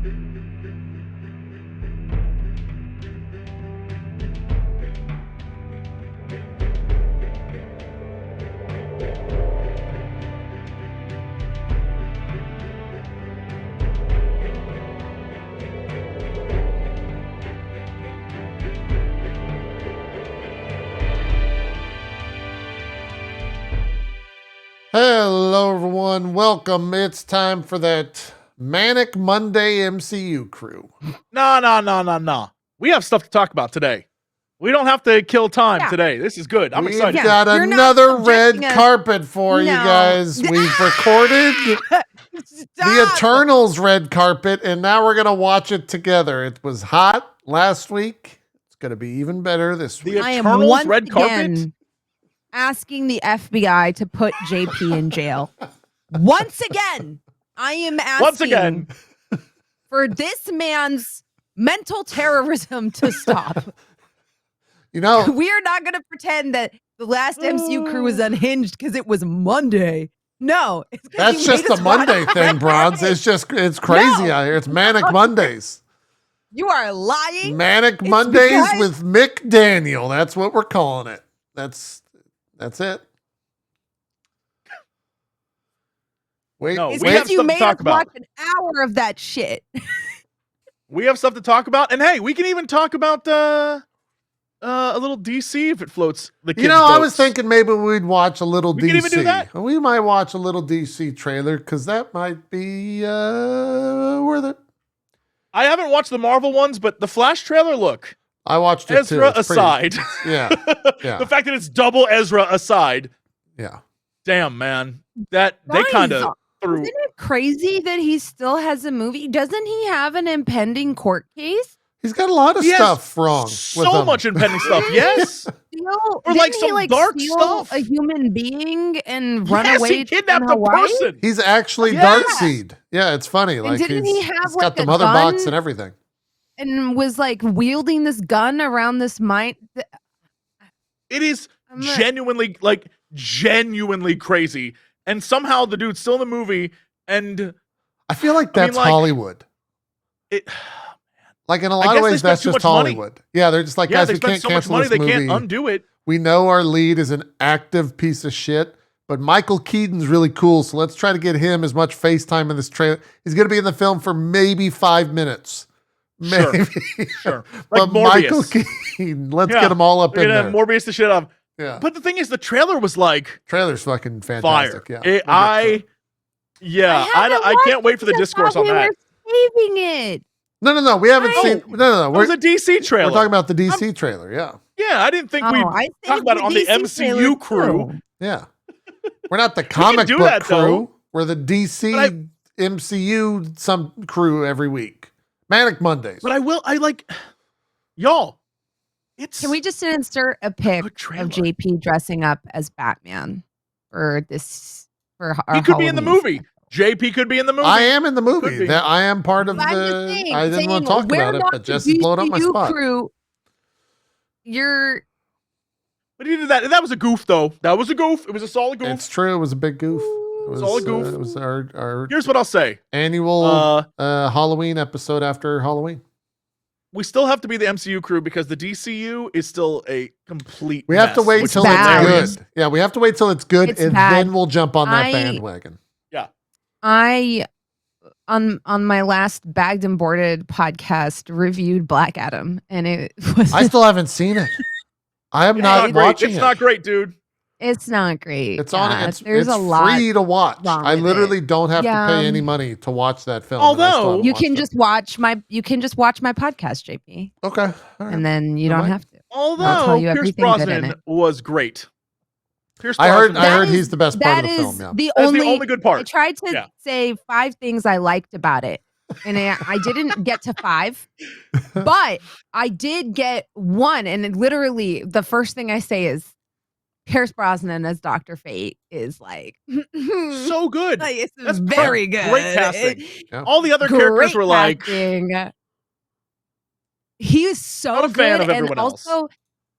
Hello, everyone. Welcome. It's time for that Manic Monday MCU crew. No. We have stuff to talk about today. We don't have to kill time today. This is good. I'm excited. We've got another red carpet for you guys. We've recorded the Eternals red carpet, and now we're going to watch it together. It was hot last week. It's going to be even better this week. The Eternals red carpet? Asking the FBI to put JP in jail. Once again, I am asking for this man's mental terrorism to stop. You know, we are not going to pretend that the last MCU crew was unhinged because it was Monday. No, that's just a Monday thing, Bronze. It's crazy out here. It's Manic Mondays. You are lying. Manic Mondays with Mick Daniel. That's what we're calling it. That's it. Wait, you made us watch an hour of that shit. We have stuff to talk about, and hey, we can even talk about a little DC if it floats the kids' I was thinking maybe we'd watch a little DC. We can even do that. We might watch a little DC trailer because that might be worth it. I haven't watched the Marvel ones, but the Flash trailer, look. I watched it Ezra too. aside. Yeah. The fact that it's double Ezra aside. Yeah. Damn, man. They kind of threw. Isn't it crazy that he still has a movie? Doesn't he have an impending court case? He's got a lot of stuff wrong. So much impending stuff. Yes. Or like some dark stuff. A human being and run away. He kidnapped a person. He's actually Darkseid. Yeah, it's funny. And like didn't he have he's got the mother box and everything. And was like wielding this gun around this mine. It is genuinely crazy. And somehow the dude's still in the movie. And I feel like that's Hollywood. Like in a lot of ways, that's just Hollywood. Money. Yeah, they're just like, guys, we can't cancel this movie. They can't undo it. We know our lead is an active piece of shit, but Michael Keaton's really cool, so let's try to get him as much face time in this trailer. He's going to be in the film for maybe 5 minutes. Maybe. Sure. But Michael Keaton, let's get them all up in there. Morbius the shit up. Yeah. But the thing is, the trailer was like... Trailer's fucking fantastic. Fire. Yeah. I can't wait for the discourse on that. Saving it. No. We haven't seen... No. It was a DC trailer. We're talking about the DC trailer, yeah. Yeah, I didn't think we'd talk about it on the MCU crew. Yeah. We're not the comic book crew. We're the DC MCU some crew every week. Manic Mondays. But y'all, can we just insert a pic of JP dressing up as Batman for this? For our he could be in the movie. JP could be in the movie. I am in the movie. I am part of the. I didn't want to talk about it, but Jesse blowed up my spot. Crew, but he did that. That was a goof, though. That was a goof. It was a solid goof. It's true. It was a big goof. It was solid goof. It was our. Here's what I'll say. Annual Halloween episode after Halloween. We still have to be the MCU crew because the DCU is still a complete We have to wait till it's good. Yeah, we have to wait till it's good, and then we'll jump on that bandwagon. Yeah. On my last Bagged and Boarded podcast reviewed Black Adam, and it was... I still haven't seen it. I am not watching it. It's not great, dude. It's not great. It's on. It's free to watch. I literally don't have to pay any money to watch that film. Although you can just watch my podcast, JP. Okay, all right. And then you don't have to. Although I'll tell you Pierce Brosnan was great. I heard he's the best part of the film. Yeah. That's the only good part. I tried to say 5 things I liked about it, and I didn't get to 5, but I did get 1. And literally, the first thing I say is, Pierce Brosnan as Dr. Fate is like so good. Like, it's very good. Great casting. All the other characters were like, he is so not a fan good. Of everyone and else. Also,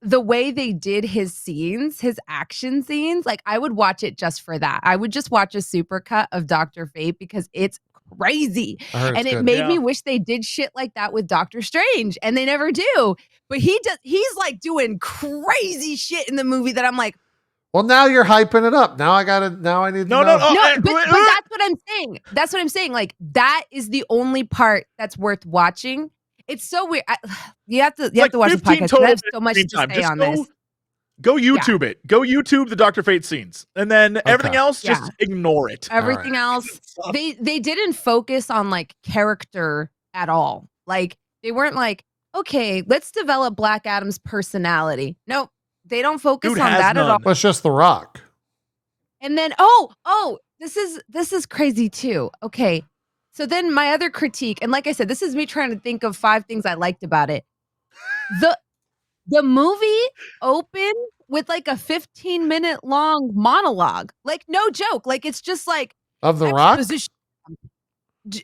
the way they did his scenes, his action scenes, like I would watch it just for that. I would just watch a supercut of Dr. Fate because it's crazy. I heard And it's it good. made me wish they did shit like that with Doctor Strange, and they never do. But he's like doing crazy shit in the movie that I'm like, Well, now you're hyping it up. Now I need to know. no, but that's what I'm saying. That's what I'm saying. Like, that is the only part that's worth watching. It's so weird. You have to watch the podcast. I have so much to say on this. Go YouTube it. Go YouTube the Dr. Fate scenes, and then everything else, just ignore it. Everything else, they didn't focus on like character at all. Like, they weren't like, okay, let's develop Black Adam's personality. Nope. They don't focus on that at all. Well, it's just The Rock. And then, this is crazy too. Okay. So then my other critique, and like I said, this is me trying to think of 5 things I liked about it. The movie opened with like a 15-minute long monologue. Like, no joke. Like, it's just like of The Rock?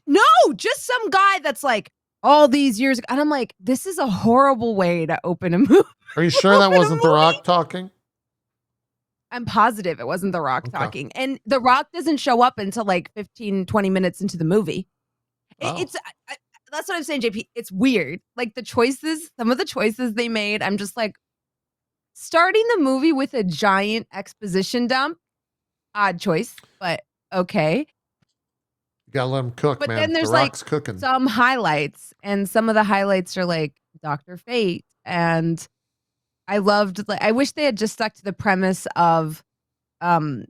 No, just some guy that's like, all these years, and I'm like, this is a horrible way to open a movie. Are you sure that wasn't The Rock talking? I'm positive it wasn't The Rock talking. And The Rock doesn't show up until like 15, 20 minutes into the movie. That's what I'm saying, JP. It's weird. Like, some of the choices they made, I'm just like, starting the movie with a giant exposition dump, odd choice, but okay. You gotta let him cook, but man. Then there's The like Rock's cooking. Some highlights, and some of the highlights are like Dr. Fate, and I wish they had just stuck to the premise of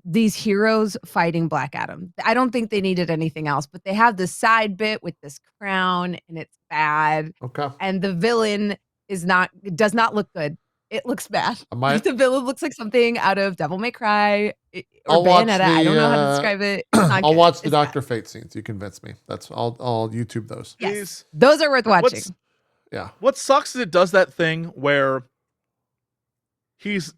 these heroes fighting Black Adam. I don't think they needed anything else, but they have this side bit with this crown, and it's bad. Okay. And the villain does not look good. It looks bad. The villain looks like something out of Devil May Cry or Bayonetta. I don't know how to describe it. I'll watch the Dr. Fate scenes. You convinced me. I'll YouTube those. Yes. Those are worth watching. What sucks is it does that thing where he's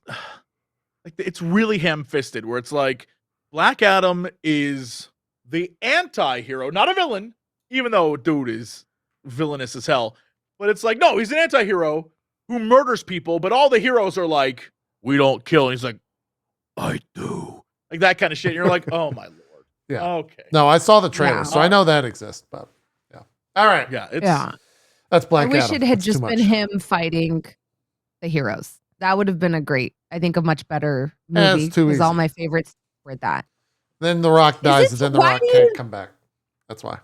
like, it's really ham-fisted, where it's like Black Adam is the anti-hero, not a villain, even though dude is villainous as hell. But it's like, no, he's an anti-hero who murders people, but all the heroes are like, we don't kill. And he's like, I do. Like that kind of shit. And you're like, oh my Lord. Yeah. Okay. No, I saw the trailer, so I know that exists, but yeah. All right. Yeah. That's Black Adam. I wish it had just been him fighting the heroes. That would have been a much better movie. Because all my favorites were that. Then The Rock dies, and then The Rock can't come back. That's why.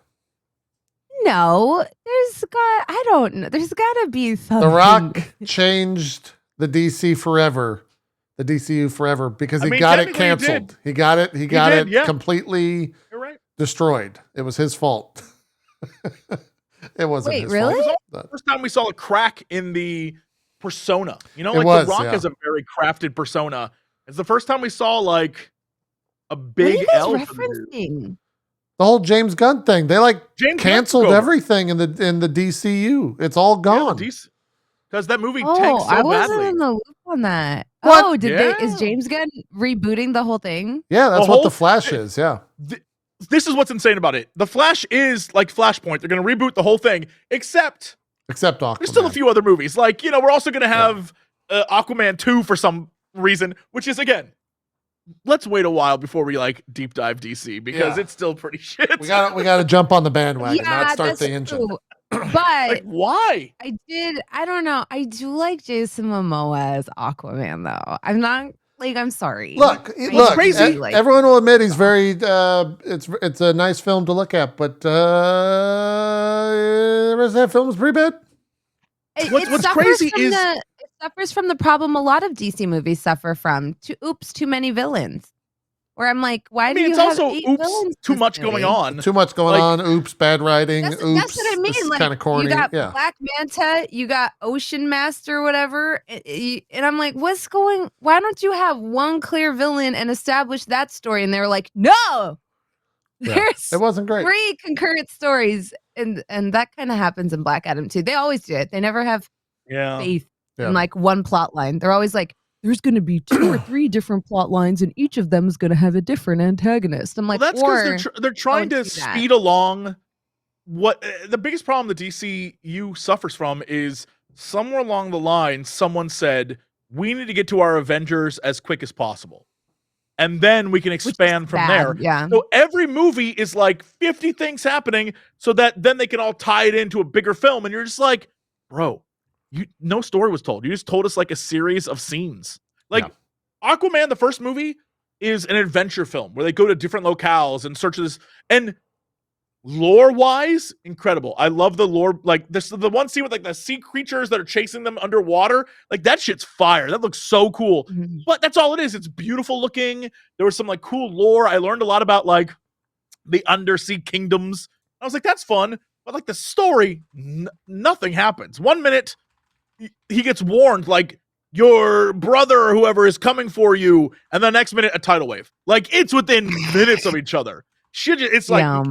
No, there's got to be something. The Rock changed the DC forever, the DCU forever, because he got it canceled. He got it completely destroyed. It was his fault. It wasn't his really? fault. The first time we saw a crack in the persona. You know, like The Rock is a very crafted persona. It's the first time we saw like a big L. Referencing? The whole James Gunn thing. They canceled everything in the DCU. It's all gone. Because that movie tanked so badly. I wasn't in the loop on that. What? Oh, is James Gunn rebooting the whole thing? Yeah, that's what The Flash is. Yeah. This is what's insane about it. The Flash is like Flashpoint. They're going to reboot the whole thing, except Aquaman. There's still a few other movies. Like, we're also going to have Aquaman 2 for some reason, which is, again, let's wait a while before we like deep dive DC because it's still pretty shit. We got to jump on the bandwagon, not start the engine. But like, why? I don't know. I do like Jason Momoa as Aquaman though. I'm sorry. Look, crazy. Everyone will admit he's very it's a nice film to look at, but the rest of that film is pretty bad. What's crazy is it suffers from the problem a lot of DC movies suffer from. Too many villains. Where I'm like, why do you have also 8 villains? Too much going on. Too much going on. Oops, bad writing. That's what I mean. Kind of corny. You got Black Manta, you got Ocean Master, whatever, and I'm like, why don't you have one clear villain and establish that story? And they were like, no, there's it wasn't great. 3 concurrent stories, and that kind of happens in Black Adam too. They always do it. They never have faith in like one plot line. They're always like, there's going to be 2 or 3 different plot lines, and each of them is going to have a different antagonist. I'm like, that's because they're trying to speed along. What the biggest problem the DCU suffers from is somewhere along the line, someone said we need to get to our Avengers as quick as possible. and then we can expand from there. Yeah. So every movie is like 50 things happening so that then they can all tie it into a bigger film. And you're just like, bro, no story was told. You just told us like a series of scenes. Like Aquaman, the first movie, is an adventure film where they go to different locales and search this. And lore-wise, incredible. I love the lore. Like this, the one scene with like the sea creatures that are chasing them underwater. Like that shit's fire. That looks so cool. Mm-hmm. But that's all it is. It's beautiful looking. There was some like cool lore. I learned a lot about like the undersea kingdoms. I was like, that's fun. But like the story, nothing happens. 1 minute, he gets warned, like, your brother or whoever is coming for you, and the next minute, a tidal wave. Like, it's within minutes of each other. Shit, it's like,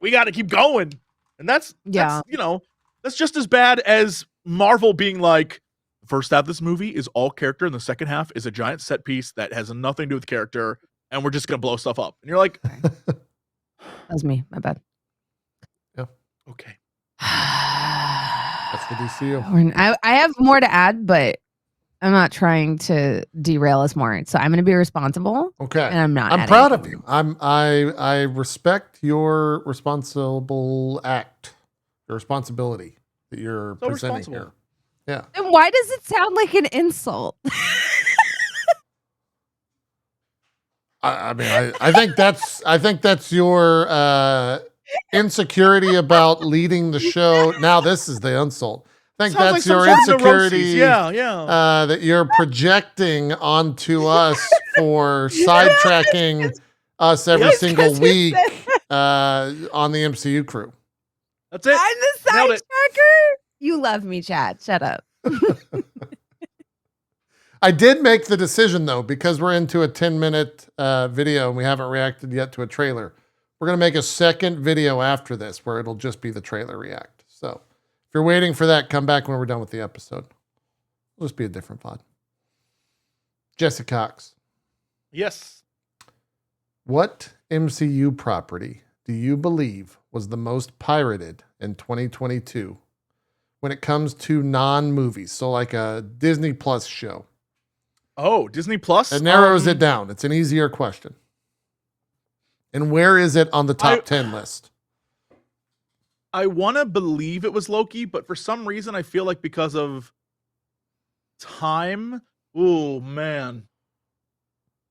we got to keep going. And that's, you know, that's just as bad as Marvel being like, the first half of this movie is all character, and the second half is a giant set piece that has nothing to do with character, and we're just going to blow stuff up. And you're like... That was me. My bad. Yeah. Okay. That's the DCU. I have more to add, but I'm not trying to derail us more. So I'm going to be responsible. Okay. And I'm not. I'm proud of you. I respect your responsible act, your responsibility that you're presenting here. Yeah. And why does it sound like an insult? I mean, I think that's your insecurity about leading the show. Now this is the insult. I think that's like your insecurity that you're projecting onto us for sidetracking us every single week on the MCU crew. That's it. I'm the sidetracker. You love me, Chad. Shut up. I did make the decision, though, because we're into a 10-minute video and we haven't reacted yet to a trailer. We're going to make a second video after this where it'll just be the trailer react. So if you're waiting for that, come back when we're done with the episode. It'll just be a different pod. Jesse Cox. Yes. What MCU property do you believe was the most pirated in 2022 when it comes to non-movies? So like a Disney Plus show. Oh, Disney Plus? It narrows it down. It's an easier question. And where is it on the top 10 list? I want to believe it was Loki, but for some reason I feel like because of time. Oh, man.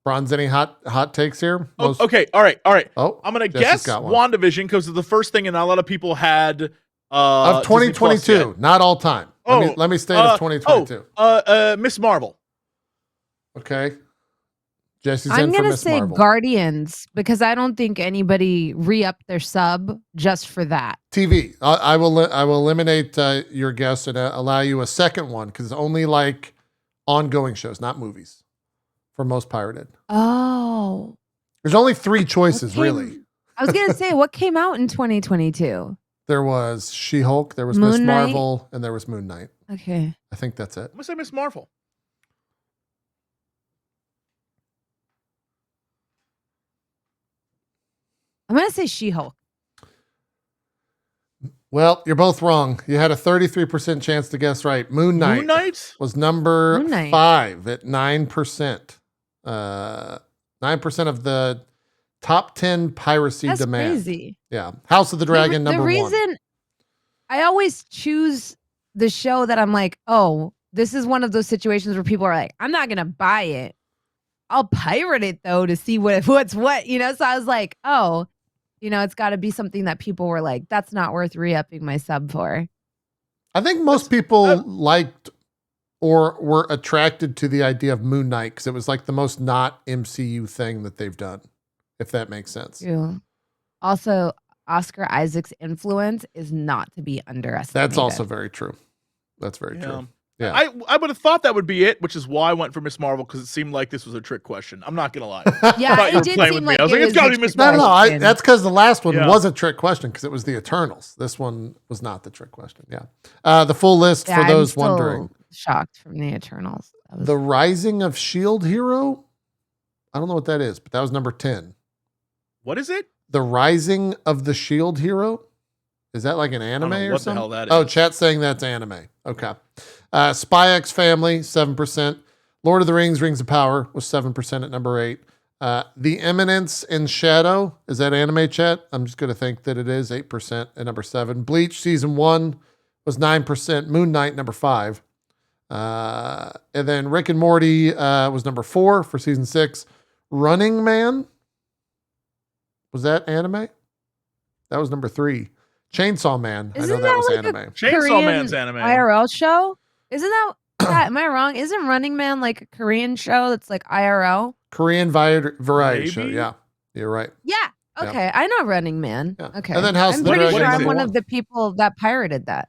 Bronze, any hot takes here? Okay, all right. Oh, I'm going to guess WandaVision because it's the first thing and not a lot of people had of 2022, not all time. Let me state of 2022. Miss Marvel. Okay. Jesse's I'm in for gonna Miss say Marvel. Guardians because I don't think anybody re-upped their sub just for that. TV. I will eliminate your guess and allow you a second one because it's only like ongoing shows, not movies, for most pirated. Oh. There's only 3 choices, really. I was gonna say what came out in 2022. There was She-Hulk, there was Miss Marvel, and there was Moon Knight. Okay. I think that's it. I'm gonna say Miss Marvel. I'm going to say She-Hulk. Well, you're both wrong. You had a 33% chance to guess right. Moon Knight was number 5 at 9%. 9% of the top 10 piracy demand. That's crazy. Yeah. House of the Dragon, number 1. The reason I always choose the show that I'm like, oh, this is one of those situations where people are like, I'm not going to buy it. I'll pirate it, though, to see what's what, you know? So I was like, oh, you know, it's got to be something that people were like, that's not worth re-upping my sub for. I think most people liked or were attracted to the idea of Moon Knight because it was like the most not MCU thing that they've done, if that makes sense. Yeah. Also, Oscar Isaac's influence is not to be underestimated. That's also very true. That's very true. Yeah. I would have thought that would be it, which is why I went for Miss Marvel because it seemed like this was a trick question. I'm not gonna lie. Yeah, it did seem like I was like, it's gotta be Miss Marvel. No, that's because the last one was a trick question because it was the Eternals. This one was not the trick question. Yeah. The full list for those wondering. Shocked from the Eternals. The Rising of S.H.I.E.L.D. Hero. I don't know what that is, but that was number 10. What is it? The Rising of the S.H.I.E.L.D. Hero. Is that like an anime or what something? The hell that is. Oh, chat's saying that's anime. Okay. Spy X Family, 7%. Lord of the Rings, Rings of Power was 7% at number 8. The Eminence in Shadow. Is that anime, chat? I'm just going to think that it is 8% at number 7. Bleach season 1 was 9%. Moon Knight, number 5. And then Rick and Morty was number 4 for season 6. Running Man. Was that anime? That was number 3. Chainsaw Man. I know that was anime. Chainsaw Man's anime. IRL show? Isn't that am I wrong? Isn't Running Man like a Korean show that's like IRL? Korean variety show. Yeah, you're right. Yeah. Okay. Yeah. I know Running Man. Yeah. Okay. And then House I'm pretty sure I'm one of the people that pirated that.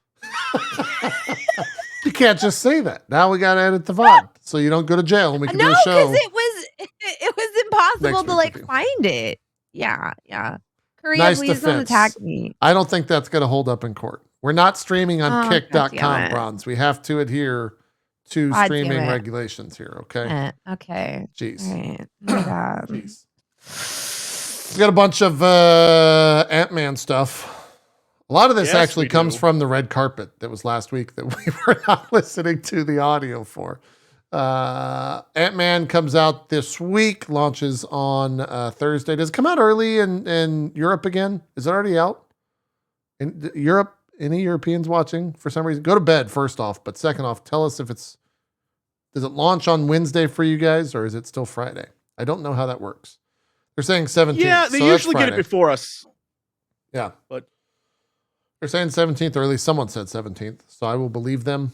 You can't just say that. Now we got to edit the VOD so you don't go to jail and we can do a show. No, because it was impossible to like find it. Yeah. Korea, nice please defense. Don't attack me. I don't think that's going to hold up in court. We're not streaming on kick.com, Bronze. We have to adhere to streaming regulations here, okay? Okay. Jeez. Right. Oh my God. Jeez. We got a bunch of Ant-Man stuff. A lot of this actually comes from the red carpet that was last week that we were not listening to the audio for. Ant-Man comes out this week, launches on Thursday. Does it come out early in Europe again? Is it already out? In Europe, any Europeans watching for some reason? Go to bed, first off. But second off, tell us if does it launch on Wednesday for you guys or is it still Friday? I don't know how that works. They're saying 17th. Yeah, they usually get it before us. Yeah. But they're saying 17th, or at least someone said 17th. So I will believe them.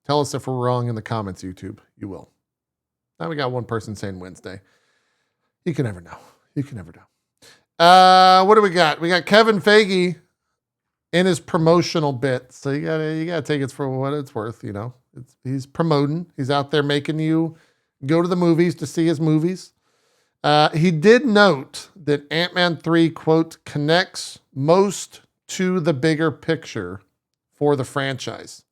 Tell us if we're wrong in the comments, YouTube. You will. Now we got one person saying Wednesday. You can never know. What do we got? We got Kevin Feige in his promotional bit. So you gotta take it for what it's worth, you know. He's promoting. He's out there making you go to the movies to see his movies. He did note that Ant-Man 3, quote, connects most to the bigger picture for the franchise.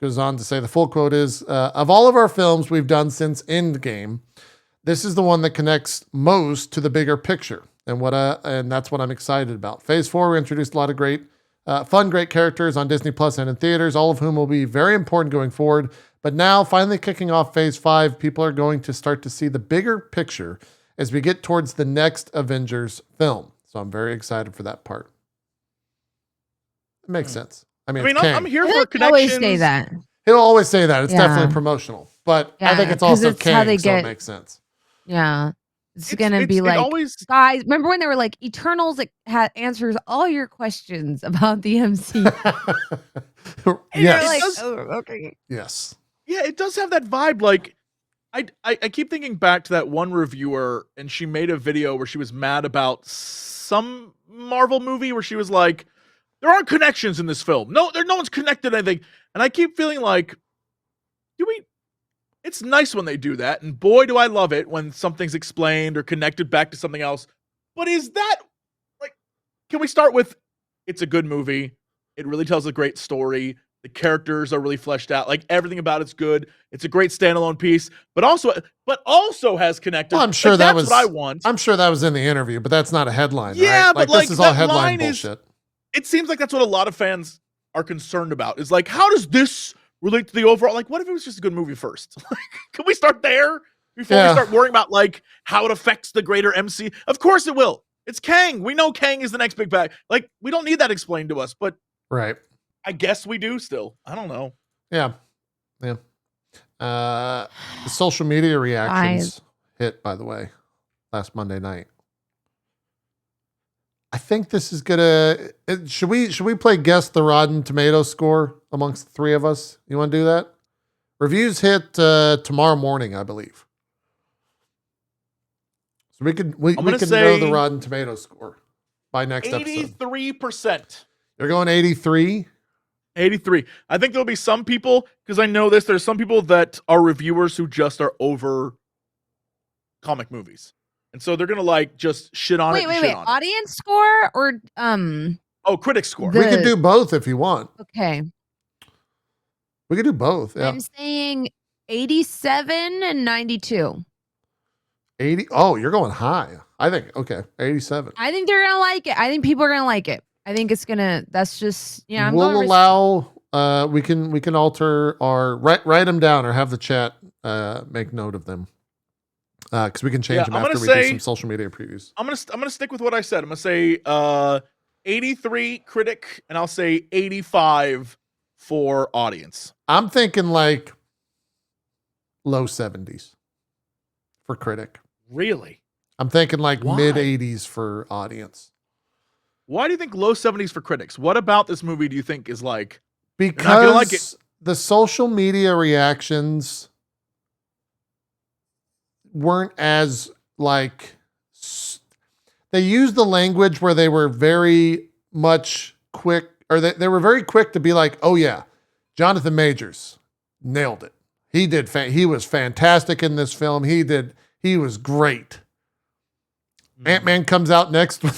Goes on to say the full quote is, of all of our films we've done since Endgame, this is the one that connects most to the bigger picture. And that's what I'm excited about. Phase 4, we introduced a lot of great characters on Disney Plus and in theaters, all of whom will be very important going forward. But now, finally kicking off Phase 5, people are going to start to see the bigger picture as we get towards the next Avengers film. So I'm very excited for that part. It makes sense. I mean I'm here for connections. Always say that. He'll always say that. It's definitely protional. But I think it's also Kang, so it makes sense. Yeah. It's going to be like, guys, remember when they were like, Eternals answers all your questions about the MCU? Yes. Like, oh, okay. Yes. Yeah, it does have that vibe. Like, I keep thinking back to that one reviewer, and she made a video where she was mad about some Marvel movie where she was like, there aren't connections in this film. No one's connected to anything. And I keep feeling like, it's nice when they do that. And boy, do I love it when something's explained or connected back to something else. But is that, like, can we start with, it's a good movie. It really tells a great story. The characters are really fleshed out. Like, everything about it's good. It's a great standalone piece, but also has connected. Well, I'm sure that's what I want. I'm sure that was in the interview, but that's not a headline. Yeah, right? but this is all headline bullshit. It seems like that's what a lot of fans are concerned about. Is like, how does this relate to the overall? Like, what if it was just a good movie first? Like, can we start there before we start worrying about like how it affects the greater MC? Of course it will. It's Kang. We know Kang is the next big bad. Like, we don't need that explained to us, but right. I guess we do still. I don't know. Yeah. The social media reactions hit, by the way, last Monday night. I think this is gonna. Should we play guess the Rotten Tomato score amongst the three of us? You want to do that? Reviews hit tomorrow morning, I believe. So we can know the Rotten Tomato score by next episode. 83%. You're going 83. 83. I think there'll be some people, because I know this. There's some people that are reviewers who just are over comic movies. And so they're gonna like just shit on it. Wait. Audience score or critic score. We can do both if you want. Okay. We can do both. Yeah. I'm saying 87 and 92. 80. Oh, you're going high. I think 87. I think they're gonna like it. I think people are gonna like it. I think it's gonna. That's just We'll allow. We can alter our write them down or have the chat make note of them. Because we can change them after we do some social media previews. I'm gonna stick with what I said. I'm gonna say 83 critic, and I'll say 85 for audience. I'm thinking like low 70s for critic. Really? I'm thinking like mid 80s for audience. Why do you think low 70s for critics? What about this movie do you think is like? Because like the social media reactions weren't as like, they used the language where they were very much quick, or they were very quick to be like, oh yeah, Jonathan Majors nailed it. He was fantastic in this film. He was great. Ant-Man comes out next week.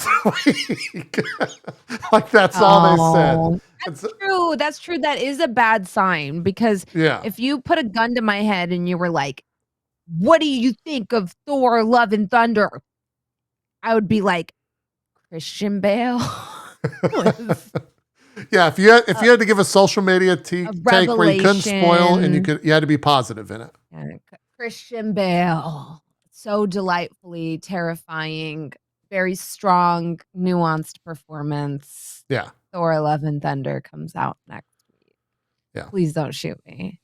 Like that's all they said. That's true. That's true. That is a bad sign because if you put a gun to my head and you were like, what do you think of Thor, Love and Thunder? I would be like, Christian Bale. Yeah, if you had to give a social media take where you couldn't spoil and you had to be positive in it. Christian Bale. So delightfully terrifying, very strong, nuanced performance. Yeah. Thor, Love and Thunder comes out next week. Yeah. Please don't shoot me.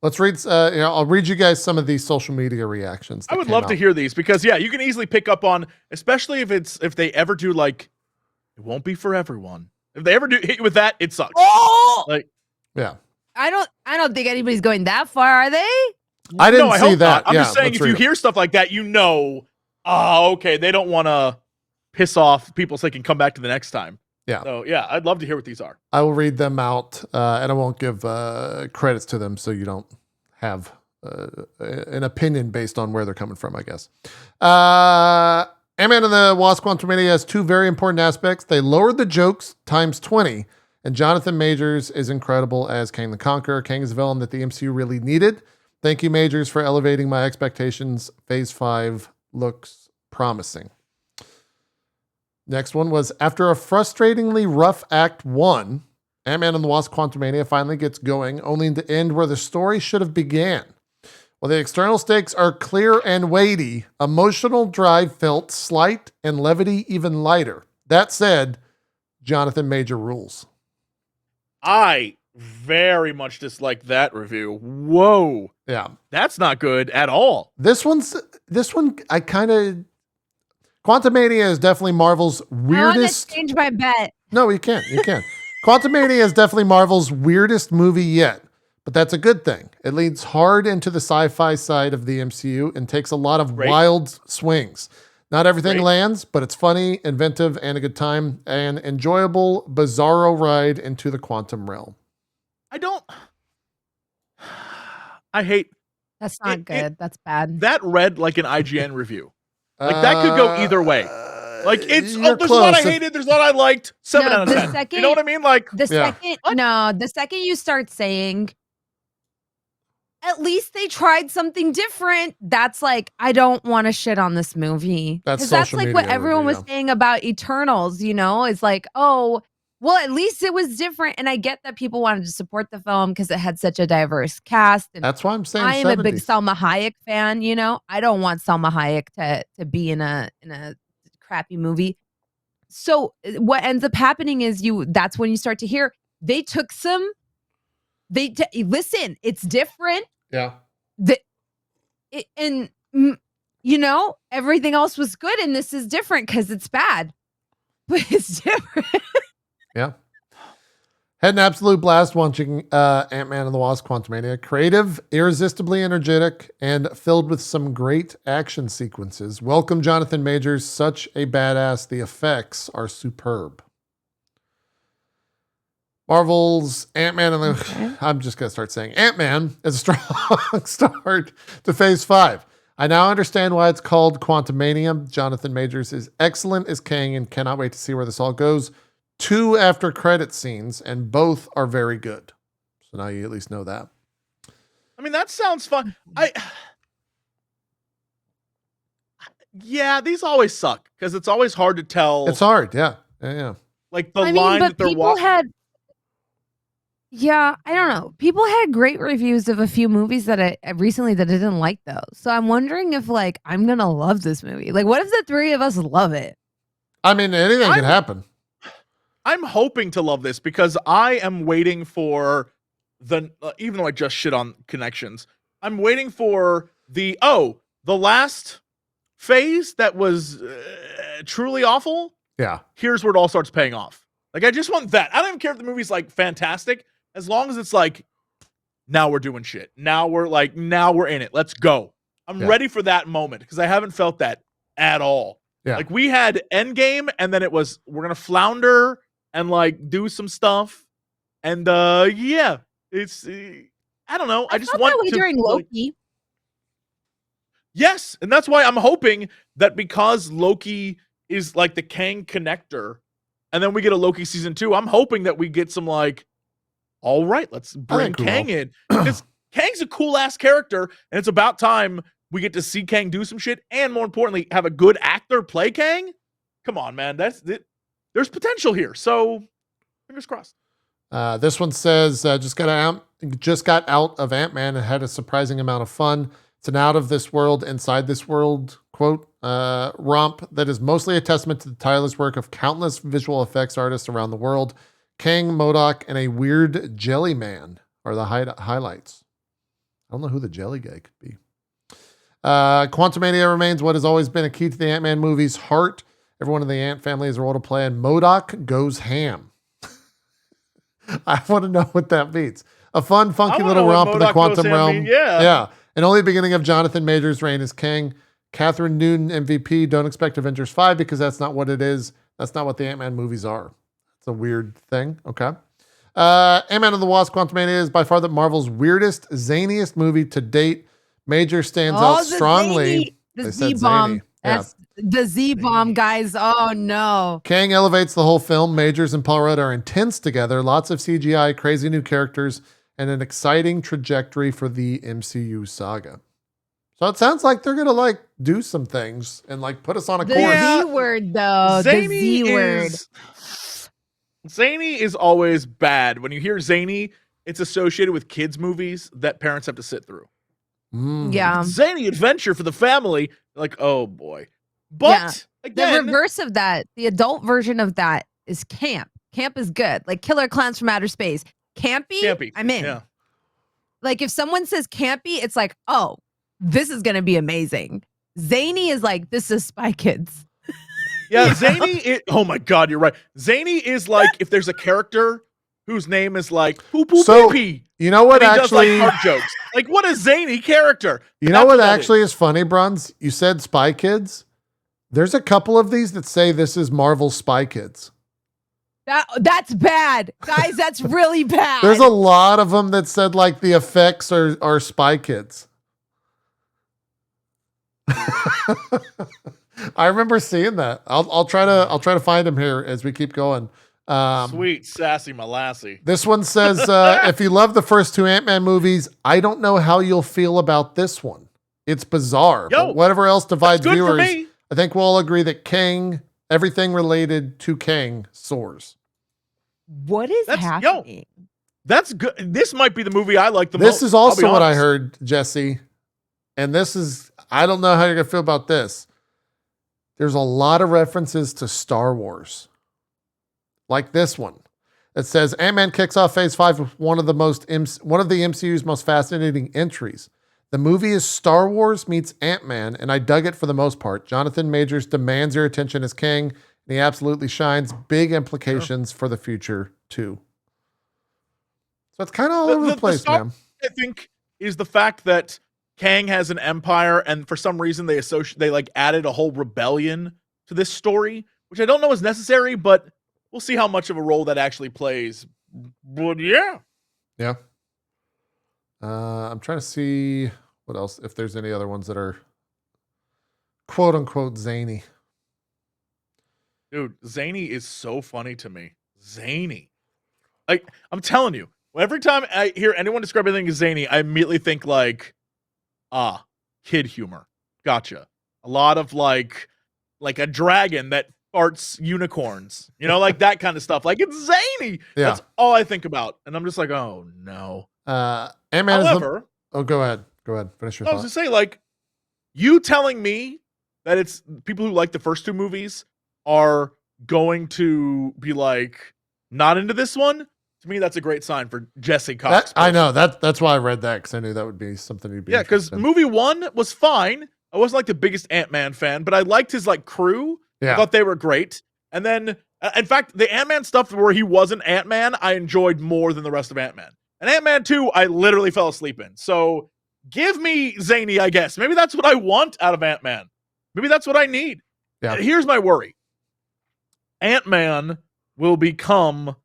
Let's read. I'll read you guys some of these social media reactions. I would love to hear these because you can easily pick up on, especially if they ever do like, it won't be for everyone. If they ever do hit you with that, it sucks. Oh, like, yeah. I don't think anybody's going that far, are they? I didn't see that. I'm just saying, if you hear stuff like that, okay, they don't want to piss off people so they can come back to the next time. Yeah. So I'd love to hear what these are. I will read them out, and I won't give credits to them, so you don't have an opinion based on where they're coming from, I guess. Ant-Man and the Wasp: Quantumania has two very important aspects. They lowered the jokes times 20, and Jonathan Majors is incredible as Kang the Conqueror. Kang is a villain that the MCU really needed. Thank you, Majors, for elevating my expectations. Phase 5 looks promising. Next one was, after a frustratingly rough Act 1, Ant-Man and the Wasp: Quantumania finally gets going, only to end where the story should have began. While the external stakes are clear and weighty, emotional drive felt slight and levity even lighter. That said, Jonathan Major rules. I very much dislike that review. Whoa. Yeah. That's not good at all. This one, I kind of... Quantumania is definitely Marvel's weirdest... I want to change my bet. No, you can't. You can't. Quantumania is definitely Marvel's weirdest movie yet, but that's a good thing. It leans hard into the sci-fi side of the MCU and takes a lot of wild swings. Not everything lands, but it's funny, inventive, and a good time. An enjoyable, bizarro ride into the quantum realm. I hate... That's not good. That's bad. That read like an IGN review. Like, that could go either way. Like, it's, there's close. a lot I hated, there's a lot I liked. 7 out of 10. You know what I mean? Like, the second you start saying, at least they tried something different, that's like, I don't want to shit on this movie. That's like what everyone was saying about Eternals, it's like, oh, well, at least it was different. And I get that people wanted to support the film because it had such a diverse cast. And that's why I'm saying I am a big Salma Hayek fan, I don't want Salma Hayek to be in a crappy movie. So what ends up happening is that's when you start to hear they took listen, it's different. Yeah. Everything else was good and this is different because it's bad. But it's different. Yeah. Had an absolute blast watching Ant-Man and the Wasp: Quantumania. Creative, irresistibly energetic, and filled with some great action sequences. Welcome, Jonathan Majors. Such a badass. The effects are superb. Marvel's Ant-Man and the... I'm just going to start saying Ant-Man is a strong start to Phase 5. I now understand why it's called Quantumania. Jonathan Majors is excellent as Kang and cannot wait to see where this all goes. 2 after credit scenes, and both are very good. So now you at least know that. I mean, that sounds fun. These always suck because it's always hard to tell. It's hard, yeah. Like the line that they're walking. Yeah, I don't know. People had great reviews of a few movies that I recently that I didn't like though. So I'm wondering if like I'm gonna love this movie. Like, what if the three of us love it? I mean, anything can happen. I'm hoping to love this because I am waiting for the even though I just shit on connections, I'm waiting for the last phase that was truly awful. Yeah. Here's where it all starts paying off. Like, I just want that. I don't even care if the movie's like fantastic, as long as it's like, now we're doing shit. Now we're in it. Let's go. I'm ready for that moment because I haven't felt that at all. Yeah. Like, we had Endgame, and then it was, we're going to flounder and like do some stuff. And yeah, it's, I don't know. I just want that way to during Loki. Yes, and that's why I'm hoping that because Loki is like the Kang connector, and then we get a Loki season 2, I'm hoping that we get some like, all right, let's bring Kang in. Because Kang's a cool-ass character, and it's about time we get to see Kang do some shit, and more importantly, have a good actor play Kang. Come on, man. That's it. There's potential here, so fingers crossed. This one says, just got out of Ant-Man and had a surprising amount of fun. It's an out of this world, inside this world, quote, romp that is mostly a testament to the tireless work of countless visual effects artists around the world. Kang, MODOK, and a weird jelly man are the highlights. I don't know who the jelly guy could be. Quantumania remains what has always been a key to the Ant-Man movie's heart. Everyone in the Ant family has a role to play, and MODOK goes ham. I want to know what that means. A fun, funky little romp in the quantum realm. Yeah. And only the beginning of Jonathan Majors' reign as Kang. Catherine Newton, MVP. Don't expect Avengers 5 because that's not what it is. That's not what the Ant-Man movies are. It's a weird thing. Okay. Ant-Man and the Wasp: Quantumania is by far the Marvel's weirdest, zaniest movie to date. Major stands out strongly. The Z-bomb. That's the Z-bomb, guys. Oh, no. Kang elevates the whole film. Majors and Paul Rudd are intense together. Lots of CGI, crazy new characters, and an exciting trajectory for the MCU saga. So it sounds like they're going to like do some things and like put us on a course. The Z word, though. The Z word. Zany is always bad. When you hear zany, it's associated with kids' movies that parents have to sit through. Yeah. Zany adventure for the family. Like, oh boy. But again, the reverse of that, the adult version of that is camp. Camp is good. Like Killer Clowns from Outer Space. Campy. I'm in. Yeah. Like if someone says campy, it's like, oh, this is gonna be amazing. Zany is like, this is Spy Kids. Yeah, zany. Oh my God, you're right. Zany is like if there's a character whose name is like poo poo pee pee. You know what actually? Does, like, art jokes. Like what a zany character. You know what actually is funny, Bruns? You said Spy Kids. There's a couple of these that say this is Marvel's Spy Kids. That's bad, guys. That's really bad. There's a lot of them that said like the effects are Spy Kids. I remember seeing that. I'll try to find him here as we keep going. Sweet sassy Malassie. This one says, if you love the first two Ant-Man movies, I don't know how you'll feel about this one. It's bizarre, but whatever else divides viewers, I think we'll all agree that Kang, everything related to Kang, soars. What is happening? That's good. This might be the movie I like the most. This is also what I heard, Jesse. And this is, I don't know how you're going to feel about this. There's a lot of references to Star Wars. Like this one. It says, Ant-Man kicks off Phase 5 with one of the MCU's most fascinating entries. The movie is Star Wars meets Ant-Man, and I dug it for the most part. Jonathan Majors demands your attention as Kang, and he absolutely shines. Big implications for the future, too. So it's kind of all over the place, man. I think is the fact that Kang has an empire, and for some reason they like added a whole rebellion to this story, which I don't know is necessary, but we'll see how much of a role that actually plays. But yeah. Yeah. I'm trying to see what else, if there's any other ones that are quote unquote zany. Dude, zany is so funny to me. Zany. Like, I'm telling you, every time I hear anyone describe anything as zany, I immediately think like, kid humor. Gotcha. A lot of like a dragon that farts unicorns, you know, like that kind of stuff. Like, it's zany. Yeah. That's all I think about. And I'm just like, oh no. Ant-Man However, oh, go ahead. Go ahead. Finish your I thought. was to say, like, you telling me that it's people who like the first two movies are going to be like not into this one. To me, that's a great sign for Jesse Cox. I know that's why I read that, because I knew that would be something you'd be. Yeah, because movie one was fine. I wasn't like the biggest Ant-Man fan, but I liked his like crew. Yeah. I thought they were great. And then, in fact, the Ant-Man stuff where he wasn't Ant-Man, I enjoyed more than the rest of Ant-Man. And Ant-Man 2, I literally fell asleep in. So give me zany, I guess. Maybe that's what I want out of Ant-Man. Maybe that's what I need. Yeah. Here's my worry. Ant-Man will become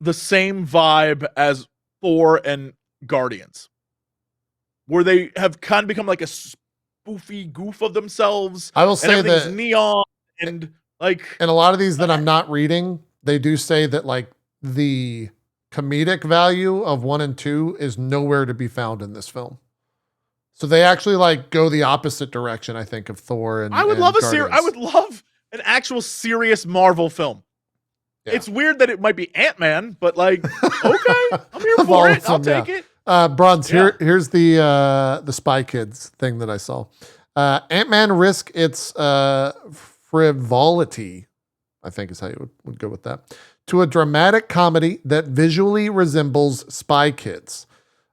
the same vibe as Thor and Guardians, where they have kind of become like a spoofy goof of themselves. I will say that neon and like, and a lot of these that I'm not reading, they do say that like the comedic value of 1 and 2 is nowhere to be found in this film. So they actually like go the opposite direction, I think, of Thor and I would love an actual serious Marvel film. Yeah. It's weird that it might be Ant-Man, but like, okay, I'm here for it. I'll take it. Bronze, here's the Spy Kids thing that I saw. Ant-Man risk its frivolity, I think is how you would go with that, to a dramatic comedy that visually resembles Spy Kids.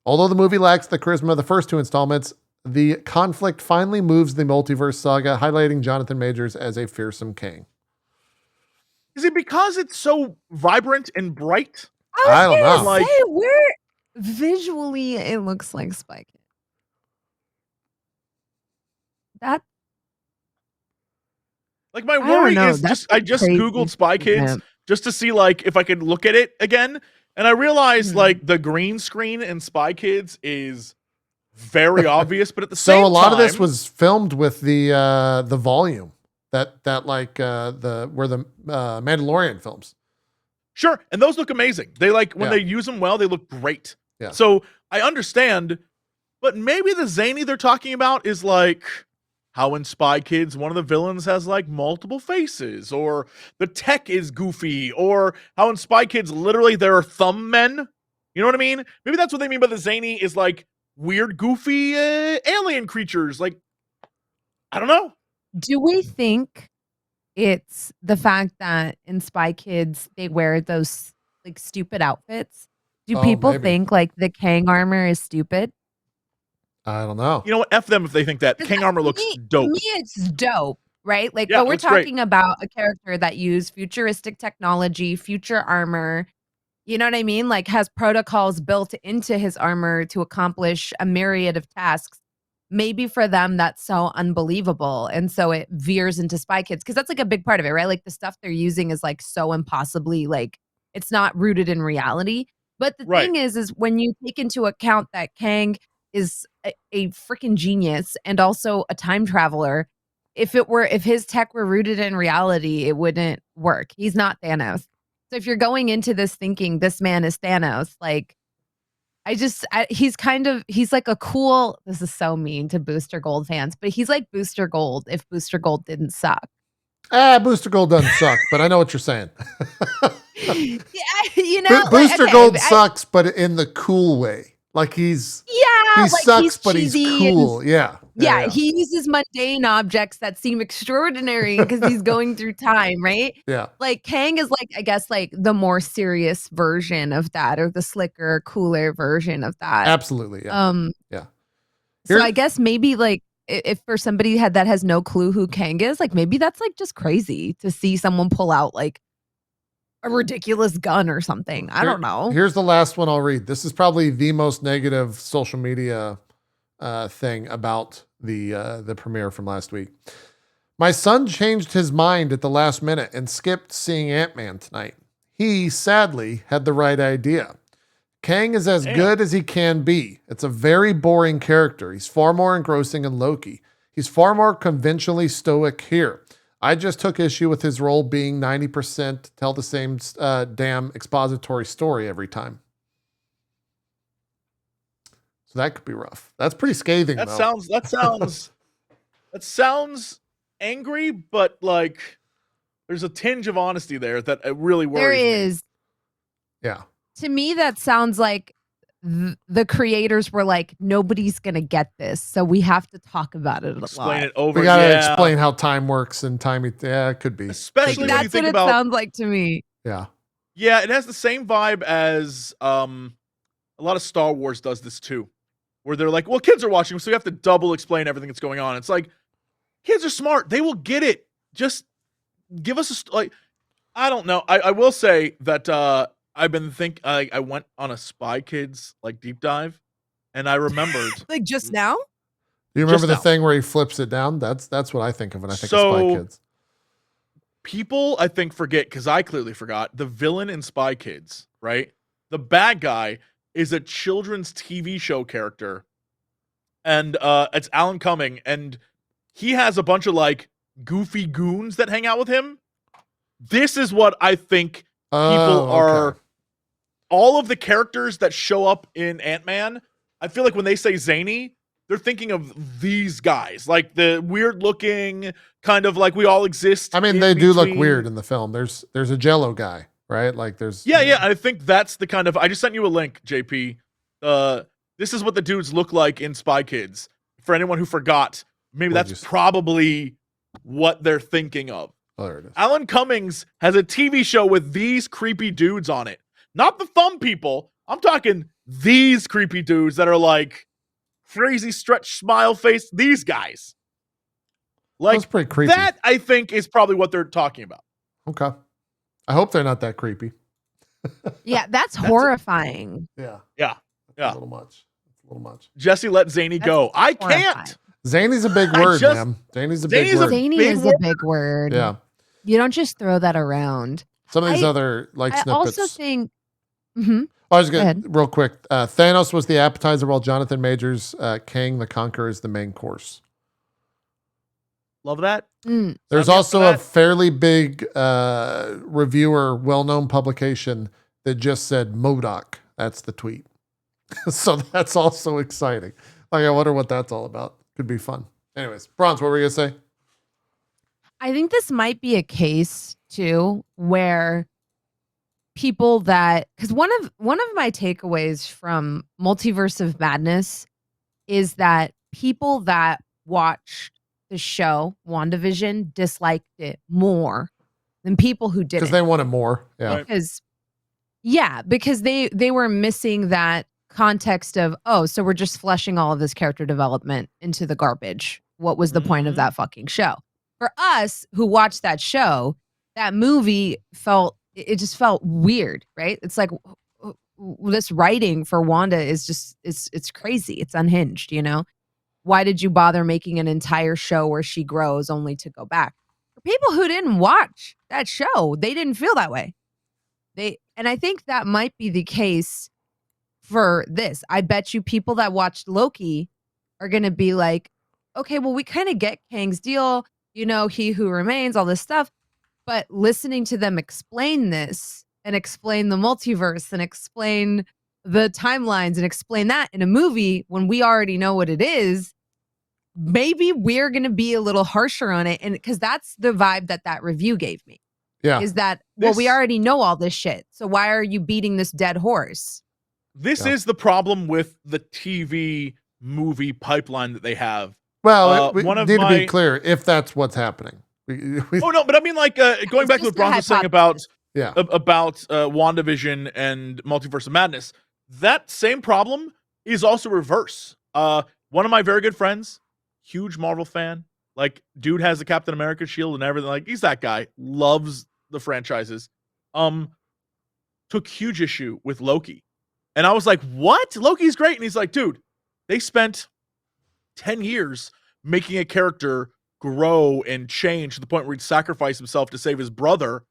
Although the movie lacks the charisma of the first two installments, the conflict finally moves the multiverse saga, highlighting Jonathan Majors as a fearsome king. Is it because it's so vibrant and bright? I don't know. Like, where visually it looks like Spy Kids. That, like, my worry is I just Googled Spy Kids just to see like if I could look at it again, and I realized like the green screen in Spy Kids is very obvious, but at the same time, so a lot of this was filmed with the volume that like where the Mandalorian films. Sure, and those look amazing. They like when they use them well, they look great. Yeah. So I understand, but maybe the zany they're talking about is like how in Spy Kids one of the villains has like multiple faces, or the tech is goofy, or how in Spy Kids literally there are thumb men. You know what I mean? Maybe that's what they mean by the zany is like weird, goofy alien creatures. Like, I don't know. Do we think it's the fact that in Spy Kids they wear those like stupid outfits? Do people think like the Kang armor is stupid? I don't know. You know what? F them if they think that. Kang armor looks dope. To me, it's dope, right? Like, but we're talking about a character that used futuristic technology, future armor. You know what I mean? Like, has protocols built into his armor to accomplish a myriad of tasks. Maybe for them, that's so unbelievable. And so it veers into Spy Kids, because that's like a big part of it, right? Like the stuff they're using is like so impossibly, like it's not rooted in reality. But the thing is when you take into account that Kang is a freaking genius and also a time traveler, if his tech were rooted in reality, it wouldn't work. He's not Thanos. So if you're going into this thinking this man is Thanos, like, he's like a cool, this is so mean to Booster Gold fans, but he's like Booster Gold if Booster Gold didn't suck. Booster Gold doesn't suck, but I know what you're saying. Yeah, you know, Booster Gold sucks, but in the cool way. Like he sucks, but he's cool. Yeah, he uses mundane objects that seem extraordinary because he's going through time, right? Yeah. Like Kang is like, I guess, like the more serious version of that, or the slicker, cooler version of that. Absolutely. Yeah. Yeah. So I guess maybe like if for somebody that has no clue who Kang is, like maybe that's like just crazy to see someone pull out like a ridiculous gun or something. I don't know. Here's the last one I'll read. This is probably the most negative social media thing about the premiere from last week. My son changed his mind at the last minute and skipped seeing Ant-Man tonight. He, sadly, had the right idea. Kang is as good as he can be. It's a very boring character. He's far more engrossing in Loki. He's far more conventionally stoic here. I just took issue with his role being 90% tell the same damn expository story every time. So that could be rough. That's pretty scathing. That sounds angry, but like there's a tinge of honesty there that it really worries There me. is. Yeah. To me, that sounds like the creators were like, nobody's gonna get this, so we have to talk about it a Explain lot. it over. We gotta explain how time works and time. Yeah, it could be. Especially Like, when that's you think what about. it sounds like to me. Yeah. Yeah, it has the same vibe as a lot of Star Wars does this too, where they're like, well, kids are watching, so you have to double explain everything that's going on. It's like, kids are smart; they will get it. Just give us I don't know. I will say that I've been I went on a Spy Kids deep dive, and I remembered Like just now? You remember the now. thing where he flips it down? That's what I think of when I think of Spy Kids. People, I think, forget, because I clearly forgot, the villain in Spy Kids, right? The bad guy is a children's TV show character, and it's Alan Cumming, and he has a bunch of goofy goons that hang out with him. This is what I think people are. Okay. All of the characters that show up in Ant-Man, I feel like when they say zany, they're thinking of these guys, like the weird looking, kind of like we all exist. I mean, they do look weird in the film. There's a Jello guy, right? Like there's yeah. I think that's the kind of. I just sent you a link, JP. This is what the dudes look like in Spy Kids. For anyone who forgot, maybe that's probably what they're thinking of. Oh, there it is. Alan Cummings has a TV show with these creepy dudes on it. Not the thumb people. I'm talking these creepy dudes that are like crazy stretch smile face. These guys. That's pretty creepy. That, I think, is probably what they're talking about. Okay. I hope they're not that creepy. Yeah, that's horrifying. Yeah. Yeah. A little much. Jesse, let Zany go. I can't. Zany's a big word, man. Zany's a big word. Zany is a big word. Yeah. You don't just throw that around. Some of these other snippets. I also think. I was going to, real quick. Thanos was the appetizer while Jonathan Majors, Kang the Conqueror, is the main course. Love that. There's also a fairly big reviewer, well-known publication that just said MODOK. That's the tweet. So that's also exciting. I wonder what that's all about. Could be fun. Anyways, Bronze, what were you going to say? I think this might be a case too where people because one of my takeaways from Multiverse of Madness is that people that watched the show WandaVision disliked it more than people who didn't. Because they wanted more. Yeah. Because they were missing that context of, so we're just flushing all of this character development into the garbage. What was the point of that fucking show? For us who watched that show, that movie just felt weird, right? It's like this writing for Wanda is just, it's crazy. It's unhinged, you know? Why did you bother making an entire show where she grows only to go back? For people who didn't watch that show, they didn't feel that way. And I think that might be the case for this. I bet you people that watched Loki are going to be like, okay, well, we kind of get Kang's deal, you know, He Who Remains, all this stuff. But listening to them explain this and explain the multiverse and explain the timelines and explain that in a movie when we already know what it is, maybe we're going to be a little harsher on it. And because that's the vibe that review gave me. Yeah. Is that, well, we already know all this shit. So why are you beating this dead horse? This is the problem with the TV movie pipeline that they have. Well, we need to be clear if that's what's happening. Oh no, but I mean, going back to what Bronze was saying about WandaVision and Multiverse of Madness, that same problem is also reverse. One of my very good friends, huge Marvel fan, dude has the Captain America shield and everything. He's that guy, loves the franchises. Took huge issue with Loki, and I was like, "What? Loki's great," and he's like, "Dude, they spent 10 years making a character grow and change to the point where he'd sacrifice himself to save his brother.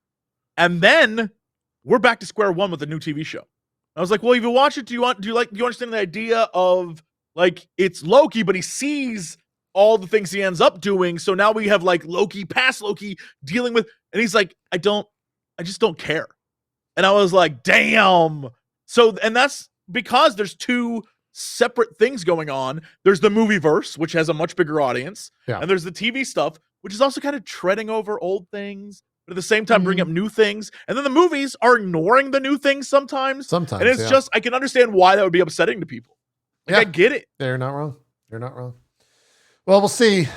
And then we're back to square one with a new TV show." I was like, well, if you watch it, do you understand the idea of it's Loki, but he sees all the things he ends up doing. So now we have Loki, past Loki dealing with, and he's like, I just don't care. And I was like, damn. So, and that's because there's two separate things going on. There's the movieverse, which has a much bigger audience, and there's the TV stuff, which is also kind of treading over old things. but at the same time bring up new things. And then the movies are ignoring the new things sometimes. Sometimes. And it's just, I can understand why that would be upsetting to people. Like, I get it. They're not wrong. They're not wrong. Well, we'll see.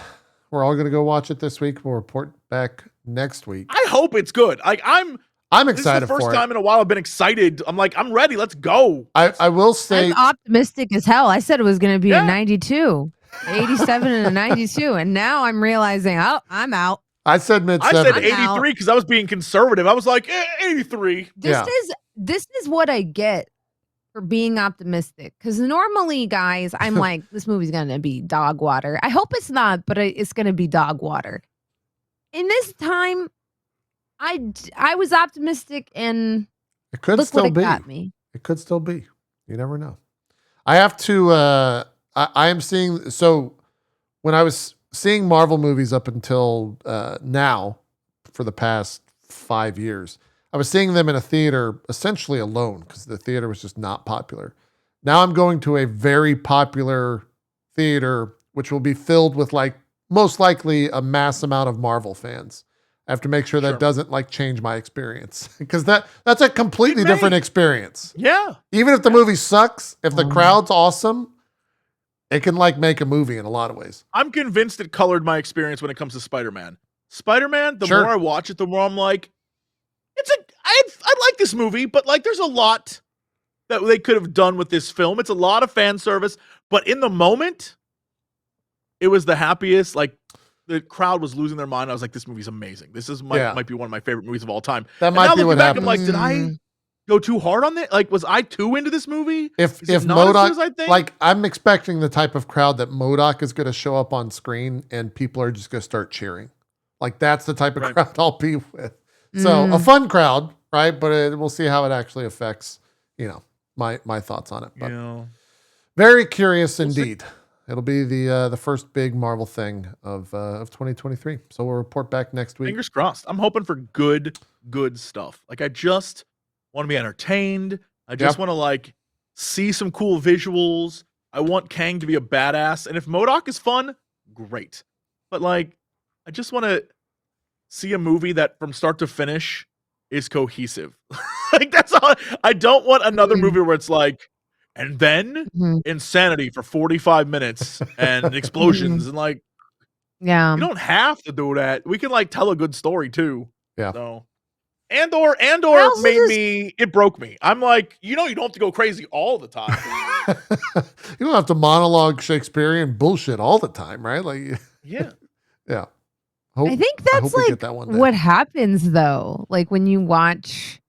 We're all going to go watch it this week. We'll report back next week. I hope it's good. Like, I'm excited. This is the first time in a while I've been excited. I'm like, I'm ready. Let's go. I will say, I'm optimistic as hell. I said it was going to be a 92, 87 and a 92. And now I'm realizing, oh, I'm out. I said mid-70s. I said 83 because I was being conservative. I was like, 83. This is what I get for being optimistic. Because normally, guys, I'm like, this movie's going to be dog water. I hope it's not, but it's going to be dog water. In this time, I was optimistic, and it could still be. Got me. It could still be. You never know. I have to. I am seeing. So when I was seeing Marvel movies up until now, for the past 5 years, I was seeing them in a theater essentially alone because the theater was just not popular. Now I'm going to a very popular theater, which will be filled with like most likely a mass amount of Marvel fans. I have to make sure that doesn't like change my experience because that's a completely different experience. Yeah. Even if the movie sucks, if the crowd's awesome, it can like make a movie in a lot of ways. I'm convinced it colored my experience when it comes to Spider-Man. Spider-Man, the more I watch it, the more I'm like, I like this movie, but like there's a lot that they could have done with this film. It's a lot of fan service, but in the moment, it was the happiest. Like the crowd was losing their mind. I was like, this movie's amazing. This is might be one of my favorite movies of all time. That might be what happened. I'm like, did I go too hard on it? Like, was I too into this movie? If MODOK, like I'm expecting the type of crowd that MODOK is going to show up on screen and people are just going to start cheering. Like that's the type of crowd I'll be with. So a fun crowd, right? But we'll see how it actually affects, my thoughts on it. But very curious indeed. It'll be the first big Marvel thing of 2023. So we'll report back next week. Fingers crossed. I'm hoping for good stuff. Like I just want to be entertained. I just want to like see some cool visuals. I want Kang to be a badass. And if MODOK is fun, great. But like, I just want to see a movie that from start to finish is cohesive. Like that's all. I don't want another movie where it's like, and then insanity for 45 minutes and explosions and like, you don't have to do that. We can like tell a good story too. Yeah. So, Andor it broke me. I'm like, you don't have to go crazy all the time. You don't have to monologue Shakespearean bullshit all the time, right? Like, yeah. I think that's like what happens though. Like when you watch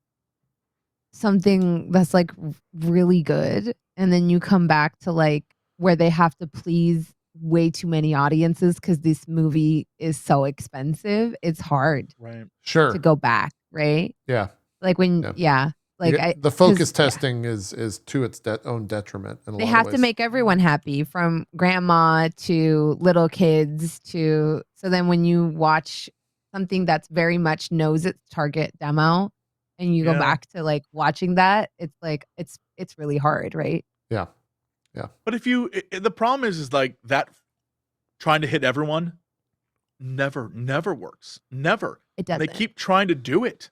something that's like really good and then you come back to like where they have to please way too many audiences because this movie is so expensive. It's hard to go back, right? Yeah. Like when, like the focus testing is to its own detriment. They have to make everyone happy, from grandma to little kids so then when you watch something that's very much knows its target demo and you go back to like watching that, it's like, it's really hard, right? Yeah. Yeah. But the problem is like that trying to hit everyone never works. Never. It doesn't. They keep trying to do it.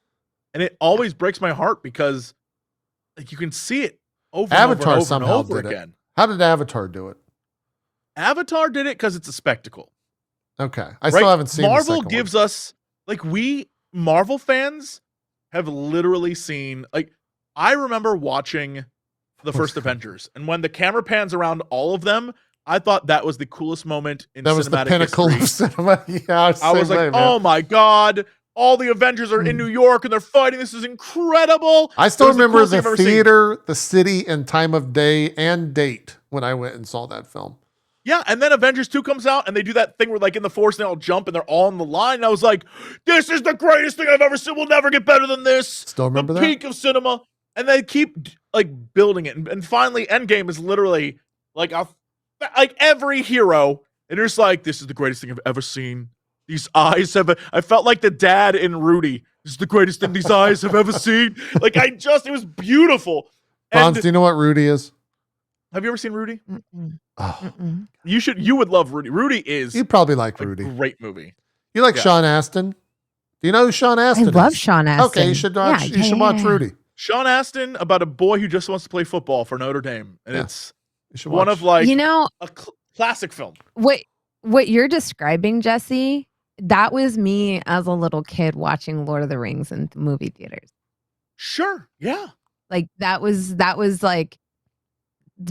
And it always breaks my heart because like you can see it over Avatar and over somehow and over did again. It. How did Avatar do it? Avatar did it because it's a spectacle. Okay. I still haven't seen Marvel gives us like Marvel fans have literally seen like I remember watching the first Avengers, and when the camera pans around all of them, I thought that was the coolest moment in cinematic history. That was the pinnacle of cinema. Yeah, I was like, oh my God, all the Avengers are in New York and they're fighting. This is incredible. I still remember the theater, the city, and time of day and date when I went and saw that film. Yeah, and then Avengers 2 comes out and they do that thing where like in the Force they all jump and they're all on the line. And I was like, this is the greatest thing I've ever seen. We'll never get better than this. Still remember the peak of cinema. And they keep like building it. And finally Endgame is literally like every hero. And you're just like, this is the greatest thing I've ever seen. These eyes I felt like the dad in Rudy. This is the greatest thing these eyes have ever seen. Like it was beautiful. Franz, do you know what Rudy is? Have you ever seen Rudy? Oh. You would love Rudy. Rudy is you probably like Rudy. Great movie. You like Sean Astin? Do you know who Sean Astin is? I love Sean Astin. Okay, you should watch. You should watch Rudy. Sean Astin about a boy who just wants to play football for Notre Dame, and it's one of a classic film. What you're describing, Jesse, that was me as a little kid watching Lord of the Rings in the movie theaters. Sure, yeah. Like that was like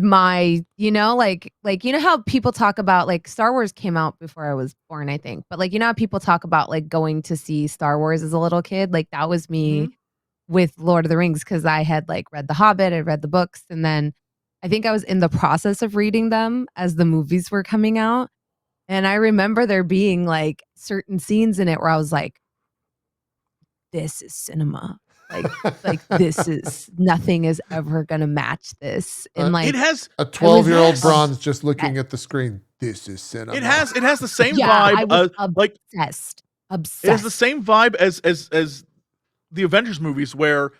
my, like you know how people talk about, like, Star Wars came out before I was born, I think, but like, you know how people talk about like going to see Star Wars as a little kid, like that was me with Lord of the Rings, because I had like read The Hobbit, I read the books, and then I think I was in the process of reading them as the movies were coming out, and I remember there being like certain scenes in it where I was like, this is cinema. Like this is, nothing is ever gonna match this. And like, it has a 12-year-old bronze just looking at the screen. This is cinema. It has the same vibe. I was obsessed. It has the same vibe as the Avengers movies, where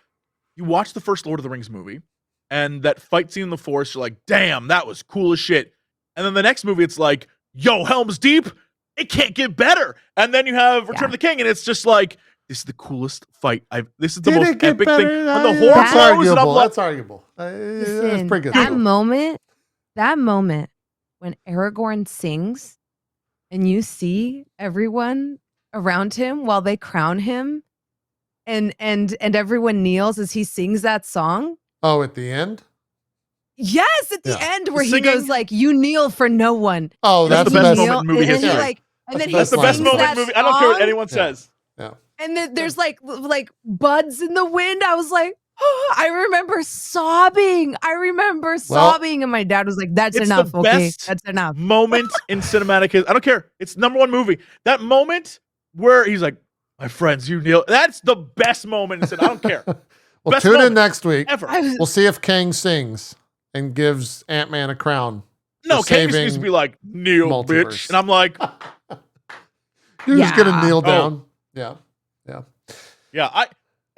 you watch the first Lord of the Rings movie and that fight scene in the forest, you're like, damn, that was cool as shit. And then the next movie, it's like, yo, Helm's Deep, it can't get better. And then you have Return of the King, and it's just like, this is the coolest fight this is the most epic thing. And the horror flows, and I'm like, that's arguable. It's pretty good. That moment when Aragorn sings and you see everyone around him while they crown him, and everyone kneels as he sings that song. Oh, at the end? Yes, at the end where he goes like, you kneel for no one. Oh, that's the best moment in movie history. That's the best moment in movie. I don't care what anyone says. Yeah. And then there's like buds in the wind. I was like, oh, I remember sobbing. And my dad was like, that's enough. Okay, that's enough. Moment in cinematic history. I don't care. It's #1 movie. That moment where he's like, my friends, you kneel. That's the best moment. I don't care. Well, best tune in next week. Ever. We'll see if Kang sings and gives Ant-Man a crown. No, Kang needs to be like, kneel, bitch. And I'm like, you're just gonna kneel down. Yeah. Yeah,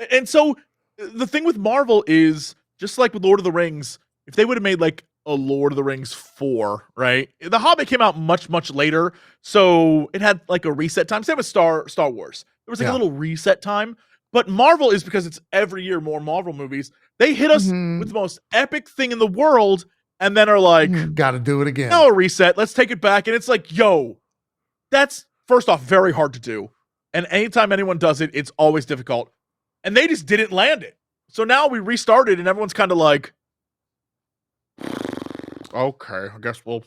and so the thing with Marvel is, just like with Lord of the Rings, if they would have made like a Lord of the Rings 4, right? The Hobbit came out much, much later, so it had like a reset time. Same with Star Wars. There was like a little reset time. But Marvel is, because it's every year more Marvel movies, they hit us with the most epic thing in the world, and then are like, gotta do it again. No, a reset. Let's take it back. And it's like, yo, that's first off very hard to do. And anytime anyone does it, it's always difficult. And they just didn't land it. So now we restarted, and everyone's kind of like, okay, I guess we'll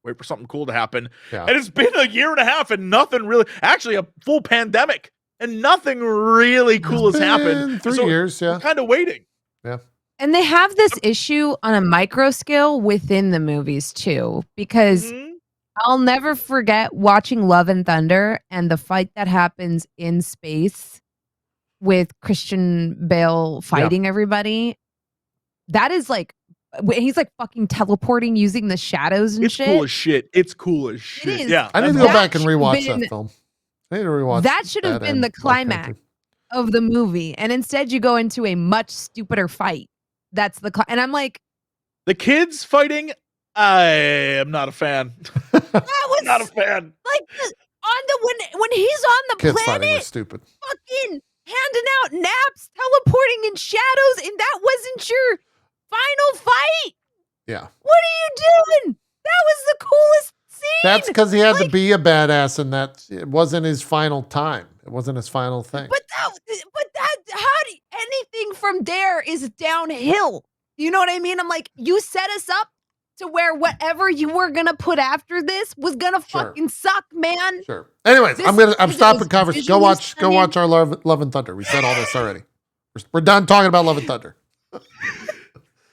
wait for something cool to happen. Yeah. And it's been a year and a half, and nothing really, actually a full pandemic, and nothing really cool has happened. 3 years, We're kind of waiting. Yeah. And they have this issue on a micro scale within the movies too, because I'll never forget watching Love and Thunder and the fight that happens in space with Christian Bale fighting everybody. That is like, he's like fucking teleporting using the shadows and shit. It's cool as shit. It's cool as shit. It is. Yeah. I need to go back and rewatch that film. I need to rewatch that. Should have been the climax of the movie. And instead you go into a much stupider fight. That's the and I'm like, the kids fighting, I am not a fan. That was not a fan. Like when he's on the kids planet, fighting was stupid. Fucking handing out naps, teleporting in shadows, and that wasn't your final fight. Yeah. What are you doing? That was the coolest scene. That's because he had to be a badass, and that it wasn't his final time. It wasn't his final thing. But anything from there is downhill. You know what I mean? I'm like, you set us up to where whatever you were gonna put after this was gonna fucking suck, man. Sure. Anyways, I'm stopping conversation. Go watch our Love and Thunder. We said all this already. We're done talking about Love and Thunder.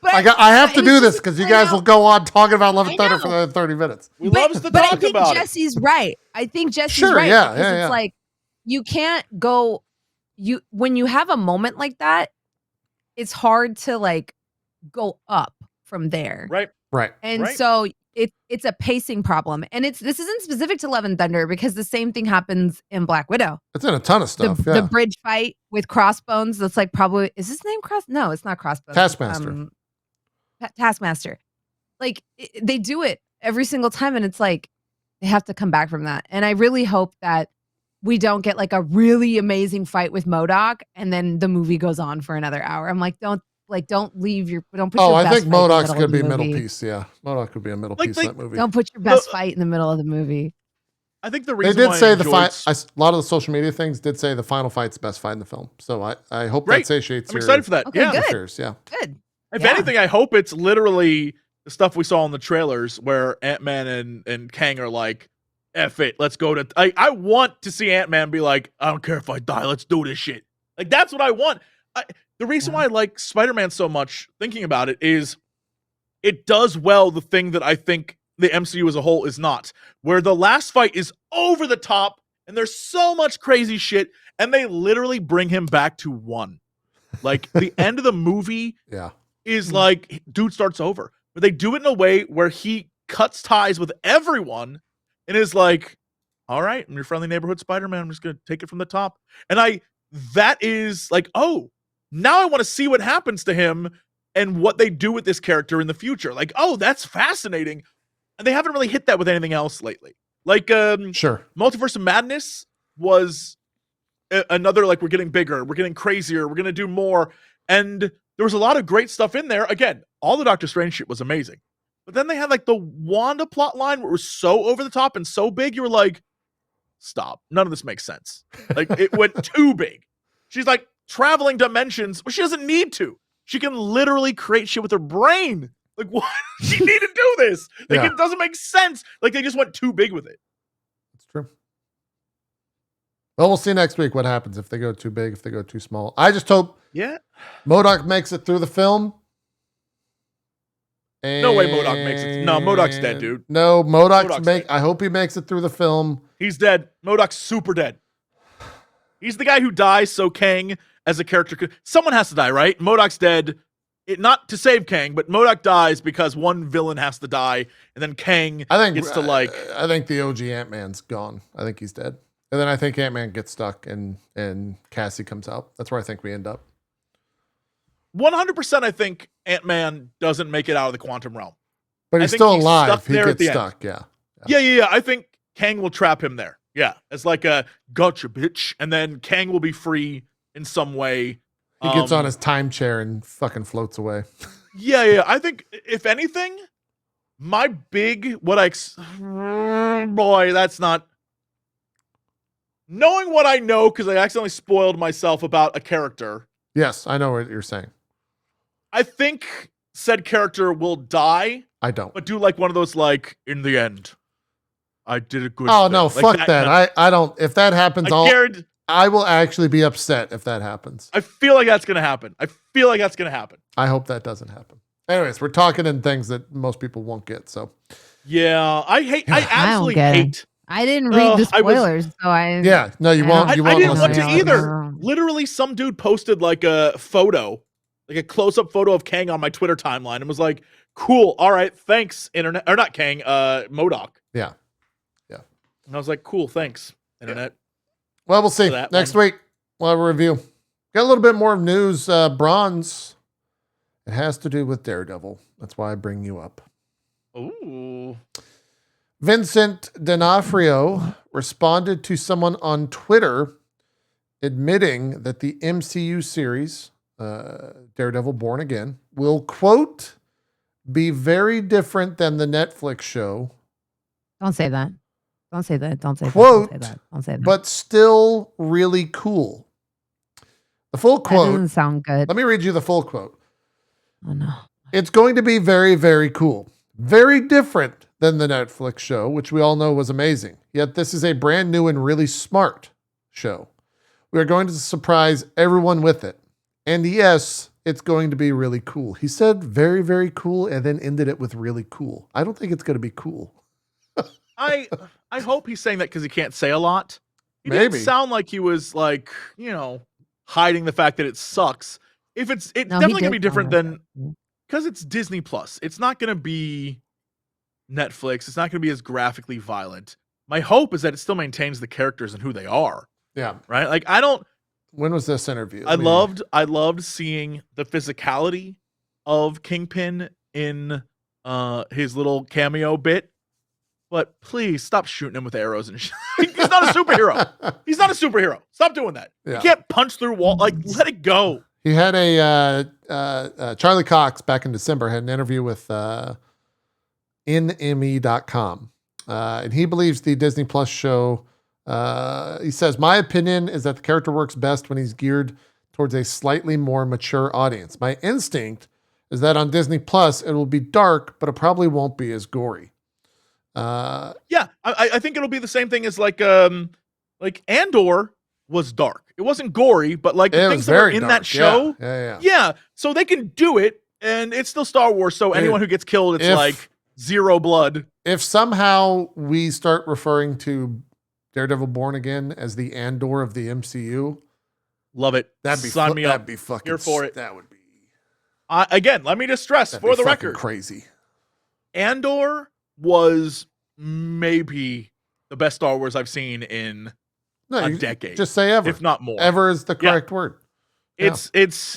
I have to do this because you guys will go on talking about Love and Thunder for another 30 minutes. We love to talk about it. I think Jesse's right. It's like, you can't go. When you have a moment like that, it's hard to like go up from there. Right. And so it's a pacing problem. And this isn't specific to Love and Thunder, because the same thing happens in Black Widow. It's in a ton of stuff. The bridge fight with Crossbones. That's like probably, is his name No, it's not Crossbones. Taskmaster. Taskmaster. Like they do it every single time, and it's like they have to come back from that. And I really hope that we don't get like a really amazing fight with MODOK, and then the movie goes on for another hour. I'm like, don't put your I best think fight in the MODOK's middle could of be the middle movie. piece. Yeah, MODOK could be a middle piece of that movie. Don't put your best fight in the middle of the movie. I think the They reason did why say a lot of the social media things did say the final fight's the best fight in the film. So I hope Great. that satiates I'm excited for that. Okay, Yeah. good. fears. Yeah. Good. If Yeah. anything, I hope it's literally the stuff we saw in the trailers where Ant-Man and Kang are like, F it, let's go to... I want to see Ant-Man be like, I don't care if I die, let's do this shit. Like, that's what I want. The reason why I like Spider-Man so much, thinking about it, is it does well the thing that I think the MCU as a whole is not, where the last fight is over the top and there's so much crazy shit and they literally bring him back to one. Like the end of the movie is like, dude starts over, but they do it in a way where he cuts ties with everyone and is like, all right, I'm your friendly neighborhood Spider-Man. I'm just going to take it from the top. And that is like, oh, now I want to see what happens to him and what they do with this character in the future. Like, oh, that's fascinating. And they haven't really hit that with anything else lately. Like, Multiverse of Madness was another, like, we're getting bigger, we're getting crazier, we're going to do more. And there was a lot of great stuff in there. Again, all the Doctor Strange shit was amazing. But then they had, like, the Wanda plot line where it was so over the top and so big, you were like, stop. None of this makes sense. Like, it went too big. She's, like, traveling dimensions. Well, she doesn't need to. She can literally create shit with her brain. Like, what? She need to do this. Like, it doesn't make sense. Like, they just went too big with it. That's true. Well, we'll see next week what happens if they go too big, if they go too small. I just hope MODOK makes it through the film. No way MODOK makes it. No, MODOK's dead, dude. No, MODOK's dead. I hope he makes it through the film. He's dead. MODOK's super dead. He's the guy who dies so Kang as a character could... Someone has to die, right? MODOK's dead. Not to save Kang, but MODOK dies because one villain has to die, and then Kang gets to like... I think the OG Ant-Man's gone. I think he's dead. And then I think Ant-Man gets stuck and Cassie comes out. That's where I think we end up. 100% I think Ant-Man doesn't make it out of the quantum realm. But he's still alive. He gets stuck, Yeah. I think Kang will trap him there. Yeah, as like a gotcha, bitch. And then Kang will be free in some way. He gets on his time chair and fucking floats away. Yeah. I think, if anything, my big, boy, that's not... Knowing what I know, because I accidentally spoiled myself about a character. Yes, I know what you're saying. I think said character will die. I don't. But do like one of those, like, in the end, I did a good thing. No, like fuck that. I don't. If that happens, I will actually be upset if that happens. I feel like that's going to happen. I hope that doesn't happen. Anyways, we're talking in things that most people won't get, so. Yeah, I absolutely hate. I didn't read the spoilers, so I... Yeah, no, you won't. I didn't want to either. Literally, some dude posted like a photo, like a close-up photo of Kang on my Twitter timeline and was like, cool, all right, thanks, internet. Or not Kang, MODOK. Yeah. And I was like, cool, thanks, internet. Well, we'll see. Next week, we'll have a review. Got a little bit more news. Bronze. It has to do with Daredevil. That's why I bring you up. Ooh. Vincent D'Onofrio responded to someone on Twitter admitting that the MCU series, Daredevil Born Again, will, quote, be very different than the Netflix show. Don't say that. Don't say that. Don't say quote, that. Don't say that. But still really cool. The full quote. That doesn't sound good. Let me read you the full quote. Oh, no. It's going to be very, very cool. Very different than the Netflix show, which we all know was amazing. Yet this is a brand new and really smart show. We are going to surprise everyone with it. And yes, it's going to be really cool. He said very, very cool and then ended it with really cool. I don't think it's going to be cool. I hope he's saying that because he can't say a lot. He Maybe. didn't sound like he was like, hiding the fact that it sucks. It's definitely going to be different than... Because it's Disney Plus. It's not going to be Netflix. It's not going to be as graphically violent. My hope is that it still maintains the characters and who they are. Yeah. Right? Like, When was this interview? I loved seeing the physicality of Kingpin in his little cameo bit. but please stop shooting him with arrows and shit. He's not a superhero. He's not a superhero. Stop doing that. Yeah. You can't punch through wall. Like, let it go. He had Charlie Cox back in December had an interview with NME.com. And he believes the Disney Plus show, he says, my opinion is that the character works best when he's geared towards a slightly more mature audience. My instinct is that on Disney Plus, it will be dark, but it probably won't be as gory. Yeah, I think it'll be the same thing as like Andor was dark. It wasn't gory, but like the things that were in that show. Yeah. So they can do it, and it's still Star Wars. So anyone who gets killed, it's like zero blood. If somehow we start referring to Daredevil Born Again as the Andor of the MCU, love it. That'd be Sign me up. That'd be fucking here for it. That would be. Again, let me just stress for the record, crazy. Andor was maybe the best Star Wars I've seen in a decade. Just say ever, if not more. Ever is the correct word. It's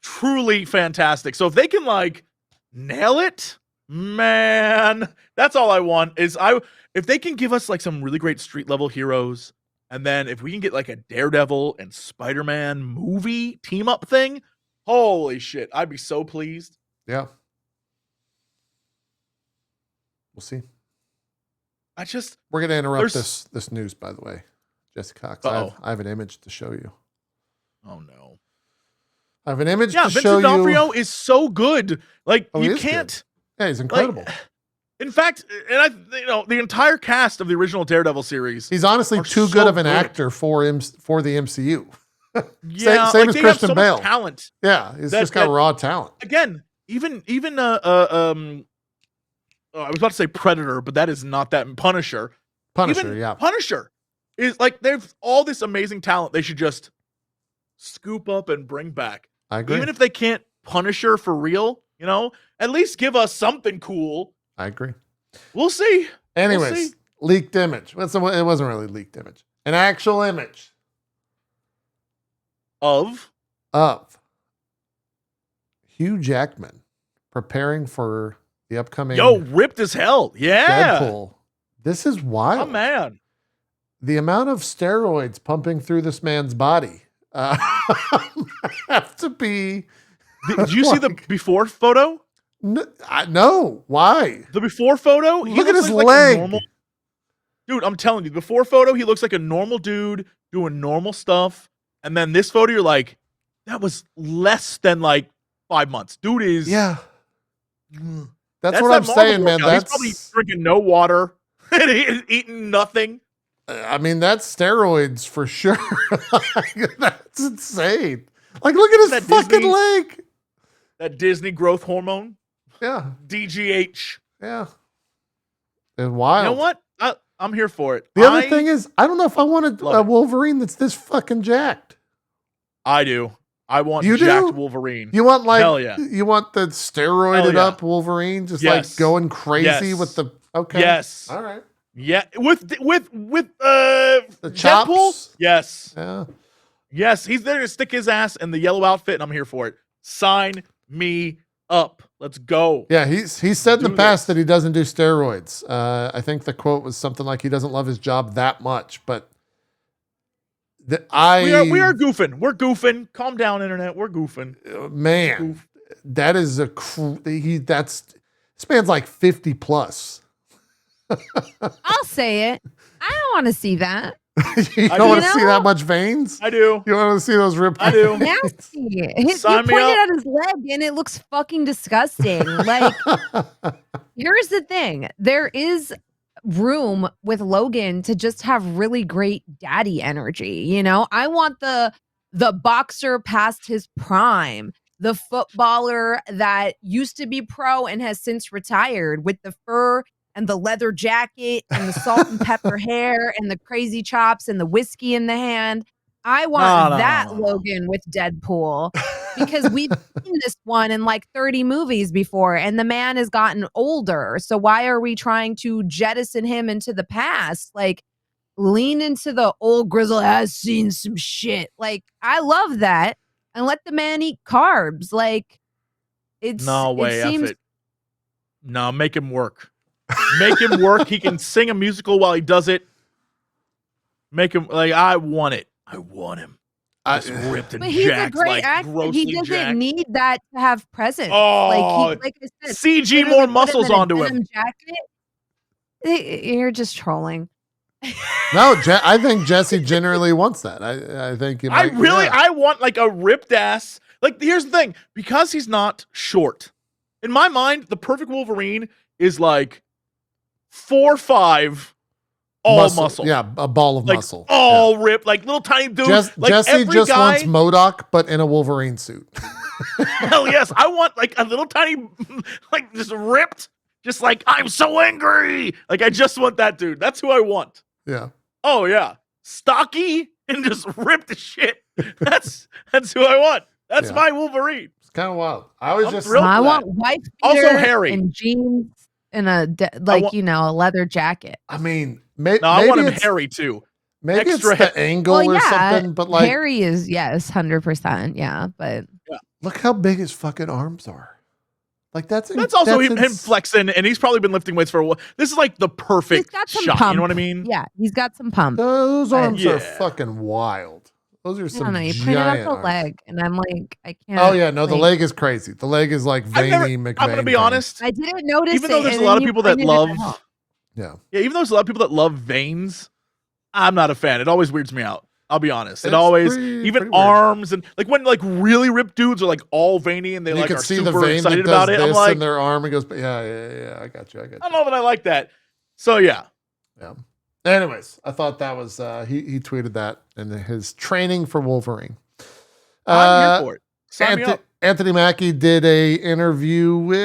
truly fantastic. So if they can like nail it, man, that's all I want. If they can give us like some really great street level heroes, and then if we can get like a Daredevil and Spider-Man movie team up thing, holy shit, I'd be so pleased. Yeah. We'll see. We're gonna interrupt this news, by the way, Jesse Cox. I have an image to show you. Oh no! I have an image to Vincent show you. D'Onofrio is so good. Like you can't. Good. Yeah, he's incredible. Like, in fact, and the entire cast of the original Daredevil series. He's honestly too good of an actor for the MCU. Yeah, same as Christian so Bale. Much talent. Yeah, he's just got raw talent. Again, even I was about to say Predator, but that is not that. Punisher, yeah. Punisher is like they've all this amazing talent. They should just scoop up and bring back. I agree. Even if they can't Punisher for real, at least give us something cool. I agree. We'll see. Anyways, leaked image. It wasn't really leaked image. An actual image of Hugh Jackman preparing for the upcoming ripped as hell. Yeah. Deadpool. This is wild. Oh man. The amount of steroids pumping through this man's body have to be. Did you see the before photo? No. Why? The before photo? Look at his leg. Dude, I'm telling you, before photo, he looks like a normal dude doing normal stuff. And then this photo, you're like, that was less than like 5 months. Dude is. Yeah. That's what I'm saying, man. He's probably drinking no water and eating nothing. I mean, that's steroids for sure. That's insane. Like, look at his fucking leg. That Disney growth hormone. Yeah. DGH. Yeah. It's wild. You know what? I'm here for it. The other thing is, I don't know if I wanted a Wolverine that's this fucking jacked. I do. I want jacked Wolverine. You want hell yeah. You want the steroided up Wolverine, just like going crazy with the Yes. All right. Yeah, with the chops. Deadpool? Yes. Yeah. Yes, he's there to stick his ass in the yellow outfit, and I'm here for it. Sign me up. Let's go. Yeah, he's said in the past that he doesn't do steroids. I think the quote was something like he doesn't love his job that much, but we are goofing. We're goofing. Calm down, internet. We're goofing. Man, that is this man's like 50 plus. I'll say it. I don't want to see that. You don't want to see that much veins? I do. You want to see those ripped I do. Nasty. You pointed at his leg and it looks fucking disgusting. Like, here's the thing. There is room with Logan to just have really great daddy energy. I want the boxer past his prime, the footballer that used to be pro and has since retired with the fur and the leather jacket and the salt and pepper hair and the crazy chops and the whiskey in the hand. I want that Logan with Deadpool because we've seen this one in like 30 movies before and the man has gotten older. So why are we trying to jettison him into the past? Like, lean into the old grizzle has seen some shit. Like, I love that. And let the man eat carbs. Like, No, make him work. Make him work. He can sing a musical while he does it. Make him like I want it. I want him. Just ripped and but he's jacked, a great like actor. grossly He doesn't jacked. need that to have presence. Oh, like I said, CG more muscles onto him. You're just trolling. No, I think Jesse generally wants that. I think I want like a ripped ass. Like here's the thing, because he's not short. In my mind, the perfect Wolverine is like 4'5", all muscle. Yeah, a ball of muscle. All ripped, like little tiny dude. Jesse just wants MODOK, but in a Wolverine suit. Hell yes, I want like a little tiny, like just ripped, just like I'm so angry. Like I just want that dude. That's who I want. Yeah. Oh yeah, stocky and just ripped as shit. That's who I want. That's my Wolverine. It's kind of wild. I want wife also hairy and jeans and a a leather jacket. I mean, I want him hairy too. Maybe extra it's the angle or something, but like hairy is 100%. Yeah, but look how big his fucking arms are. Like that's also him flexing, and he's probably been lifting weights for a while. This is like the perfect shot. Pump. You know what I mean? Yeah, he's got some pump. Those arms are fucking wild. Those are some you giant pointed out the arms. leg, and I'm like, I can't. Oh yeah, no, the leg is crazy. The leg is like veiny McVeigh. I'm gonna be honest. I didn't notice. Even though there's a lot of people that love, yeah, even though there's a lot of people that love veins, I'm not a fan. It always weirds me out. I'll be honest. It always, even arms and like when like really ripped dudes are like all veiny and they like are super excited about it. I'm like, in their arm and goes, yeah. I got you. I don't know that I like that. So yeah. Anyways, I thought that was he tweeted that in his training for Wolverine. I'm here for it. Sign me up. Anthony Mackie did a interview with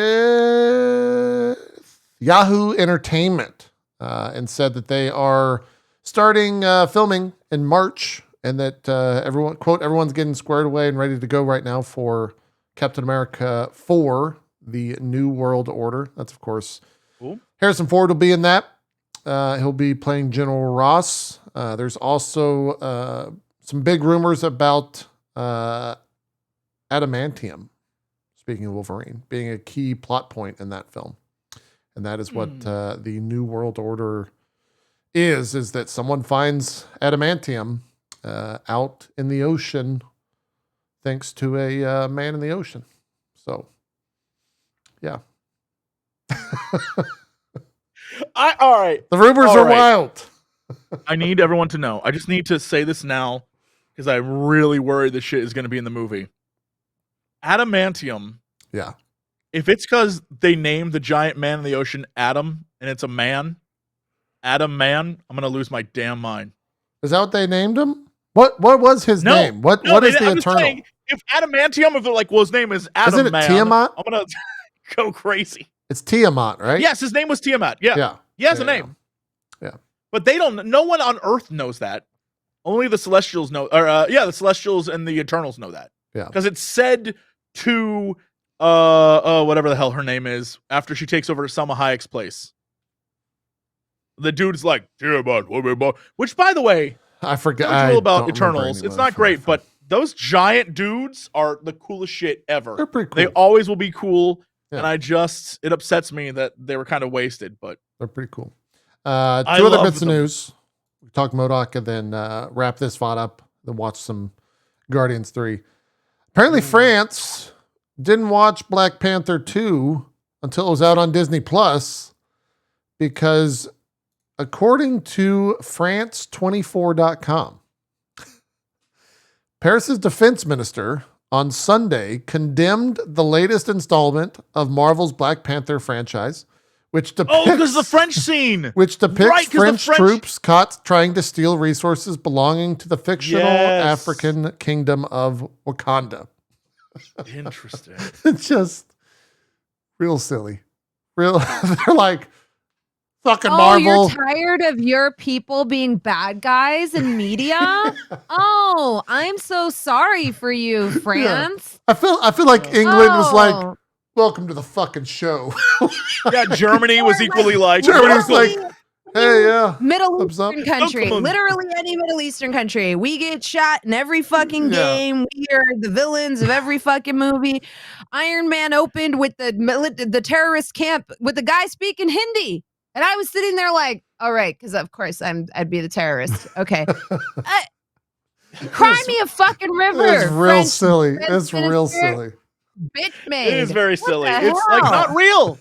Yahoo Entertainment and said that they are starting filming in March, and that everyone's getting squared away and ready to go right now for Captain America 4, the New World Order. That's of course cool. Harrison Ford will be in that. He'll be playing General Ross. There's also some big rumors about adamantium, speaking of Wolverine, being a key plot point in that film. And that is what the New World Order is that someone finds adamantium out in the ocean thanks to a man in the ocean. So, yeah. All right. The rumors are wild. I need everyone to know. I just need to say this now because I'm really worried this shit is going to be in the movie. Adamantium. Yeah. If it's because they named the giant man in the ocean Adam and it's a man, Adam Man, I'm going to lose my damn mind. Is that what they named him? What was his name? What is the Eternal? Saying, if Adamantium, if they're like, well, his name is Adam Isn't it Man, Tiamat? I'm going to go crazy. It's Tiamat, right? Yes, his name was Tiamat. Yeah. He has a name. Yeah. But no one on Earth knows that. Only the Celestials know, the Celestials and the Eternals know that. Yeah. Because it's said to, whatever the hell her name is, after she takes over Salma Hayek's place. The dude's like, Tiamat, which, by the way, I forgot about Eternals. It's not great, but those giant dudes are the coolest shit ever. They're pretty cool. They always will be cool. Yeah. And it upsets me that they were kind of wasted, but they're pretty cool. Two other bits of news. We talk MODOK and then wrap this VOD up, then watch some Guardians 3. Apparently France didn't watch Black Panther 2 until it was out on Disney Plus because according to France24.com, Paris's defense minister on Sunday condemned the latest installment of Marvel's Black Panther franchise, which depicts because the French scene, French troops caught trying to steal resources belonging to the fictional African kingdom of Wakanda. Interesting. It's just real silly. They're like, fucking Marvel. You're tired of your people being bad guys in media? Oh, I'm so sorry for you, France. Yeah. I feel like England was like, welcome to the fucking show. Yeah, Germany was equally like, Germany's like, hey, yeah. Middle Eastern country. Literally any Middle Eastern country. We get shot in every fucking game. We are the villains of every fucking movie. Iron Man opened with the terrorist camp with the guy speaking Hindi. And I was sitting there like, all right, because of course I'd be the terrorist. Okay. Cry me a fucking river. It's real silly. It's real silly. Bitch made. It is very silly. It's hell? like not real.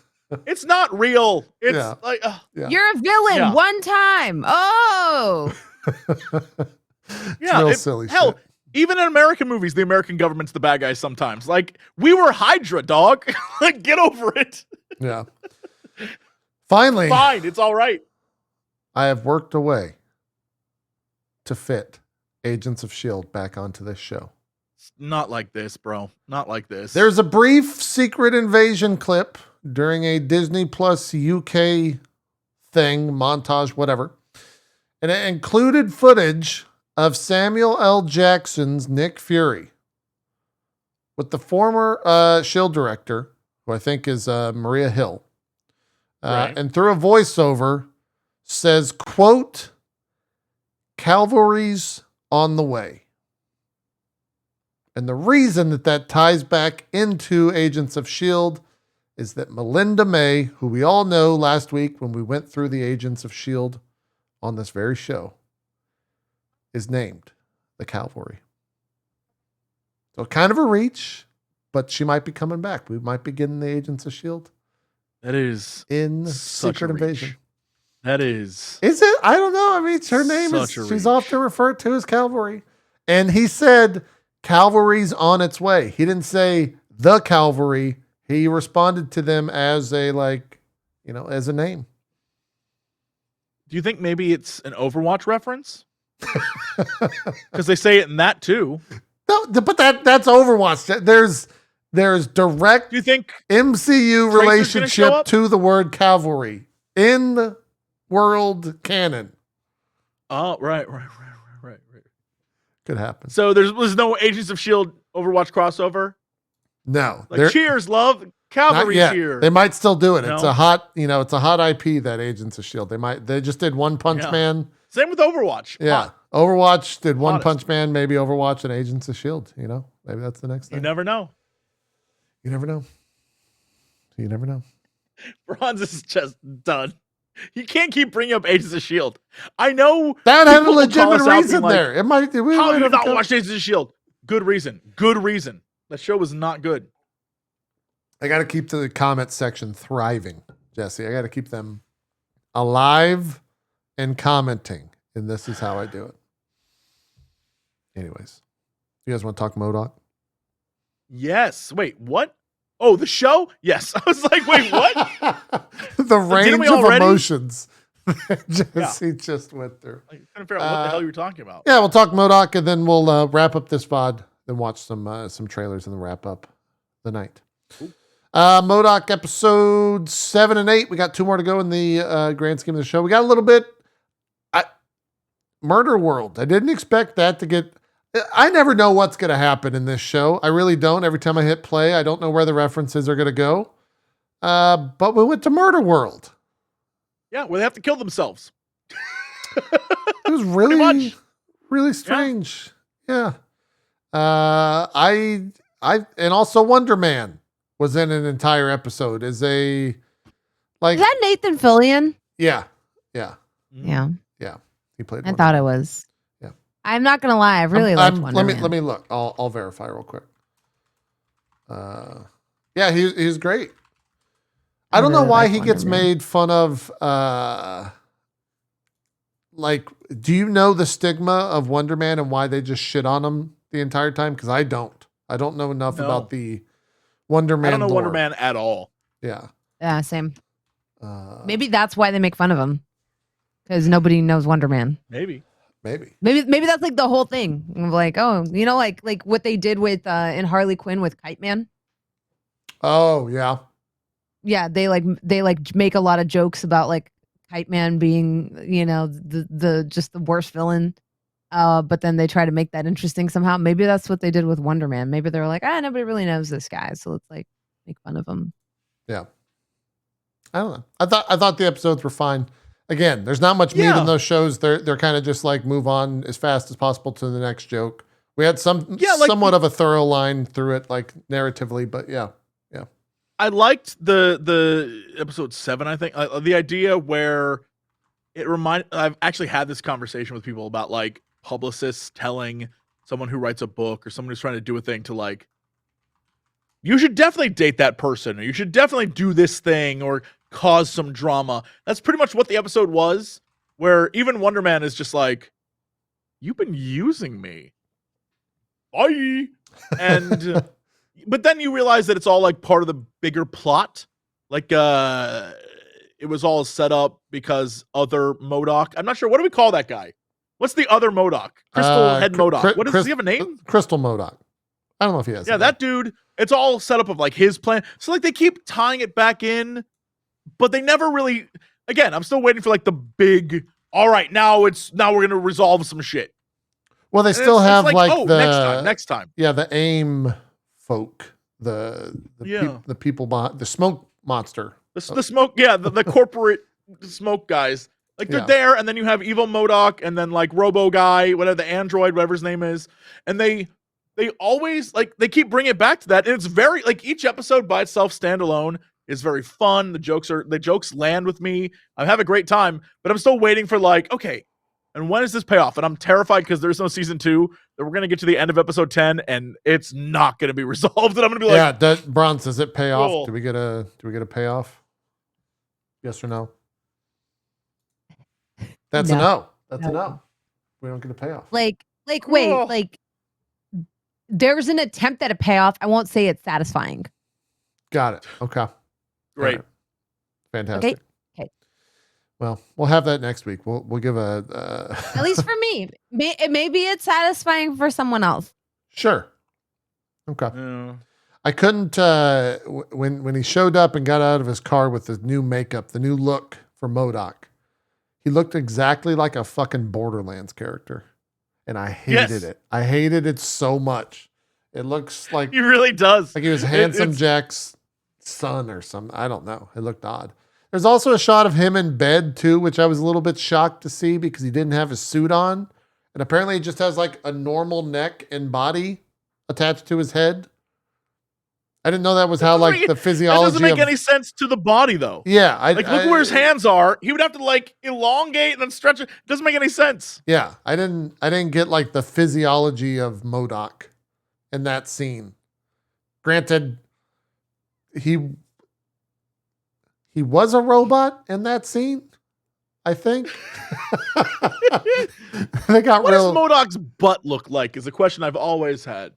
It's not real. It's like you're a villain one time. Oh. It's real silly. Hell, shit. even in American movies, the American government's the bad guys sometimes. Like, we were Hydra, dog. Like, get over it. Yeah. Finally. Fine, it's all right. I have worked a way to fit Agents of S.H.I.E.L.D. back onto this show. Not like this, bro. Not like this. There's a brief Secret Invasion clip during a Disney Plus UK thing, montage, whatever. And it included footage of Samuel L. Jackson's Nick Fury with the former S.H.I.E.L.D. director, who I think is Maria Hill. Right. And through a voiceover says, quote, "Cavalry's on the way." And the reason that ties back into Agents of S.H.I.E.L.D. is that Melinda May, who we all know last week when we went through the Agents of S.H.I.E.L.D. on this very show, is named the Cavalry. So kind of a reach, but she might be coming back. We might be getting the Agents of S.H.I.E.L.D. That is in such Secret a reach. Invasion. That is. Is it? I don't know. I mean, her name is, Such a she's reach. often referred to as Cavalry. And he said, Cavalry's on its way. He didn't say the Cavalry. He responded to them as a, like, you know, as a name. Do you think maybe it's an Overwatch reference? Because they say it in that too. No, but that's Overwatch. There's direct Do you think MCU Tracer's gonna show relationship up? to the word cavalry in the world canon. Oh, right. Could happen. So there's no Agents of S.H.I.E.L.D. Overwatch crossover? No. Like, cheers, love. Not Cavalry's yet. here. They might still do it. No? It's a hot IP, that Agents of S.H.I.E.L.D. They just did One Punch Yeah. Man. Same with Overwatch. Yeah. Hot. Overwatch did One Hottest. Punch Man, maybe Overwatch and Agents of S.H.I.E.L.D. You know, maybe that's the next thing. You never know. You never know. You never know. Bronze is just done. You can't keep bringing up Agents of S.H.I.E.L.D. I know That had a people will call legitimate us out reason being like, there. It might. How do you not watch Agents of S.H.I.E.L.D.? Good reason. Good reason. That show was not good. I got to keep the comment section thriving, Jesse. I got to keep them alive and commenting. And this is how I do it. Anyways, you guys want to talk MODOK? Yes. Wait, what? Oh, the show? Yes. I was like, wait, what? The range we of already? emotions that Jesse just went through. I couldn't figure out what the hell you were talking about. Yeah, we'll talk MODOK and then we'll wrap up this VOD, then watch some trailers and then wrap up the night. Cool. MODOK episode 7 and 8. We got 2 more to go in the grand scheme of the show. We got a little bit. Murder World. I didn't expect that to get. I never know what's going to happen in this show. I really don't. Every time I hit play, I don't know where the references are going to go. But we went to Murder World. Yeah, where they have to kill themselves. It was really strange. Yeah. I and also Wonder Man was in an entire episode as a like. Is that Nathan Fillion? Yeah. Yeah. He played. I Wonder thought Man. it was. Yeah. I'm not gonna lie. I really liked Wonder Man. Let me look. I'll verify real quick. Yeah, he was great. I don't know really why like he Wonder gets Man. made fun of. Like, do you know the stigma of Wonder Man and why they just shit on him the entire time? Because I don't. I don't know enough No. about the Wonder Man. I don't know lore. Wonder Man at all. Yeah. Yeah, same. Maybe. Maybe that's why they make fun of him, because nobody knows Wonder Man. Maybe. Maybe that's like the whole thing. Of like, oh, you know, like what they did with in Harley Quinn with Kite Man. Oh yeah. Yeah, they make a lot of jokes about like Kite Man being, you know, the just the worst villain. But then they try to make that interesting somehow. Maybe that's what they did with Wonder Man. Maybe they were like, nobody really knows this guy, so let's like make fun of him. Yeah. I don't know. I thought the episodes were fine. Again, there's not much meat in those shows. They're kind of just like move on as fast as possible to the next joke. We had somewhat of a thorough line through it, like narratively, but yeah. I liked the episode 7, I think. The idea where I've actually had this conversation with people about like publicists telling someone who writes a book or someone who's trying to do a thing to like, you should definitely date that person, or you should definitely do this thing or cause some drama. That's pretty much what the episode was, where even Wonder Man is just like, you've been using me. Bye. And but then you realize that it's all like part of the bigger plot. Like it was all set up because other MODOK. I'm not sure. What do we call that guy? What's the other MODOK? Crystal Head MODOK. What does he have a name? Crystal MODOK. I don't know if he has. Yeah, that dude. It's all set up of like his plan. So like they keep tying it back in, but they never really. Again, I'm still waiting for like the big. All right, now we're gonna resolve some shit. Well, they still have like the next time. Yeah, the AIM folk, the people behind the smoke monster. The smoke, yeah, the corporate smoke guys. Like they're there, and then you have evil MODOK, and then like Robo guy, whatever the android, whatever his name is, and they always like they keep bringing it back to that, and it's very like each episode by itself, standalone, is very fun. The jokes land with me. I have a great time, but I'm still waiting for like, okay, and when does this pay off? And I'm terrified because there's no season 2 that we're gonna get to the end of episode 10, and it's not gonna be resolved. And I'm gonna be like, yeah, Bronze, does it pay off? Do we get a payoff? Yes or no? That's a no. That's a no. We don't get a payoff. Wait, like there's an attempt at a payoff. I won't say it's satisfying. Got it. Okay. Great. Right. Fantastic. Okay. Well, we'll have that next week. We'll give a at least for me. Maybe it's satisfying for someone else. Sure. Okay. Yeah. I couldn't when he showed up and got out of his car with the new makeup, the new look for MODOK. He looked exactly like a fucking Borderlands character. And I hated it. I hated it so much. It looks like he really does. Like he was Handsome Jack's son or something. I don't know. It looked odd. There's also a shot of him in bed too, which I was a little bit shocked to see because he didn't have his suit on. And apparently he just has like a normal neck and body attached to his head. I didn't know that was how like the physiology. That doesn't make any sense to the body though. Yeah, look where his hands are. He would have to like elongate and then stretch it. It doesn't make any sense. Yeah, I didn't get like the physiology of MODOK in that scene. Granted, he was a robot in that scene, I think. They got what does MODOK's butt look like is a question I've always had.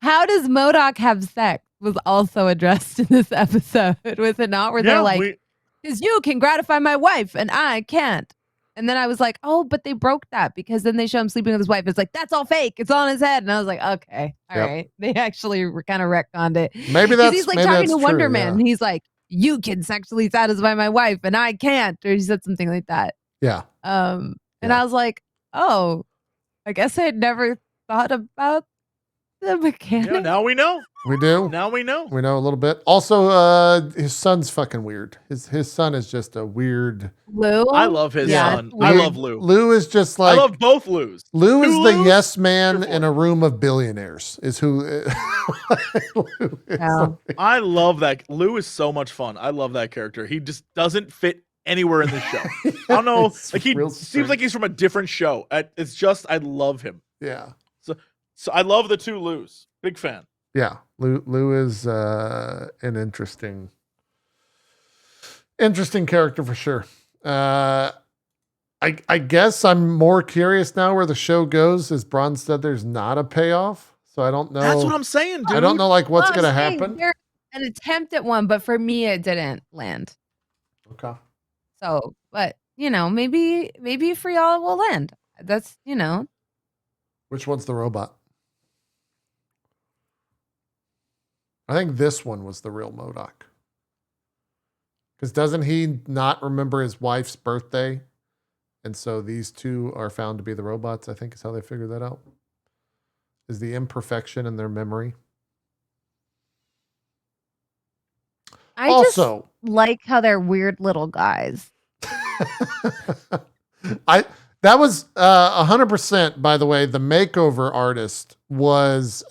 How does MODOK have sex was also addressed in this episode, was it not? Where they're like, because you can gratify my wife and I can't. And then I was like, oh, but they broke that because then they show him sleeping with his wife. It's like, that's all fake. It's on his head. And I was like, okay, all right. They actually kind of retconned it. Maybe that's he's like talking to Wonder Man. And he's like, you can sexually satisfy my wife and I can't. Or he said something like that. Yeah. And I was like, oh, I guess I had never thought about the mechanic. Yeah, now we know. We do. Now we know. We know a little bit. Also, his son's fucking weird. His son is just a weird. Lou. I love his son. I love Lou. Lou is just like. I love both Lou's. Lou is the yes man in a room of billionaires. Is who. Lou is. I love that. Lou is so much fun. I love that character. He just doesn't fit anywhere in the show. I don't know. Like he seems like he's from a different show. It's just I love him. Yeah. So I love the two Lou's. Big fan. Yeah, Lou is an interesting character for sure. I guess I'm more curious now where the show goes. As Bronze said, there's not a payoff, so I don't know. That's what I'm saying, dude. I don't know like what's gonna happen. There's an attempt at one, but for me, it didn't land. Okay. So, but maybe for y'all it will land. That's Which one's the robot? I think this one was the real MODOK. Because doesn't he not remember his wife's birthday? And so these two are found to be the robots, I think is how they figured that out. Is the imperfection in their memory. I also just like how they're weird little guys. That was 100%, by the way, the makeover artist was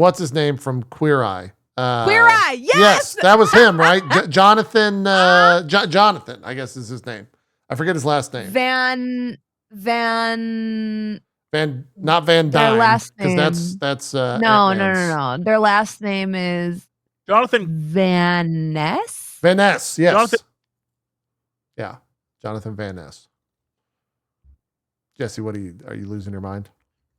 what's his name from Queer Eye. Queer Eye, yes! That was him, right? Jonathan, Jonathan, I guess is his name. I forget his last name. Not Van Dyne. Their last name. Because that's no. Their last name is Jonathan Van Ness. Van Ness, yes. Jonathan. Yeah, Jonathan Van Ness. Jesse, are you losing your mind?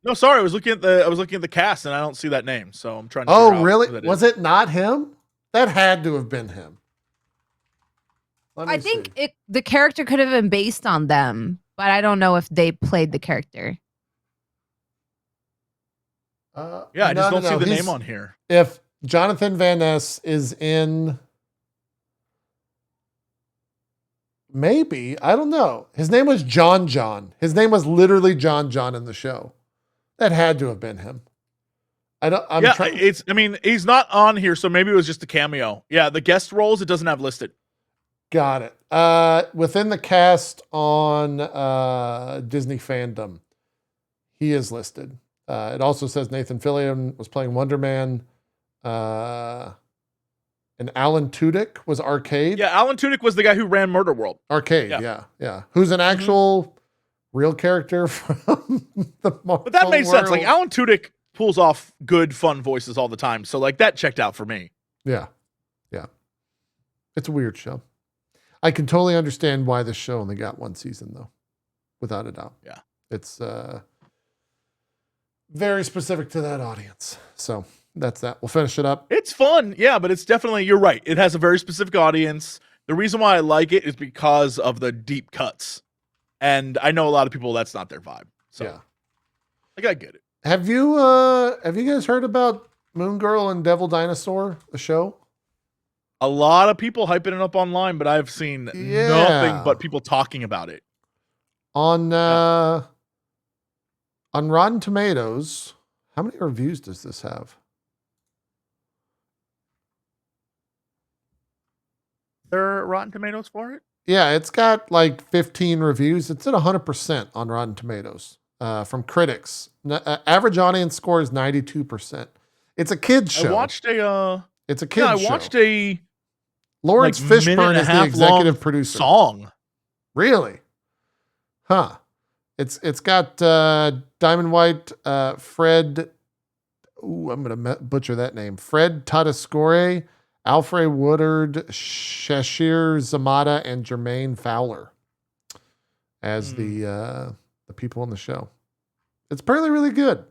No, sorry, I was looking at the cast and I don't see that name, so I'm trying to. Oh, really? Was it not him? That had to have been him. I think the character could have been based on them, but I don't know if they played the character. I just don't see the name on here. If Jonathan Van Ness is in, maybe, I don't know. His name was John. His name was literally John in the show. That had to have been him. He's not on here, so maybe it was just a cameo. Yeah, the guest roles it doesn't have listed. Got it. Within the cast on Disney Fandom, he is listed. It also says Nathan Fillion was playing Wonder Man. And Alan Tudyk was Arcade. Yeah, Alan Tudyk was the guy who ran Murder World. Arcade, yeah. Who's an actual real character from the Marvel But that made world. sense. Like, Alan Tudyk pulls off good, fun voices all the time. So, like, that checked out for me. Yeah. It's a weird show. I can totally understand why this show only got one season, though. Without a doubt. Yeah. It's very specific to that audience. So that's that. We'll finish it up. It's fun. Yeah, but it's definitely, you're right. It has a very specific audience. The reason why I like it is because of the deep cuts. And I know a lot of people, that's not their vibe. So, yeah. Like, I get it. Have you guys heard about Moon Girl and Devil Dinosaur, the show? A lot of people hyping it up online, but I've seen nothing but people talking about it. On Rotten Tomatoes, how many reviews does this have? There are Rotten Tomatoes for it? Yeah, it's got like 15 reviews. It's at 100% on Rotten Tomatoes from critics. Average audience score is 92%. It's a kid's show. It's a kid's show. I watched a Lawrence Fishburne is the executive producer. Song. Really? Huh. It's got Diamond White, Fred. Ooh, I'm gonna butcher that name. Fred Tatascore, Alfred Woodard, Shashir Zamata, and Jermaine Fowler as the people in the show. It's apparently really good.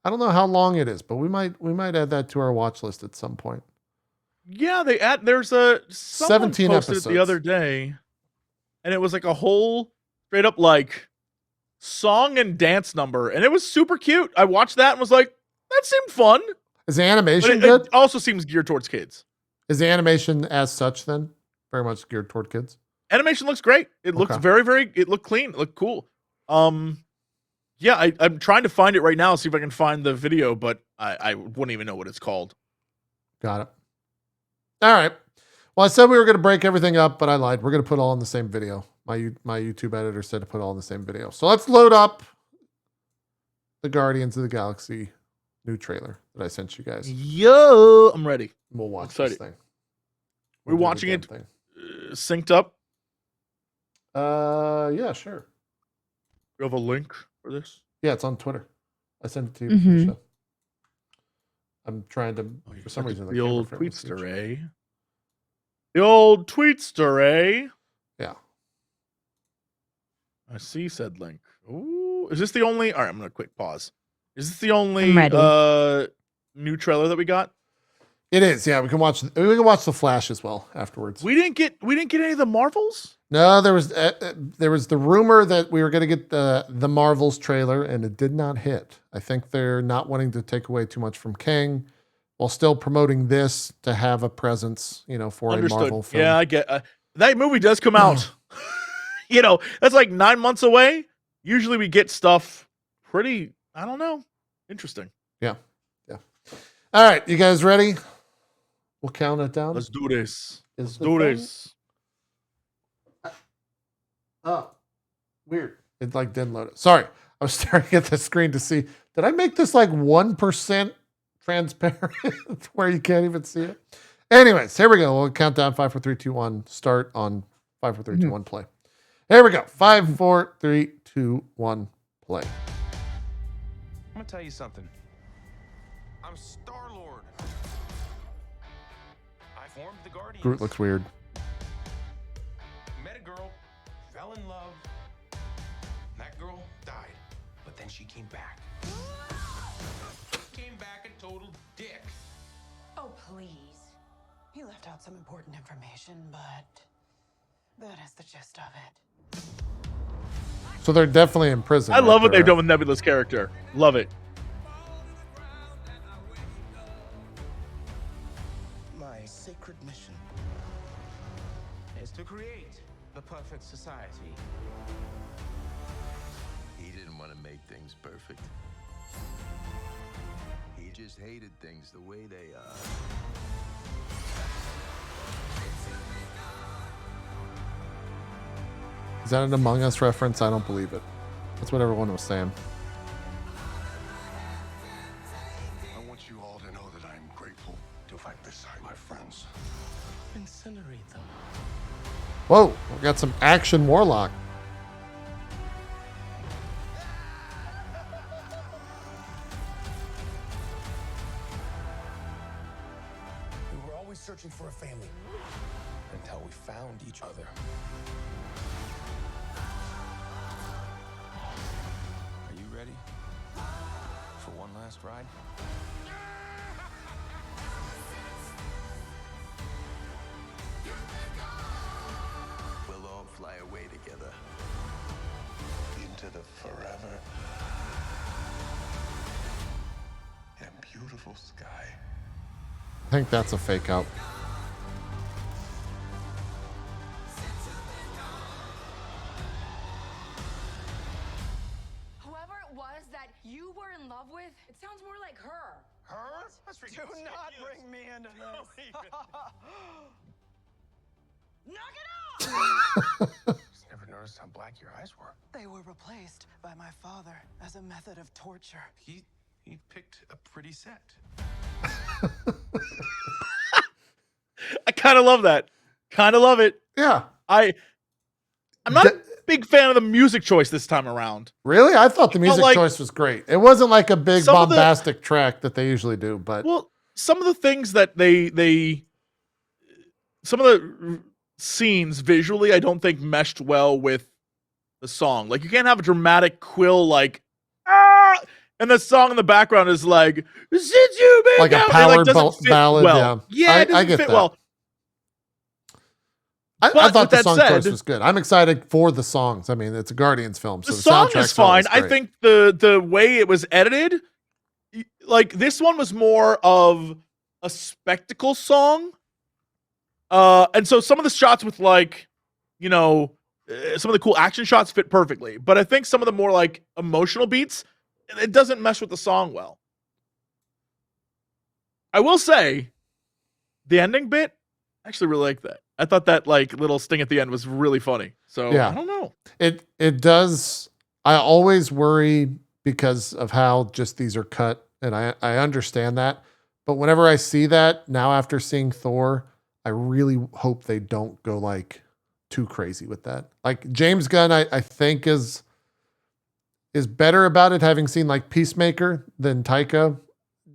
I don't know how long it is, but we might add that to our watch list at some point. Yeah, there's a 17 posted episodes it the other day, and it was like a whole straight up like song and dance number, and it was super cute. I watched that and was like, that seemed fun. Is the animation good? It also seems geared towards kids. Is the animation as such then very much geared toward kids? Animation looks great. It looks very, it looked clean. It looked cool. Yeah, I'm trying to find it right now, see if I can find the video, but I wouldn't even know what it's called. Got it. All right. Well, I said we were going to break everything up, but I lied. We're going to put it all in the same video. My YouTube editor said to put it all in the same video. So let's load up the Guardians of the Galaxy new trailer that I sent you guys. Yo, I'm ready. We'll watch this thing. We're watching it synced up. Yeah, sure. You have a link for this? Yeah, it's on Twitter. I sent it to you. For the show. I'm trying to, for some reason, the old tweetster, eh? The old tweetster, eh? Yeah. I see said link. Ooh, is this the only? All right, I'm gonna quick pause. Is this the only new trailer that we got? It is. Yeah, we can watch The Flash as well afterwards. We didn't get any of the Marvels. No, there was the rumor that we were going to get the Marvels trailer, and it did not hit. I think they're not wanting to take away too much from Kang, while still promoting this to have a presence, for a Marvel film. Yeah, I get that movie does come out. That's like 9 months away. Usually we get stuff pretty. I don't know. Interesting. Yeah. All right, you guys ready? We'll count it down. Let's do this. Let's do this. Oh, weird. It didn't load it. Sorry. I was staring at the screen to see, did I make this 1% transparent where you can't even see it. Anyways, here we go. We'll count down 5, 4, 3, 2, 1. Start on 5, 4, 3, 2, 1. Play. Here we go. 5, 4, 3, 2, 1. Play. I'm gonna tell you something. I'm Star-Lord. I formed the Guardians. Groot looks weird. Met a girl, fell in love. That girl died, but then she came back. Came back a total dick. Oh, please. He left out some important information, but that is the gist of it. So they're definitely in prison. I love what they've done with Nebula's character. Love it. My sacred mission is to create the perfect society. He didn't want to make things perfect. He just hated things the way they are. Is that an Among Us reference? I don't believe it. That's what everyone was saying. I want you all to know that I'm grateful to fight beside my friends. Incinerate them. Whoa, we got some action Warlock. We were always searching for a family until we found each other. Are you ready for one last ride? We'll all fly away together. Into the forever and beautiful sky. I think that's a fake out. Whoever it was that you were in love with, it sounds more like her. Her? That's ridiculous. Do not bring me into this. Knock it off! Never noticed how black your eyes were. They were replaced by my father as a method of torture. He picked a pretty set. I kind of love that. Kind of love it. Yeah. I'm not a big fan of the music choice this time around. Really? I thought the music like, choice was great. It wasn't like a big some of the- bombastic track that they usually do, but Well, some of the things that some of the scenes visually, I don't think meshed well with the song. Like, you can't have a dramatic Quill like, ah, and the song in the background is like, since you been like a gone," power it, like, doesn't fit ballad. well. Yeah, it doesn't get fit that. well. I But thought with the that song said- choice was good. I'm excited for the songs. I mean, it's a Guardians film, so The the song soundtrack's is fine. always I great. think the way it was edited, like, this one was more of a spectacle song. And so some of the shots with, like, you know, some of the cool action shots fit perfectly. But I think some of the more, like, emotional beats, it doesn't mesh with the song well. I will say, the ending bit, I actually really like that. I thought that, like, little sting at the end was really funny. So, Yeah. I don't know. It does. I always worry because of how just these are cut, and I understand that. But whenever I see that now after seeing Thor, I really hope they don't go like too crazy with that. Like James Gunn, I think is better about it, having seen like Peacemaker than Taika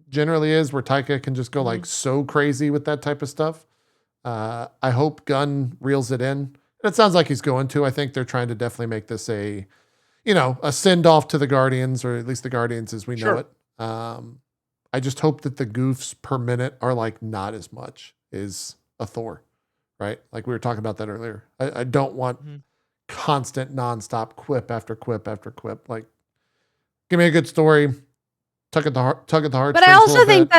generally is, where Taika can just go like so crazy with that type of stuff. I hope Gunn reels it in. And it sounds like he's going to. I think they're trying to definitely make this a send off to the Guardians, or at least the Guardians as we know Sure. it. I just hope that the goofs per minute are like not as much as a Thor, right? Like we were talking about that earlier. I don't want constant nonstop quip after quip after quip. Like, give me a good story, tug at the heart. But I also think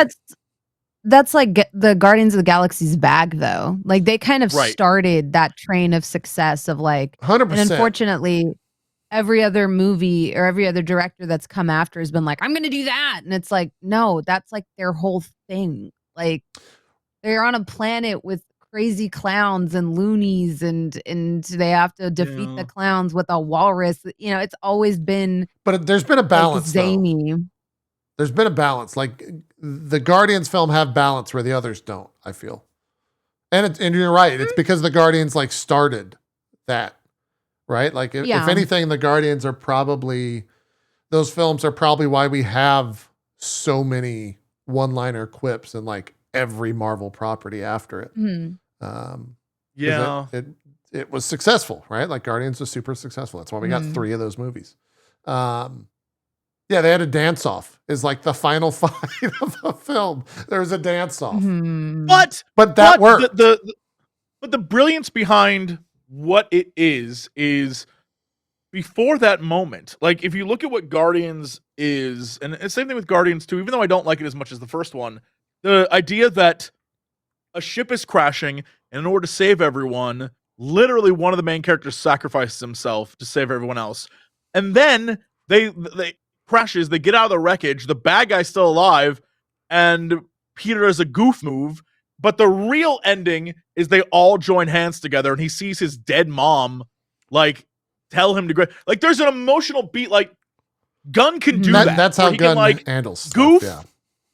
that's like the Guardians of the Galaxy's bag, though. Like, they kind of Right. started that train of success of like, 100%. and unfortunately, every other movie or every other director that's come after has been like, I'm going to do that. And it's like, no, that's like their whole thing. Like, they're on a planet with crazy clowns and loonies, and they have to defeat Yeah. the clowns with a walrus. You know, it's always been But there's been a like balance. though. zany. There's been a balance. Like the Guardians film have balance where the others don't, I feel. And you're right. It's because the Guardians like started that, right? Like if anything, the Guardians are probably, those films are probably why we have so many one-liner quips and like every Marvel property after it. Yeah. It was successful, right? Like Guardians was super successful. That's why we got 3 of those movies. Yeah, they had a dance-off. Is like the final fight of the film. There's a dance-off. But that worked. But the brilliance behind what it is before that moment. Like if you look at what Guardians is, and the same thing with Guardians 2, even though I don't like it as much as the first one, the idea that a ship is crashing, and in order to save everyone, literally one of the main characters sacrifices himself to save everyone else. And then they crashes, they get out of the wreckage, the bad guy's still alive, and Peter does a goof move, but the real ending is they all join hands together and he sees his dead mom like tell him to like there's an emotional beat. Like Gunn can do that. That's how Gunn handles stuff, goof,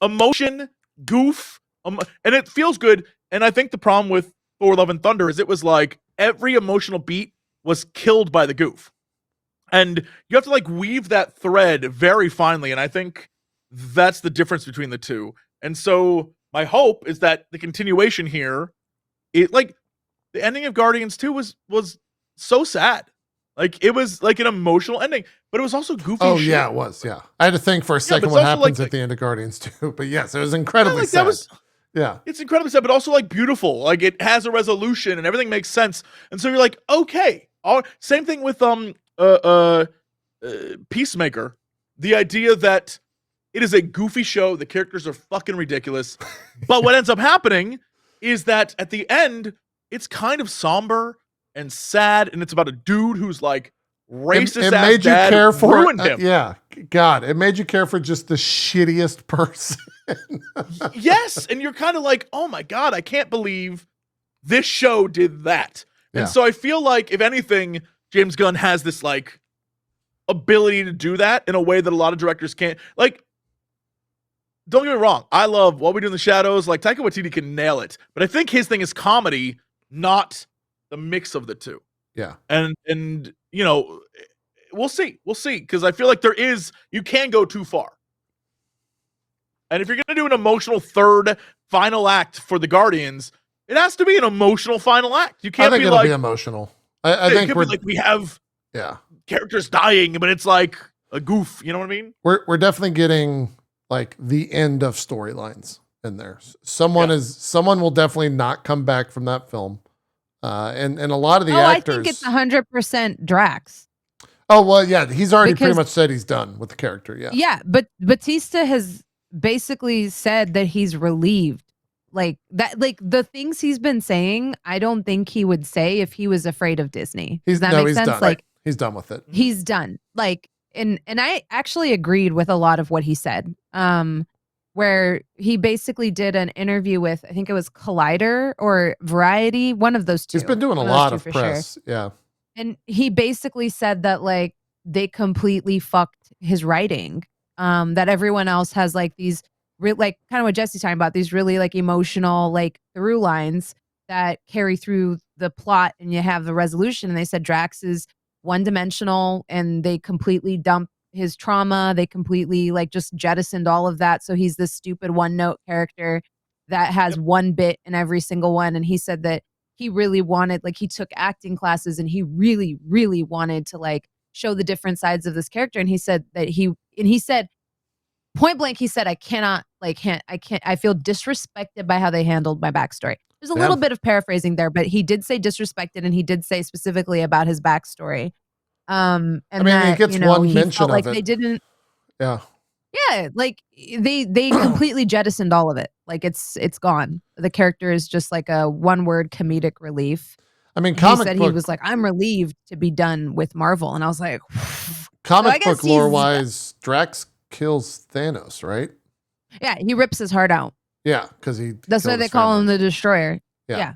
emotion, goof, and it feels good. And I think the problem with Thor Love and Thunder is it was like every emotional beat was killed by the goof. And you have to like weave that thread very finely. And I think that's the difference between the two. And so my hope is that the continuation here, it like the ending of Guardians 2 was so sad. Like it was like an emotional ending, but it was also goofy. Oh shit. Yeah, it was. Yeah. I had to think for a second what happens at the end of Guardians 2, but yes, it was incredibly sad. It's incredibly sad, but also like beautiful. Like it has a resolution and everything makes sense. And so you're like, okay. Same thing with Peacemaker. The idea that it is a goofy show, the characters are fucking ridiculous, but what ends up happening is that at the end, it's kind of somber and sad, and it's about a dude who's like racist. It made you care for ruined him. Yeah, God, it made you care for just the shittiest person. Yes, and you're kind of like, oh my God, I can't believe this show did that. Yeah. And so I feel like, if anything, James Gunn has this like ability to do that in a way that a lot of directors can't. Like, don't get me wrong, I love What We Do in the Shadows. Like Taika Waititi can nail it, but I think his thing is comedy, not the mix of the two. Yeah, and you know, we'll see, because I feel like you can go too far. And if you're gonna do an emotional third final act for the Guardians, it has to be an emotional final act. You can't. I think it'll be emotional. I think we're like we have characters dying, but it's like a goof. You know what I mean? We're definitely getting like the end of storylines in there. Someone will definitely not come back from that film. And a lot of the actors. I think it's 100% Drax. Oh well, yeah, he's already pretty much said he's done with the character. Yeah, yeah, but Batista has basically said that he's relieved. Like that, like the things he's been saying, I don't think he would say if he was afraid of Disney. Does that make sense? Done. Like he's done with it. He's done. Like, and I actually agreed with a lot of what he said. Where he basically did an interview with, I think it was Collider or Variety, one of those two. He's been doing a lot of press. Sure. Yeah. And he basically said that like they completely fucked his writing. That everyone else has like these like kind of what Jesse's talking about, these really like emotional like through lines that carry through the plot and you have the resolution. And they said Drax is one-dimensional and they completely dumped his trauma. They completely like just jettisoned all of that. So he's this stupid one-note character that has one bit in every single one. And he said that he really wanted, like he took acting classes and he really, really wanted to like show the different sides of this character. And he said that he said point blank, he said, I feel disrespected by how they handled my backstory. There's a little bit of paraphrasing there, but he did say disrespected and he did say specifically about his backstory. And I mean, he gets one mention of like it. They didn't. Yeah. Yeah, like they completely jettisoned all of it. Like it's gone. The character is just like a one-word comedic relief. I mean, he said he was like, I'm relieved to be done with Marvel, and I was like, comic book lore wise, Drax kills Thanos, right? Yeah, he rips his heart out. Yeah, because that's why they call him the Destroyer. Yeah.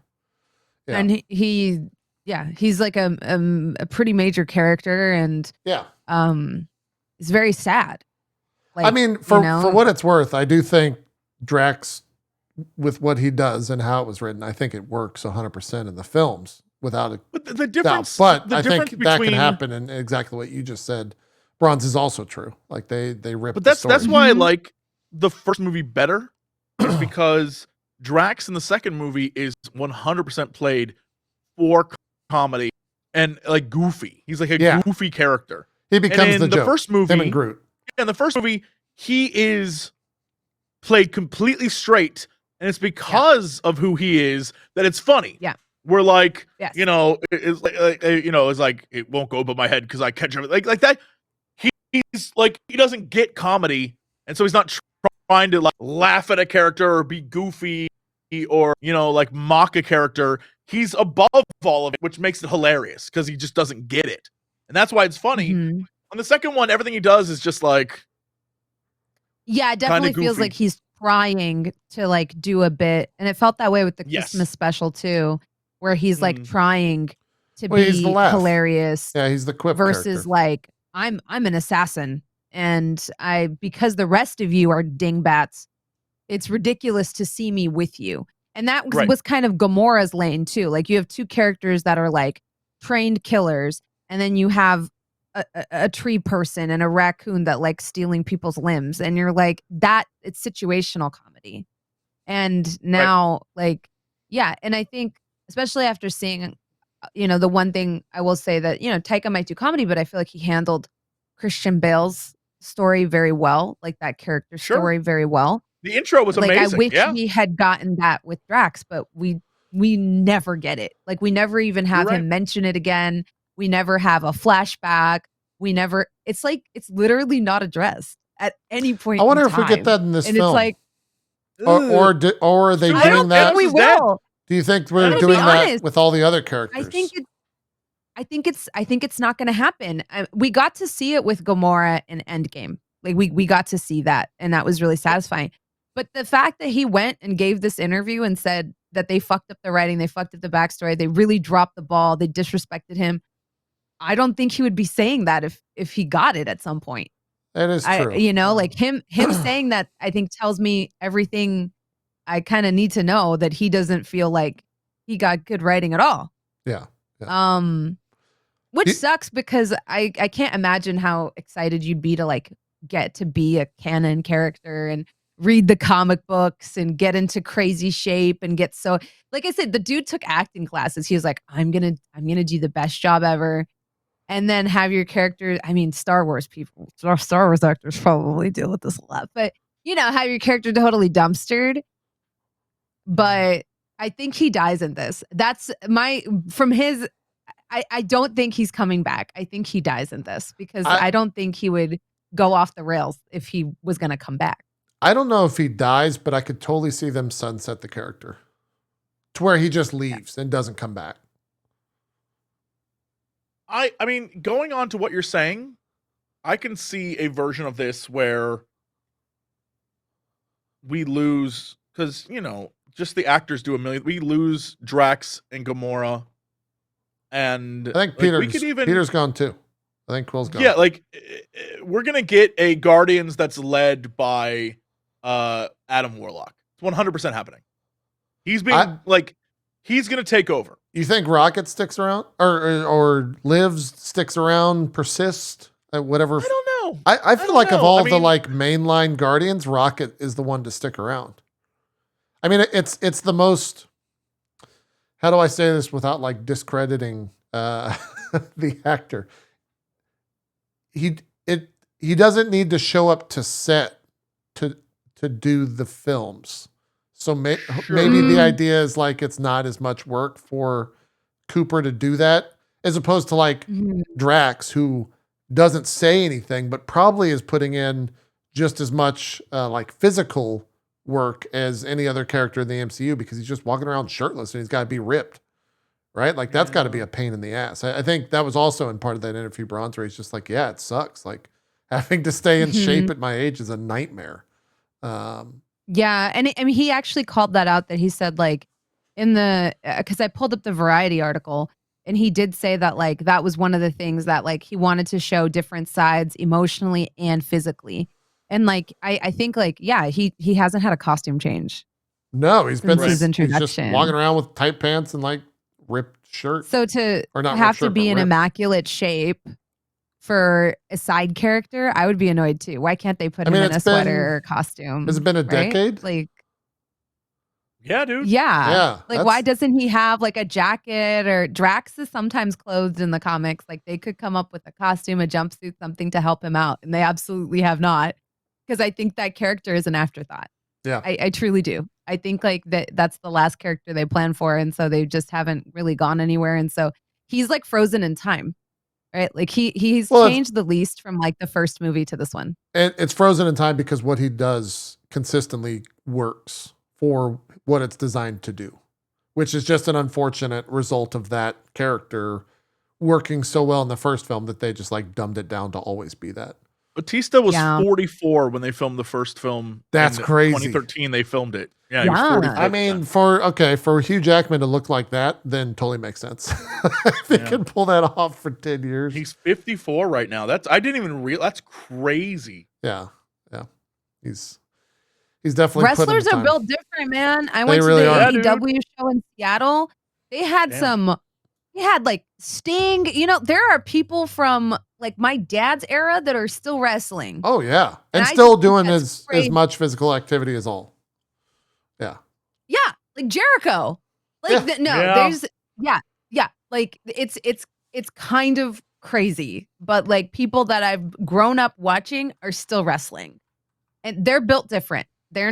And he's like a pretty major character, and it's very sad. Like, I mean, for what it's worth, I do think Drax with what he does and how it was written. I think it works 100% in the films without a But the difference, doubt. But the I difference think that could between- happen, and exactly what you just said, Bronze, is also true. Like they rip. But the that's story. why I like the first movie better, is because Drax in the second movie is 100% played for comedy and like goofy. He's like a goofy character. He becomes and the in the joke. first movie, Him and Groot. in the first movie, he is played completely straight, and it's because of who he is that it's funny. Yeah. We're like, Yes. you know, it's like it's like it won't go above my head because I catch everything like that. He's like, he doesn't get comedy, and so he's not trying to like laugh at a character or be goofy or, you know, like mock a character. He's above all of it, which makes it hilarious because he just doesn't get it, and that's why it's funny. Mhm. On the second one, everything he does is just like, Yeah, it definitely feels goofy. like he's trying to like do a bit, and it felt that way with the Yes. Christmas special too, where he's like trying to Well, he's be the laugh. hilarious Yeah, he's the quip versus character. like I'm an assassin, and because the rest of you are dingbats, it's ridiculous to see me with you. And that was, Right. was kind of Gamora's lane too. Like you have two characters that are like trained killers, and then you have a tree person and a raccoon that likes stealing people's limbs, and you're like, that it's situational comedy. And now like, yeah, and I think especially after seeing, you know, the one thing I will say that, you know, Taika might do comedy, but I feel like he handled Christian Bale's story very well, like that character Sure. story very well. the intro was Like amazing. I wish yeah. we had gotten that with Drax, but we never get it. Like we never even have You're him mention it again. We never have a flashback. We never. It's like it's literally not addressed at any point. I wonder in if we get time. that in this and film. it's like, or are they I I doing don't that? think we Is that- will. Do you think I'm we're gonna doing be that honest. with all the other characters? I think it's not going to happen. We got to see it with Gamora in Endgame. Like we got to see that, and that was really satisfying. But the fact that he went and gave this interview and said that they fucked up the writing, they fucked up the backstory, they really dropped the ball, they disrespected him. I don't think he would be saying that if he got it at some point. That is true. You know, like him saying that, I think tells me everything I kind of need to know, that he doesn't feel like he got good writing at all. Yeah. Which He- sucks because I can't imagine how excited you'd be to like get to be a canon character and read the comic books and get into crazy shape and get so, like I said, the dude took acting classes. He was like, I'm gonna do the best job ever. And then have your character, I mean, Star Wars people, Star Wars actors probably deal with this a lot, but you know, have your character totally dumpstered. But I think he dies in this. That's I don't think he's coming back. I think he dies in this because I don't think he would go off the rails if he was going to come back. I don't know if he dies, but I could totally see them sunset the character to where he just leaves and doesn't come back. I mean, going on to what you're saying, I can see a version of this where we lose, because, you know, just the actors do a million. We lose Drax and Gamora, and I think like, we could even Peter's gone too. I think Quill's gone. yeah, like we're gonna get a Guardians that's led by Adam Warlock. It's 100% happening. He's being he's gonna take over. You think Rocket sticks around or lives, sticks around, persists, whatever? I don't know. I feel don't like of know. all I the mean- like mainline Guardians, Rocket is the one to stick around. I mean, it's the most. How do I say this without like discrediting the actor? He doesn't need to show up to set to do the films. So maybe the idea is like it's not as much work for Cooper to do that, as opposed to like Drax, who doesn't say anything, but probably is putting in just as much like physical work as any other character in the MCU, because he's just walking around shirtless and he's got to be ripped, right? Like that's got to be a pain in the ass. I think that was also in part of that interview Bronze, where he's just like, yeah, it sucks. Like having to stay in shape at my age is a nightmare. Yeah, and I mean, he actually called that out. That he said like in the because I pulled up the Variety article, and he did say that like that was one of the things that like he wanted to show different sides emotionally and physically. And like, I think like, yeah, he hasn't had a costume change. No, he's been Since his he's just introduction. walking around with tight pants and like ripped shirt. So to Or not have ripped shirt, to be but in ripped. immaculate shape for a side character, I would be annoyed too. Why can't they put him in a sweater or costume? Has it been a decade? Like, Yeah, dude. yeah. Like, why that's- doesn't he have like a jacket? Or Drax is sometimes clothed in the comics. Like, they could come up with a costume, a jumpsuit, something to help him out. And they absolutely have not. Because I think that character is an afterthought. Yeah. I truly do. I think like that's the last character they planned for. And so they just haven't really gone anywhere. And so he's like frozen in time. Right? Like he's changed the least from like the first movie to this one. And it's frozen in time because what he does consistently works for what it's designed to do, which is just an unfortunate result of that character working so well in the first film that they just like dumbed it down to always be that. Batista was 44 when they filmed the first film. That's in crazy. 2013 they filmed it. Yeah, he was 44. I mean, for Hugh Jackman to look like that, then totally makes sense. If they can pull that off for 10 years. He's 54 right now. I didn't even realize. That's crazy. Yeah. He's definitely Wrestlers put in are the built different, man. I They went really to are. the AEW show in Seattle. They had they had like Sting. You know, there are people from like my dad's era that are still wrestling. Oh yeah, and I still just think doing that's as crazy. much physical activity as all. Yeah. Yeah, like Jericho. Like there's like it's kind of crazy, but like people that I've grown up watching are still wrestling. And they're built different. They're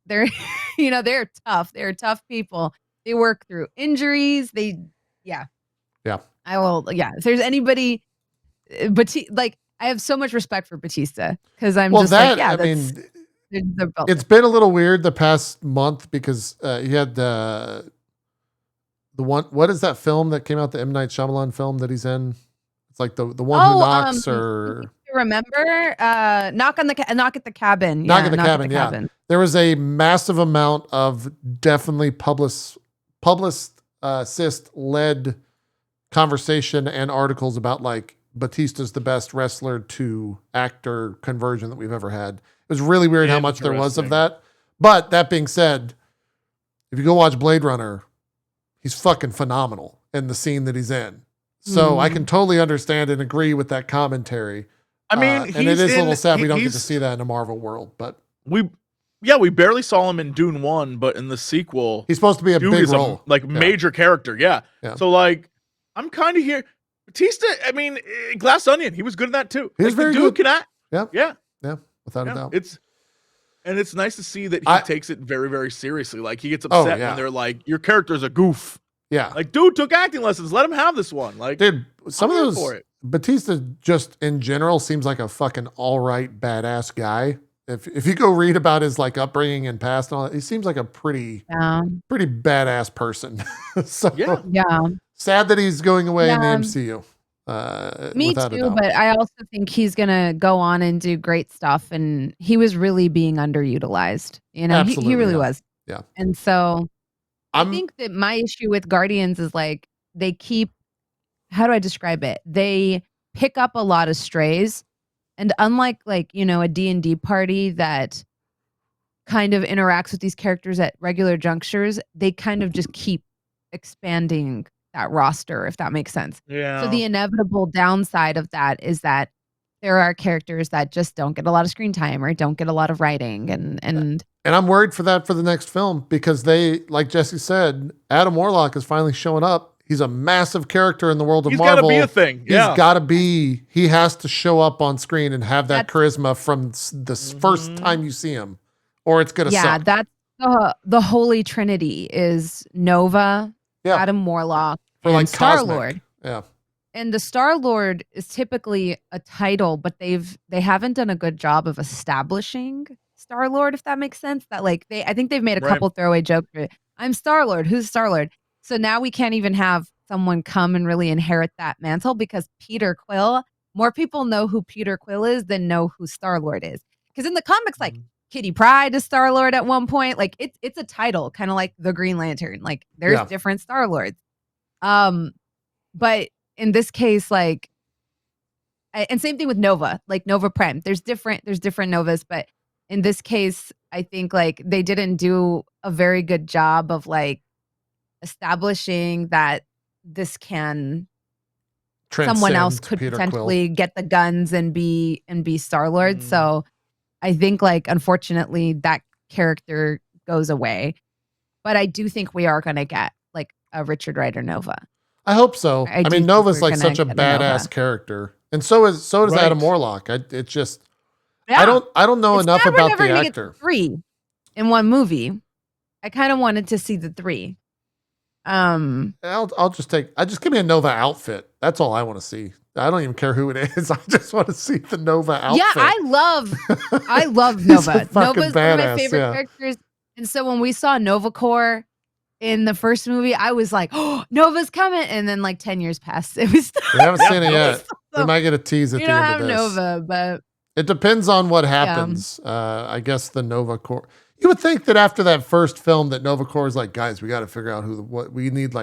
they're tough. They're tough people. They work through injuries. Yeah. If there's anybody like I have so much respect for Batista because I'm just like, yeah, they're built it's been a little weird the past month because he had the one. What is that film that came out? The M. Night Shyamalan film that he's in. It's like the one who knocks or remember knock at the cabin. Knock at the cabin. Yeah, there was a massive amount of definitely publicist led conversation and articles about like Batista's the best wrestler to actor conversion that we've ever had. It was really weird how much there was of that. But that being said, if you go watch Blade Runner, he's fucking phenomenal in the scene that he's in. So I can totally understand and agree with that commentary. I mean, and it is a little sad we don't get to see that in the Marvel world, but we barely saw him in Dune 1, but in the sequel, he's supposed to be a Dune big is role. Major character. Yeah. So like, I'm kind of here. Batista, I mean, Glass Onion, he was good in that too. He was very dude good. Can act. Yeah, without a doubt. It's nice to see that he takes it very, very seriously. Like he gets upset when they're like, your character's a goof. Yeah. Like, dude took acting lessons. Let him have this one. Like, dude, some of I'm here those for it. Batista just in general seems like a fucking all right badass guy. If you go read about his like upbringing and past and all that, he seems like a pretty badass person. So sad that he's going away in the MCU. Me too, but I also think he's gonna go on and do great stuff. And he was really being underutilized. You know, he really was. Yeah. And so I think that my issue with Guardians is like they keep, how do I describe it? They pick up a lot of strays. And unlike like, you know, a D&D party that kind of interacts with these characters at regular junctures, they kind of just keep expanding that roster, if that makes sense. Yeah. So the inevitable downside of that is that there are characters that just don't get a lot of screen time or don't get a lot of writing. And I'm worried for that for the next film because they, like Jesse said, Adam Warlock is finally showing up. He's a massive character in the world of Marvel. He's got to be a thing. Yeah. He's got to be. He has to show up on screen and have that charisma from the first time you see him, or it's gonna suck. Yeah, that's the holy trinity is Nova, Adam Warlock, for and like Star-Lord. Yeah. And the Star-Lord is typically a title, but they haven't done a good job of establishing Star-Lord, if that makes sense. That like I think they've made a couple throwaway jokes. I'm Star-Lord. Who's Star-Lord? So now we can't even have someone come and really inherit that mantle because Peter Quill, more people know who Peter Quill is than know who Star-Lord is. Because in the comics, like Kitty Pryde is Star-Lord at one point. Like it's a title, kind of like the Green Lantern. Like there's different Star-Lords. But in this case, like and same thing with Nova, like Nova Prime. There's different Novas, but in this case, I think like they didn't do a very good job of like establishing that this can someone else could Peter potentially get the guns and be Star-Lord. So I think like unfortunately that character goes away. But I do think we are gonna get like a Richard Rider Nova. I hope so. I mean, Nova's like such a badass character. And so does Adam Warlock. I don't know enough about the actor. 3 in one movie. I kind of wanted to see the 3. I'll just give me a Nova outfit. That's all I want to see. I don't even care who it is. I just want to see the Nova outfit. Yeah, I love Nova. Nova's one of my favorite characters. And so when we saw Nova Corps in the first movie, I was like, "Oh, Nova's coming!" And then like 10 years passed. It was. We haven't seen it yet. We might get a tease at the end of this. Nova, but it depends on what happens. I guess the Nova Corps. You would think that after that first film, that Nova Corps is like, guys, we got to figure out what we need.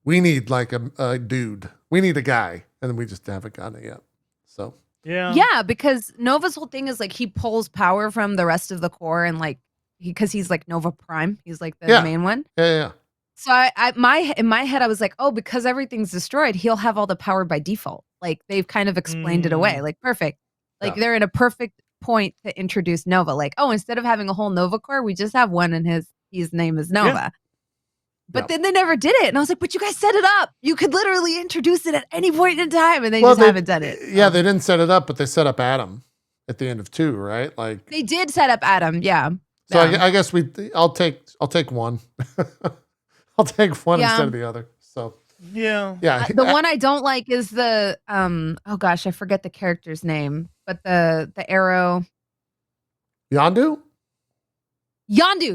We need like a dude. We need a guy, and then we just haven't gotten it yet. So yeah, because Nova's whole thing is like he pulls power from the rest of the Corps, and like because he's like Nova Prime, he's like the main one. Yeah. So in my head, I was like, oh, because everything's destroyed, he'll have all the power by default. Like they've kind of explained it away. Like perfect. Like they're in a perfect point to introduce Nova. Like, oh, instead of having a whole Nova Corps, we just have one, and his name is Nova. Yeah. But then they never did it, and I was like, but you guys set it up. You could literally introduce it at any point in time, and they haven't done it. Yeah, they didn't set it up, but they set up Adam at the end of 2, right? Like they did set up Adam. Yeah. So I guess I'll take one. I'll take one instead of the other. So yeah. The one I don't like is the oh gosh, I forget the character's name, but the arrow. Yondu.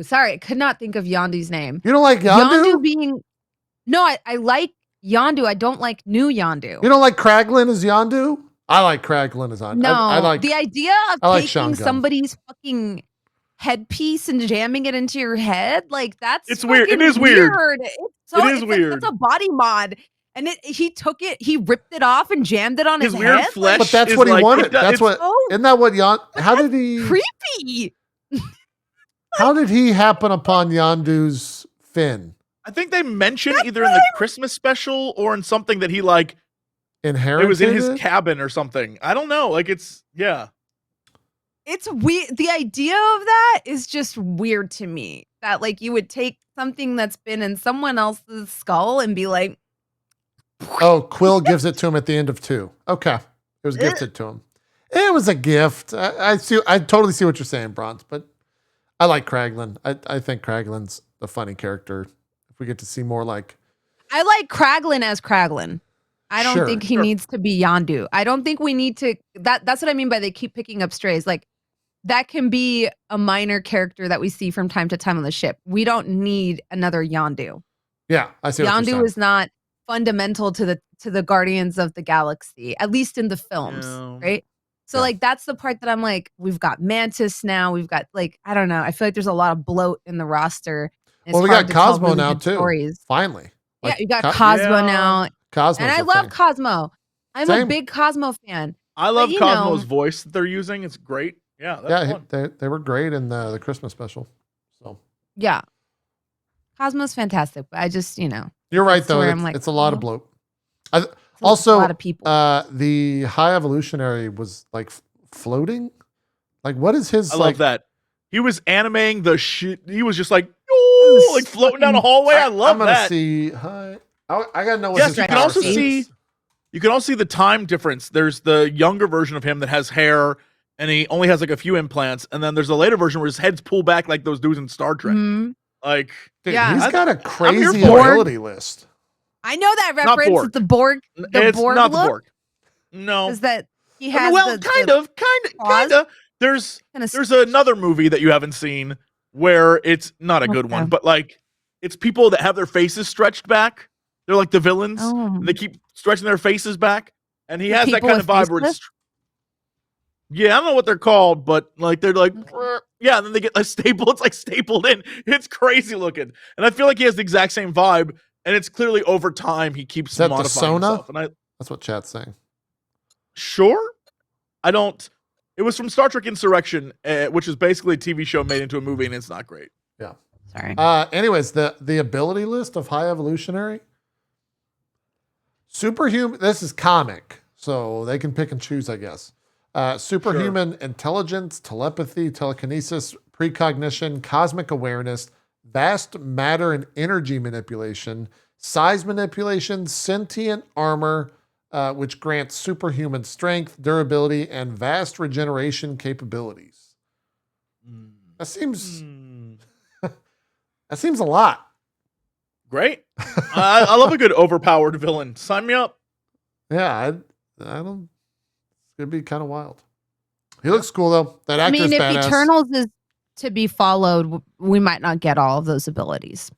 Sorry, I could not think of Yondu's name. You don't like Yondu? I like Yondu. I don't like new Yondu. You don't like Kraglin as Yondu? I like Kraglin as Yondu. No, I like the idea of taking somebody's fucking headpiece and jamming it into your head, like it's weird. It is weird. It's weird. It's a body mod, and he took it, he ripped it off and jammed it on his weird head. Flesh but that's what he wanted. Isn't that what how did he? Creepy. How did he happen upon Yondu's fin? I think they mentioned either in the Christmas special or in something that he like inherited. It was in his cabin or something. I don't know. Like it's weird. The idea of that is just weird to me. That like you would take something that's been in someone else's skull and be like, oh, Quill gives it to him at the end of 2. Okay, it was gifted to him. It was a gift. I totally see what you're saying, Bronze, but I like Kraglin. I think Kraglin's a funny character. If we get to see more like, I like Kraglin as Kraglin. I don't think he needs to be Yondu. I don't think we need to. That's what I mean by they keep picking up strays. Like that can be a minor character that we see from time to time on the ship. We don't need another Yondu. Yeah, I see. Yondu is not fundamental to the Guardians of the Galaxy, at least in the films, right? So like that's the part that I'm like, we've got Mantis now. We've got like, I don't know. I feel like there's a lot of bloat in the roster. Well, we got Cosmo now too. Stories. Finally. Like, you got Cosmo now. Cosmo. And I love Cosmo. I'm a big Cosmo fan. I love Cosmo's voice that they're using. It's great. Yeah. That's fun. They were great in the Christmas special. So yeah. Cosmo's fantastic, but I just, You're right though. It's a lot of bloat. Also, a lot of people. The High Evolutionary was like floating. Like, what is his? I love that. He was animating the shit. He was just like, oh, like floating down a hallway. I love that. I'm gonna see. I gotta know what his you can also see. You can also see the time difference. There's the younger version of him that has hair, and he only has like a few implants, and then there's a later version where his head's pulled back like those dudes in Star Trek. Mm-hmm. Like, dude, he's got a crazy ability list. I know that reference. It's the Borg. It's Borg not look? the Borg. No, is that he has? Kind of. There's another movie that you haven't seen where it's not a good one, but like it's people that have their faces stretched back. They're like the villains. And they keep stretching their faces back, and he has that kind of vibe where it's. Yeah, I don't know what they're called, but like they're like, yeah, and then they get like stapled. It's like stapled in. It's crazy looking, and I feel like he has the exact same vibe. And it's clearly over time he keeps modifying himself. And that's what chat's saying. Sure. I don't. It was from Star Trek Insurrection, which is basically a TV show made into a movie, and it's not great. Yeah. Sorry. Anyways, the ability list of high evolutionary. Superhuman. This is comic, so they can pick and choose, I guess. Superhuman intelligence, telepathy, telekinesis, precognition, cosmic awareness, vast matter and energy manipulation, size manipulation, sentient armor, which grants superhuman strength, durability, and vast regeneration capabilities. That seems that seems a lot. Great. I love a good overpowered villain. Sign me up. Yeah, I don't. It's gonna be kind of wild. He looks cool though. That actor's if badass. Eternals is to be followed, we might not get all of those abilities.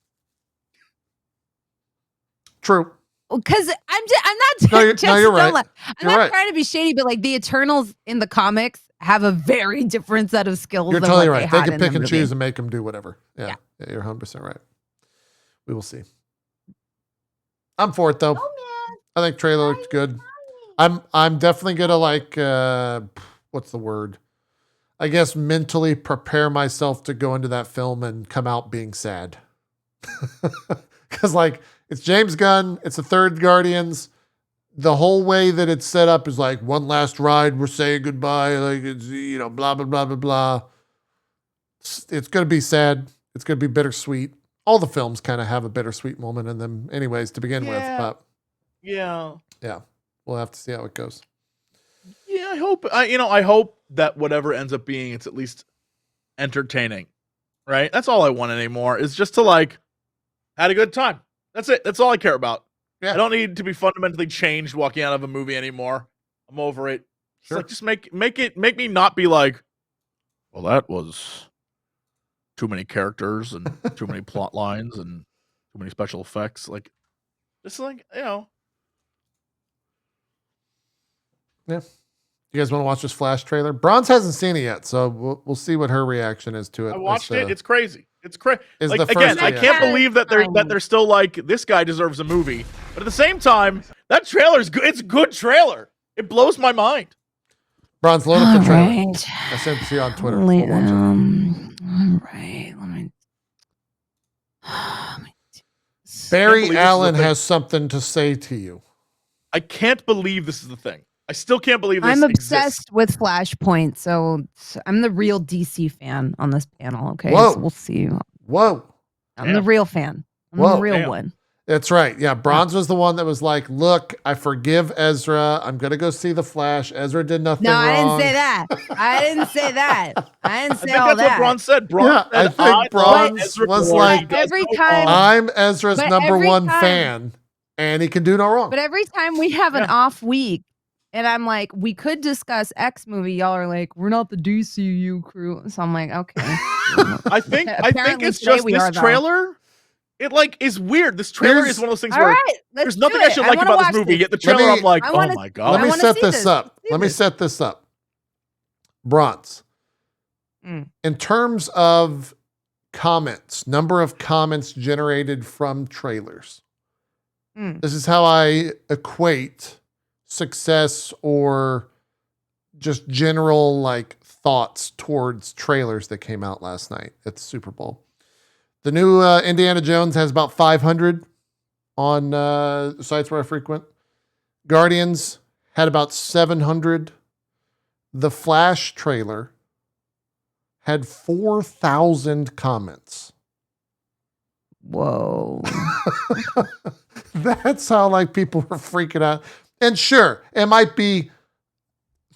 True. Because I'm not. No, you're right. I'm not trying to be shady, but like the Eternals in the comics have a very different set of skills. You're than totally what right. They can had pick in and the choose movie. and make them do whatever. Yeah, Yeah. You're 100% right. We will see. I'm for it though. Oh man, I think trailer looks good. I'm definitely gonna like what's the word? I guess mentally prepare myself to go into that film and come out being sad. Because like it's James Gunn, it's the third Guardians. The whole way that it's set up is like one last ride, we're saying goodbye, like it's blah blah blah blah blah. It's gonna be sad. It's gonna be bittersweet. All the films kind of have a bittersweet moment in them, anyways, to begin with. But yeah, we'll have to see how it goes. Yeah, I hope. I hope that whatever ends up being, it's at least entertaining. Right. That's all I want anymore. Is just to like had a good time. That's it. That's all I care about. Yeah. I don't need to be fundamentally changed walking out of a movie anymore. I'm over it. Sure. Just make me not be like, well, that was too many characters and too many plot lines and too many special effects. Like, just like, Yeah. You guys want to watch this Flash trailer? Bronze hasn't seen it yet, so we'll see what her reaction is to it. I watched it. It's crazy. It's crazy. Like, the first again, I yeah. can't believe that they're still like, this guy deserves a movie. But at the same time, that trailer's good. It's a good trailer. It blows my mind. Bronze, load up the trailer. Right. I sent it to you on Twitter. We'll watch it. All right. Let me. Barry Allen has something to say to you. I can't believe this is the thing. I still can't believe this I'm exists. obsessed with Flashpoint, so I'm the real DC fan on this panel. Okay, Whoa. So we'll see. Whoa. I'm the real fan. I'm Whoa. the real Damn. one. That's right. Yeah, Bronze was the one that was like, look, I forgive Ezra. I'm going to go see The Flash. Ezra did nothing wrong. I didn't say that. I didn't say that. I didn't I say think all that's that. what Bronze said. Bronze Yeah, I said, think love Bronze Ezra was Miller. like, He does every no time- wrong. I'm Ezra's But number every one time- fan, and he can do no wrong. But every time we have an off week, and I'm like, we could discuss X movie. Y'all are like, we're not the DCU crew. So I'm like, okay. I think Apparently it's today just we this are, though. trailer. It like is weird. This trailer is one of those things All where right, let's there's nothing do I it. should like wanna about this watch movie. Yet the Let trailer, me- I'm like, I oh wanna- my Let god. me wanna set see this this. up. See Let me this. set this up. Bronze. In terms of comments, number of comments generated from trailers. This is how I equate success or just general like thoughts towards trailers that came out last night at the Super Bowl. The new Indiana Jones has about 500 on sites where I frequent. Guardians had about 700. The Flash trailer had 4,000 comments. Whoa. That's how like people were freaking out. And sure, it might be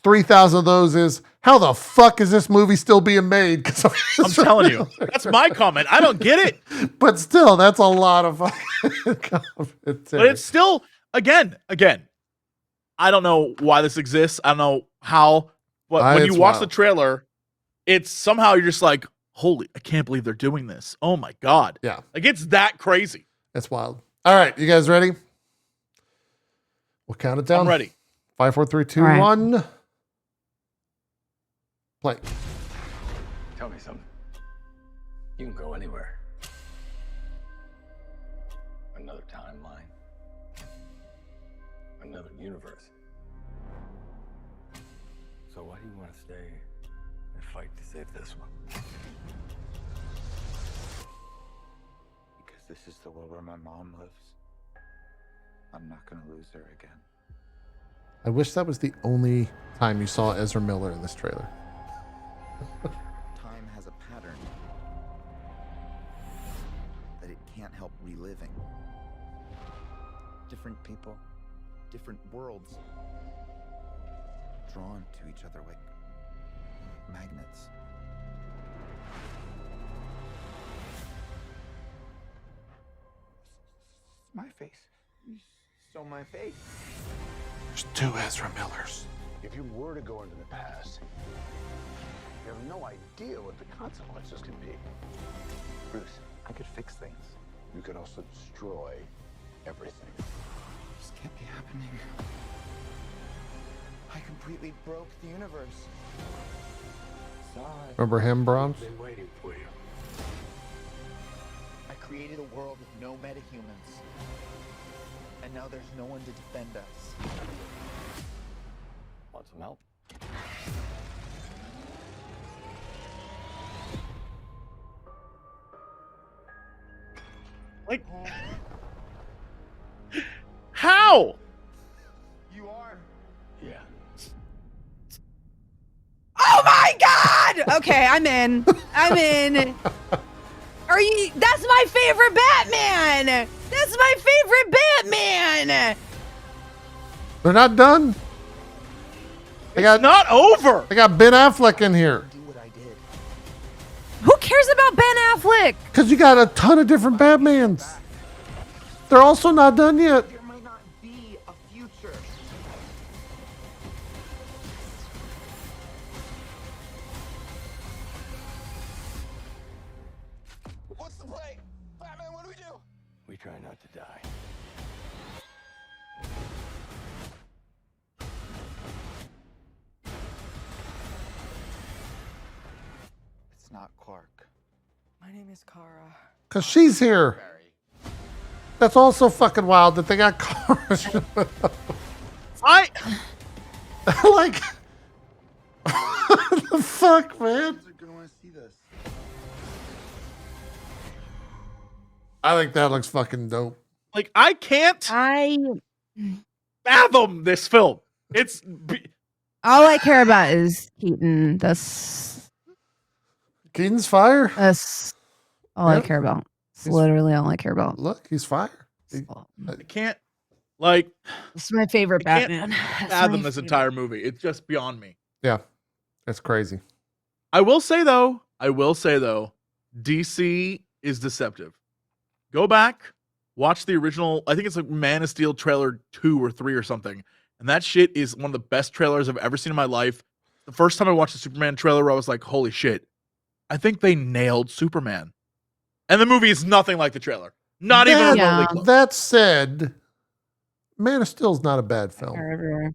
3,000 of those is, how the fuck is this movie still being made? 'Cause I'm telling you, that's my comment. I don't get it. But still, that's a lot of comments. But it's still, again, I don't know why this exists. I don't know how, but when you It's watch wild. the trailer, it's somehow you're just like, holy, I can't believe they're doing this. Oh my God. Yeah. Like it's that crazy. It's wild. All right, you guys ready? We'll count it down. I'm ready. 5, 4, 3, 2, All right. 1. Play. Tell me something. You can go anywhere. Another timeline. Another universe. So why do you want to stay and fight to save this one? Because this is the world where my mom lives. I'm not gonna lose her again. I wish that was the only time you saw Ezra Miller in this trailer. Time has a pattern that it can't help reliving. Different people, different worlds, drawn to each other like magnets. My face. You stole my face. There's 2 Ezra Millers. If you were to go into the past, you have no idea what the consequences can be. Bruce, I could fix things. You could also destroy everything. This can't be happening. I completely broke the universe. Sorry. Remember him, Brahms? Been waiting for you. I created a world with no metahumans. And now there's no one to defend us. Want some help? Like, how? You are. Yeah. Oh my God! Okay, I'm in. I'm in. Are you? That's my favorite Batman. That's my favorite Batman. They're not done. They got Not over. They got Ben Affleck in here. Do what I did. Who cares about Ben Affleck? Because you got a ton of different Batmans. They're also not done yet. There might not be a future. What's the play? Batman, what do we do? We try not to die. It's not Clark. My name is Kara. Because she's here. That's also fucking wild that they got cars. I Like, what the fuck, man? Kids are gonna want to see this. I think that looks fucking dope. like I can't I fathom this film. It's all I care about is Keaton. That's Keaton's fire. all I Yep. care about. It's He's- literally all I care about. Look, he's fire. He- I can't like It's my favorite I can't Batman. That's fathom my this favorite. entire movie. It's just beyond me. yeah, it's crazy. I will say though, DC is deceptive. Go back, watch the original. I think it's like Man of Steel trailer 2 or 3 or something, and that shit is one of the best trailers I've ever seen in my life. The first time I watched the Superman trailer, I was like, "Holy shit!" I think they nailed Superman, and the movie is nothing like the trailer. Not even That- remotely Yeah. close. That said, Man of Steel's not a bad film. They're everywhere.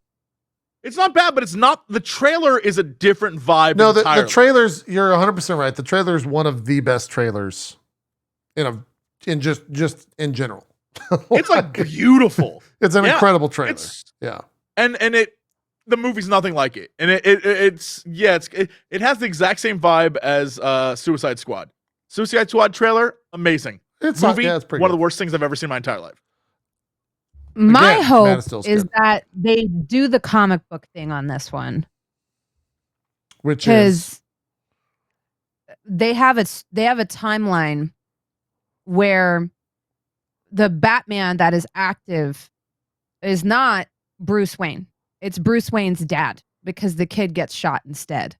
It's not bad, but it's not. The trailer is a different vibe. No, the entirely. trailers. You're 100% right. The trailer is one of the best trailers in just in general. It's like beautiful. It's an Yeah, incredible trailer. It's Yeah. and the movie's nothing like it, and it has the exact same vibe as Suicide Squad. Suicide Squad trailer, amazing. It's Movie, yeah, it's pretty one of good. the worst things I've ever seen in my entire life. My Man of hope Steel's is good. that they do the comic book thing on this one Which is because they have a timeline where the Batman that is active is not Bruce Wayne. It's Bruce Wayne's dad because the kid gets shot instead.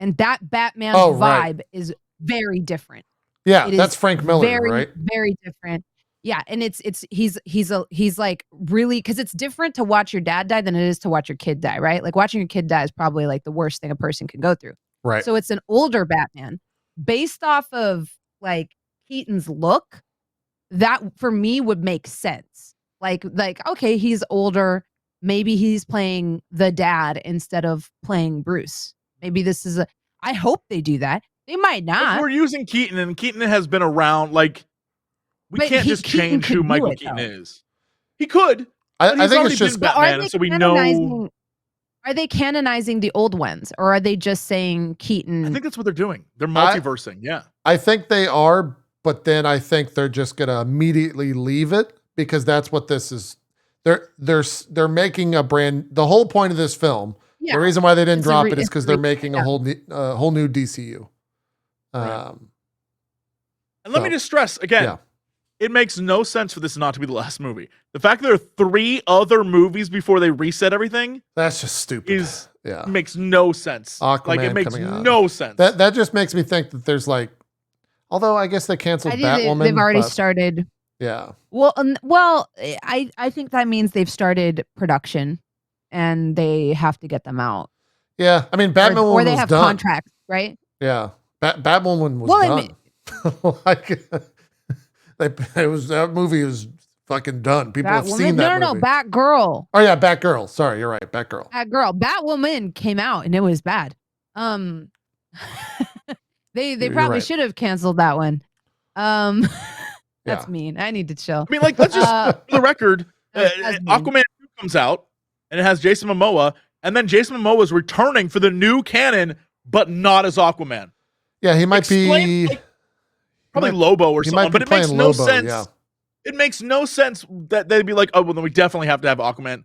And that Batman's Oh, right. vibe is very different. yeah, It that's is Frank Miller, very, right? very different. Yeah, and he's like really because it's different to watch your dad die than it is to watch your kid die, right? Like watching your kid die is probably like the worst thing a person can go through. Right. So it's an older Batman based off of like Keaton's look. That for me would make sense. Like okay, he's older. Maybe he's playing the dad instead of playing Bruce. Maybe this is I hope they do that. They might But not. we're using Keaton, and Keaton has been around. Like we But can't just Keaton change could who do Michael it, Keaton though. is. He could. But I he's think already it's just been But are Batman, they and so we know. canonizing- Are they canonizing the old ones, or are they just saying Keaton? I think that's what they're doing. They're multiversing. Yeah. I think they are, but then I think they're just gonna immediately leave it because that's what this is. They're making a brand. The whole point of this film, the reason why they didn't drop it is because they're making a whole new DCU. Right. And let me just stress again, it makes no sense for this not to be the last movie. The fact that there are 3 other movies before they reset everything, that's just stupid. Makes no sense. Aquaman like it makes coming out. no sense. That just makes me think that there's like, although I guess they canceled Batwoman. They've already started. Yeah. Well, I think that means they've started production, and they have to get them out. Yeah, I mean, Batman or they was have done. contracts, right? Yeah, Batwoman was done. That movie was fucking done. People have seen that movie. No, Batgirl. Oh yeah, Batgirl. Sorry, you're right, Batgirl. Batwoman came out and it was bad. They probably should have canceled that one. That's mean. I need to chill. I mean, like, let's just for the record, Aquaman 2 comes out and it has Jason Momoa, and then Jason Momoa is returning for the new canon, but not as Aquaman. Yeah, he might be probably Lobo or something, but it makes no sense. Yeah. It makes no sense that they'd be like, oh, well, then we definitely have to have Aquaman.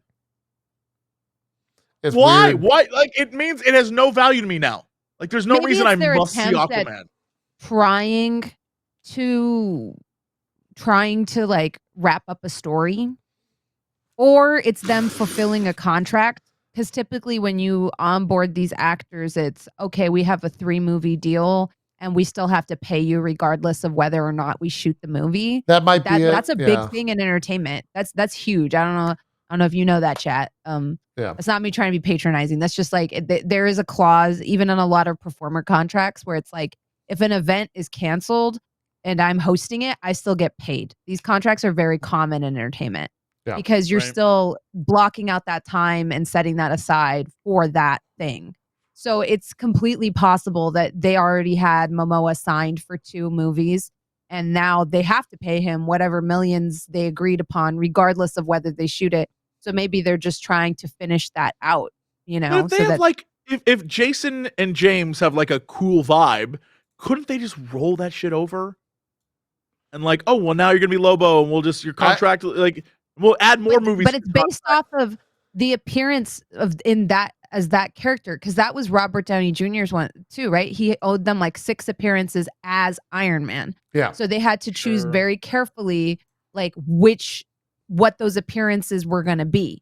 It's Why? weird. Why? Like, it means it has no value to me now. Like, there's no reason I must see Aquaman. Trying to like wrap up a story, or it's them fulfilling a contract. Because typically when you onboard these actors, it's okay, we have a 3-movie deal and we still have to pay you regardless of whether or not we shoot the movie. That might be that's a big thing in entertainment. That's huge. I don't know if you know that, chat. It's not me trying to be patronizing. That's just like there is a clause even in a lot of performer contracts where it's like, if an event is canceled and I'm hosting it, I still get paid. These contracts are very common in entertainment because you're still blocking out that time and setting that aside for that thing. So it's completely possible that they already had Momoa signed for 2 movies and now they have to pay him whatever millions they agreed upon, regardless of whether they shoot it. So maybe they're just trying to finish that out, you know? But if they have like, if Jason and James have like a cool vibe, couldn't they just roll that shit over? And like, oh, well, now you're going to be Lobo and we'll just, your contract, we'll add more movies. But it's based off of the appearance as that character. Because that was Robert Downey Jr.'s one too, right? He owed them like 6 appearances as Iron Man. Yeah. So they had to choose very carefully, like what those appearances were going to be.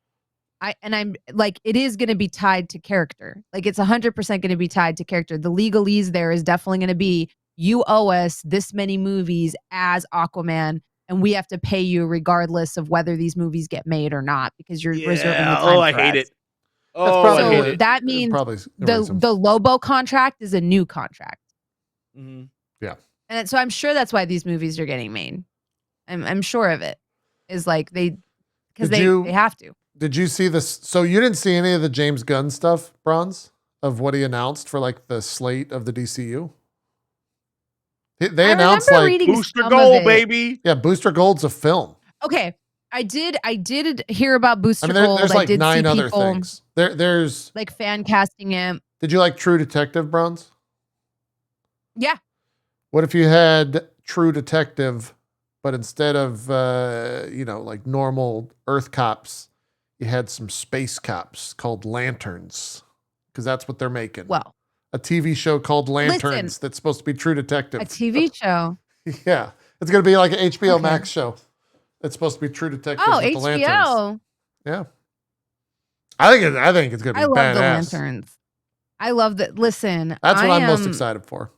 I'm like, it is going to be tied to character. Like it's 100% going to be tied to character. The legalese there is definitely going to be, you owe us this many movies as Aquaman, and we have to pay you regardless of whether these movies get made or not, because you're reserving the time. I hate it. So that means the Lobo contract is a new contract. Mm-hmm. Yeah. And so I'm sure that's why these movies are getting made. I'm sure of it. Is like they have to. Did you see this? So you didn't see any of the James Gunn stuff, Bronze, of what he announced for like the slate of the DCU? They announced like Booster Gold, baby. Yeah, Booster Gold's a film. Okay, I did hear about Booster Gold. There's like 9 other things. There's like fan casting him. Did you like True Detective, Bronze? Yeah. What if you had True Detective, but instead of like normal Earth cops, you had some space cops called Lanterns, because that's what they're making. Well, a TV show called Lanterns that's supposed to be True Detective. A TV show. Yeah. It's going to be like an HBO Max show. It's supposed to be True Detective with the Lanterns. HBO. Yeah. I think it's going to be badass. I love the Lanterns. I love that. Listen. That's what I'm most excited for.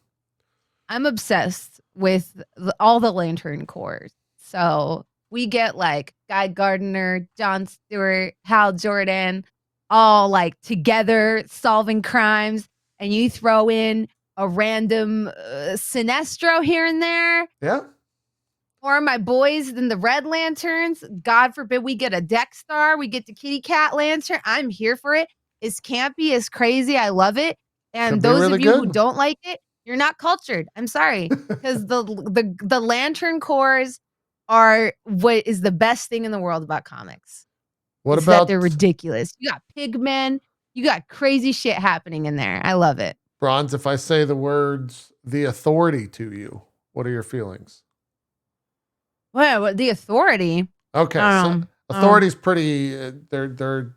I'm obsessed with all the Lantern Corps. So we get like Guy Gardner, Jon Stewart, Hal Jordan, all like together solving crimes. And you throw in a random Sinestro here and there. Yeah. Or my boys in the Red Lanterns. God forbid we get a Deck Star. We get the Kitty Cat Lantern. I'm here for it. It's campy. It's crazy. I love it. And those of you who don't like it, you're not cultured. I'm sorry. Because the Lantern Corps are what is the best thing in the world about comics. What about that they're ridiculous. You got Pigmen. You got crazy shit happening in there. I love it. Bronze, if I say the words "the authority" to you, what are your feelings? What the authority? Okay, so authority's pretty. They're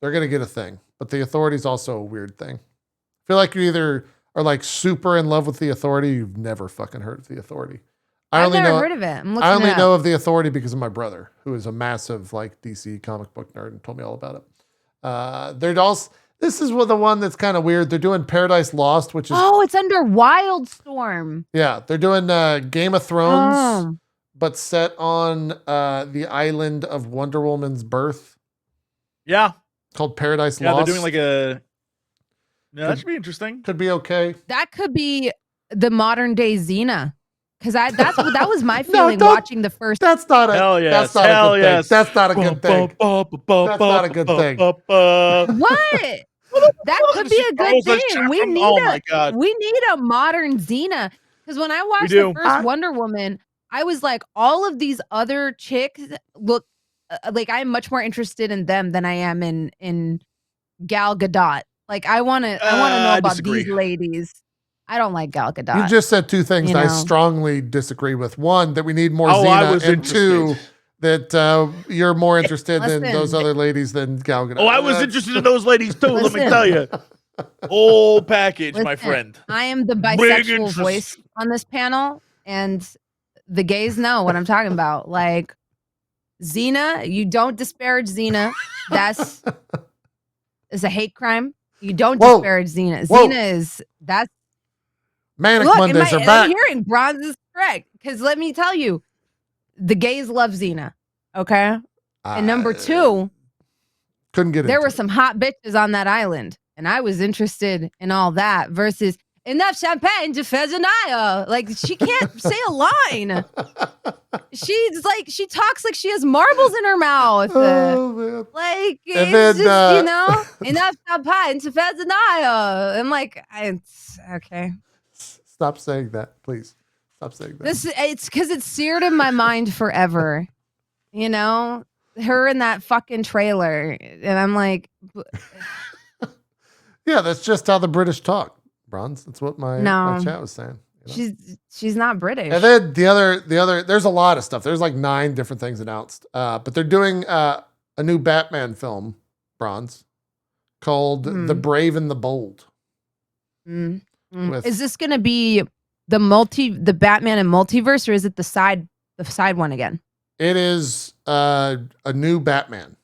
gonna get a thing, but the authority's also a weird thing. I feel like you either are like super in love with the authority, you've never fucking heard of the authauthority. I've never heard of it. I only know of the authority because of my brother, who is a massive like DC comic book nerd and told me all about it. They're also. This is the one that's kind of weird. They're doing Paradise Lost, which is it's under Wildstorm. Yeah, they're doing Game of Thrones, but set on the island of Wonder Woman's birth. Yeah, called Paradise Lost. Yeah, they're doing like a. Yeah, that should be interesting. Could be okay. That could be the modern day Xena. Because that was my feeling watching the first. That's not a. Hell yes. That's not Hell a good yes. thing. That's not a good thing. That's not a good thing. What? That could be a good thing. We need a modern Xena. Because when I watched the first Wonder Woman, I was like, all of these other chicks look like I'm much more interested in them than I am in Gal Gadot. Like I want to know about these ladies. I don't like Gal Gadot. You just said two things that I strongly disagree with. One, that we need more Xena, and two, that you're more interested in those other ladies than Gal Gadot. Oh, I was interested in those ladies too. Let me tell you, whole package, my friend. I am the bisexual voice on this panel, and the gays know what I'm talking about. Like Xena, you don't disparage Xena. That's a hate crime. You don't disparage Xena. Xena that's. Manic Mondays are back. I'm hearing Bronze is correct. Because let me tell you, the gays love Xena. Okay? And number two, couldn't get there were some hot bitches on that island. And I was interested in all that versus enough champagne to Fezanaya. Like, she can't say a line. She's like, she talks like she has marbles in her mouth. Oh, man. Like, it's just, enough champagne to Fezanaya. I'm like, okay. Stop saying that, please. Stop saying that. It's because it's seared in my mind forever. You know, her in that fucking trailer, and I'm like, yeah, that's just how the British talk, Bronze. That's what my chat was saying. You know? She's not British. And then the other, there's a lot of stuff. There's like 9 different things announced, but they're doing a new Batman film, Bronze, called The Brave and the Bold. Is this going to be the Batman and multiverse, or is it the side one again? It is a new Batman.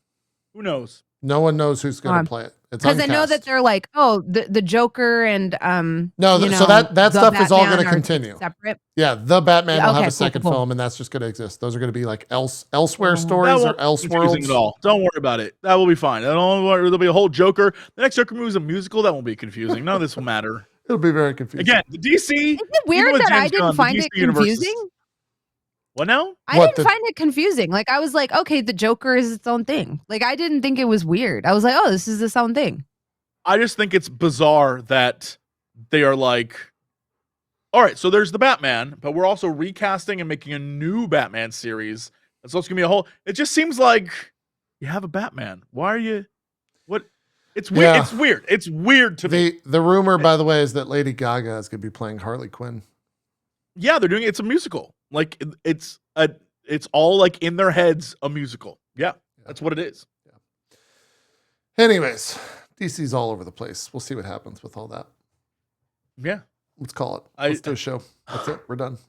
Who knows? No one knows who's going to play it. It's because I know that they're like, the Joker and so that stuff is all going to continue. Separate. Yeah, the Batman will have a second film, and that's just going to exist. Those are going to be like elsewhere stories or Elseworlds. At all. Don't worry about it. That will be fine. There'll be a whole Joker. The next Joker movie is a musical. That won't be confusing. None of this will matter. It'll be very confusing. Again, the DC. Isn't it weird that I didn't find it confusing? What now? I didn't find it confusing. Like, I was like, okay, the Joker is its own thing. Like, I didn't think it was weird. I was like, oh, this is its own thing. I just think it's bizarre that they are like, all right, so there's the Batman, but we're also recasting and making a new Batman series. And so it's going to be a whole, it just seems like you have a Batman. Why are you, what? It's weird. Yeah. It's weird. It's weird to me. The rumor, by the way, is that Lady Gaga is going to be playing Harley Quinn. Yeah, they're doing it's a musical. Like it's all like in their heads a musical. Yeah, that's what it is. Yeah. Anyways, DC's all over the place. We'll see what happens with all that. Yeah, let's call it. Let's do a show. That's it. We're done.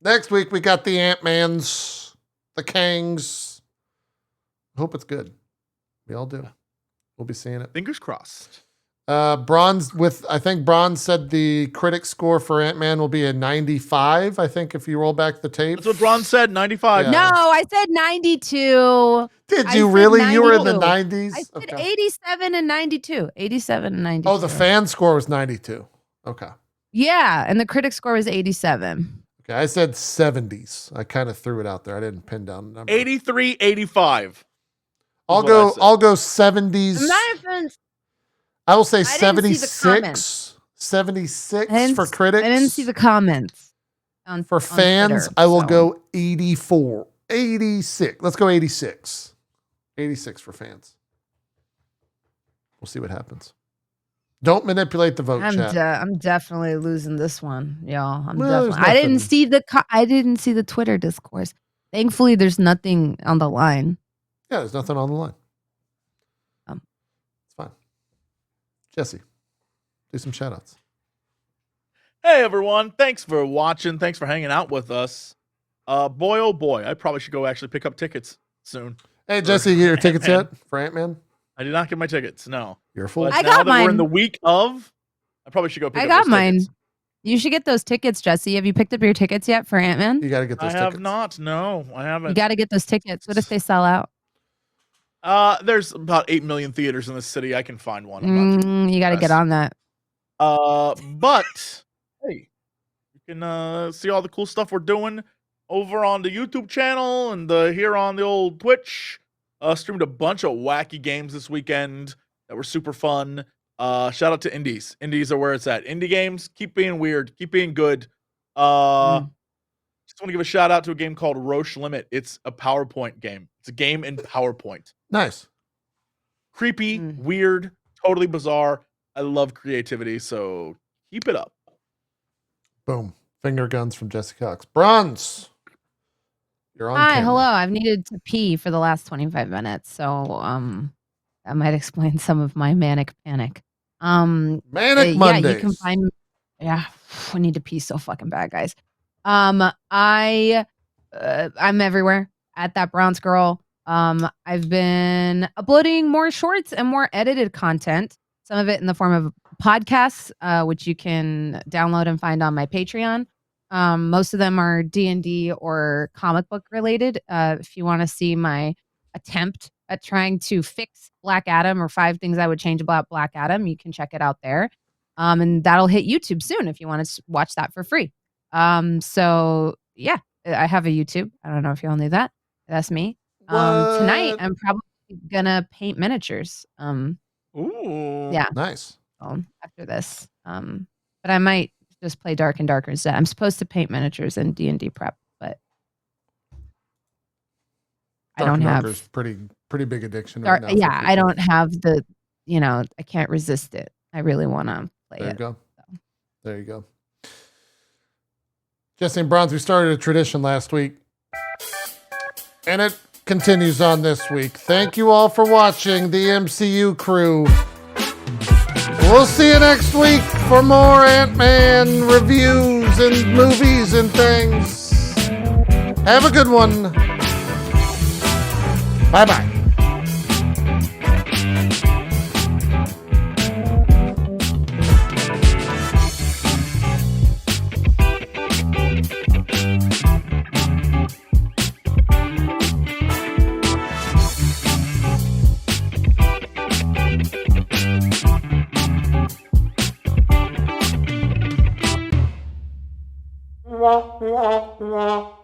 Next week we got the Ant-Mans, the Kangs. Hope it's good. We all do. We'll be seeing it. Fingers crossed. Bronze said the critic score for Ant-Man will be a 95. I think if you roll back the tape. That's what Bronze said, 95. Yeah. No, I said 92. Did you really? You were in the 90s? I said 87 and 92. 87 and 92. Oh, the fan score was 92. Okay. Yeah, and the critic score was 87. Okay, I said 70s. I kind of threw it out there. I didn't pin down the number. 83, 85. I'll go 70s. I will say 76. 76 for critics. I didn't see the comments. For fans, Twitter, I will go 84. 86. Let's go 86. 86 for fans. We'll see what happens. Don't manipulate the vote, chat. I'm definitely losing this one, y'all. Well, I didn't see the Twitter discourse. Thankfully, there's nothing on the line. Yeah, there's nothing on the line. It's fine. Jesse, do some shout outs. Hey everyone, thanks for watching. Thanks for hanging out with us. Boy, oh boy, I probably should go actually pick up tickets soon. Hey, Jesse, you get your tickets yet for Ant-Man? I did not get my tickets, no. You're a fool. But I now got that mine. we're in the week of, I probably should go pick I up got those mine. tickets. You should get those tickets, Jesse. Have you picked up your tickets yet for Ant-Man? You got to get those I tickets. have not, no, I haven't. You got to get those tickets. What if they sell out? There's about 8 million theaters in this city. I can find one. I'm not too You got to get on that. but hey, you can see all the cool stuff we're doing over on the YouTube channel and here on the old Twitch. Streamed a bunch of wacky games this weekend that were super fun. Shout out to indies. Indies are where it's at. Indie games, keep being weird, keep being good. Just want to give a shout out to a game called Roche Limit. It's a PowerPoint game. It's a game in PowerPoint. Nice. Creepy, weird, totally bizarre. I love creativity, so keep it up. Boom. Finger guns from Jesse Cox. Bronze. You're on Hi, camera. hello. I've needed to pee for the last 25 minutes, so that might explain some of my manic panic. Manic Mondays. Yeah, you can find. Yeah, we need to pee so fucking bad, guys. I'm everywhere at that Bronze Girl. I've been uploading more shorts and more edited content. Some of it in the form of podcasts, which you can download and find on my Patreon. Most of them are D&D or comic book related. If you want to see my attempt at trying to fix Black Adam or 5 things I would change about Black Adam, you can check it out there. And that'll hit YouTube soon if you want to watch that for free. So yeah, I have a YouTube. I don't know if you all knew that. That's me. Tonight I'm probably gonna paint miniatures. Ooh. Yeah. Nice. After this. But I might just play Dark and Darker instead. I'm supposed to paint miniatures in D&D prep, but I don't have pretty big addiction Dark, right now. yeah, I don't have the, I can't resist it. I really want to play There it. you go. There you go. Jesse and Bronze, we started a tradition last week, and it continues on this week. Thank you all for watching the MCU crew. We'll see you next week for more Ant-Man reviews and movies and things. Have a good one. Bye-bye. Wah, wah, wah.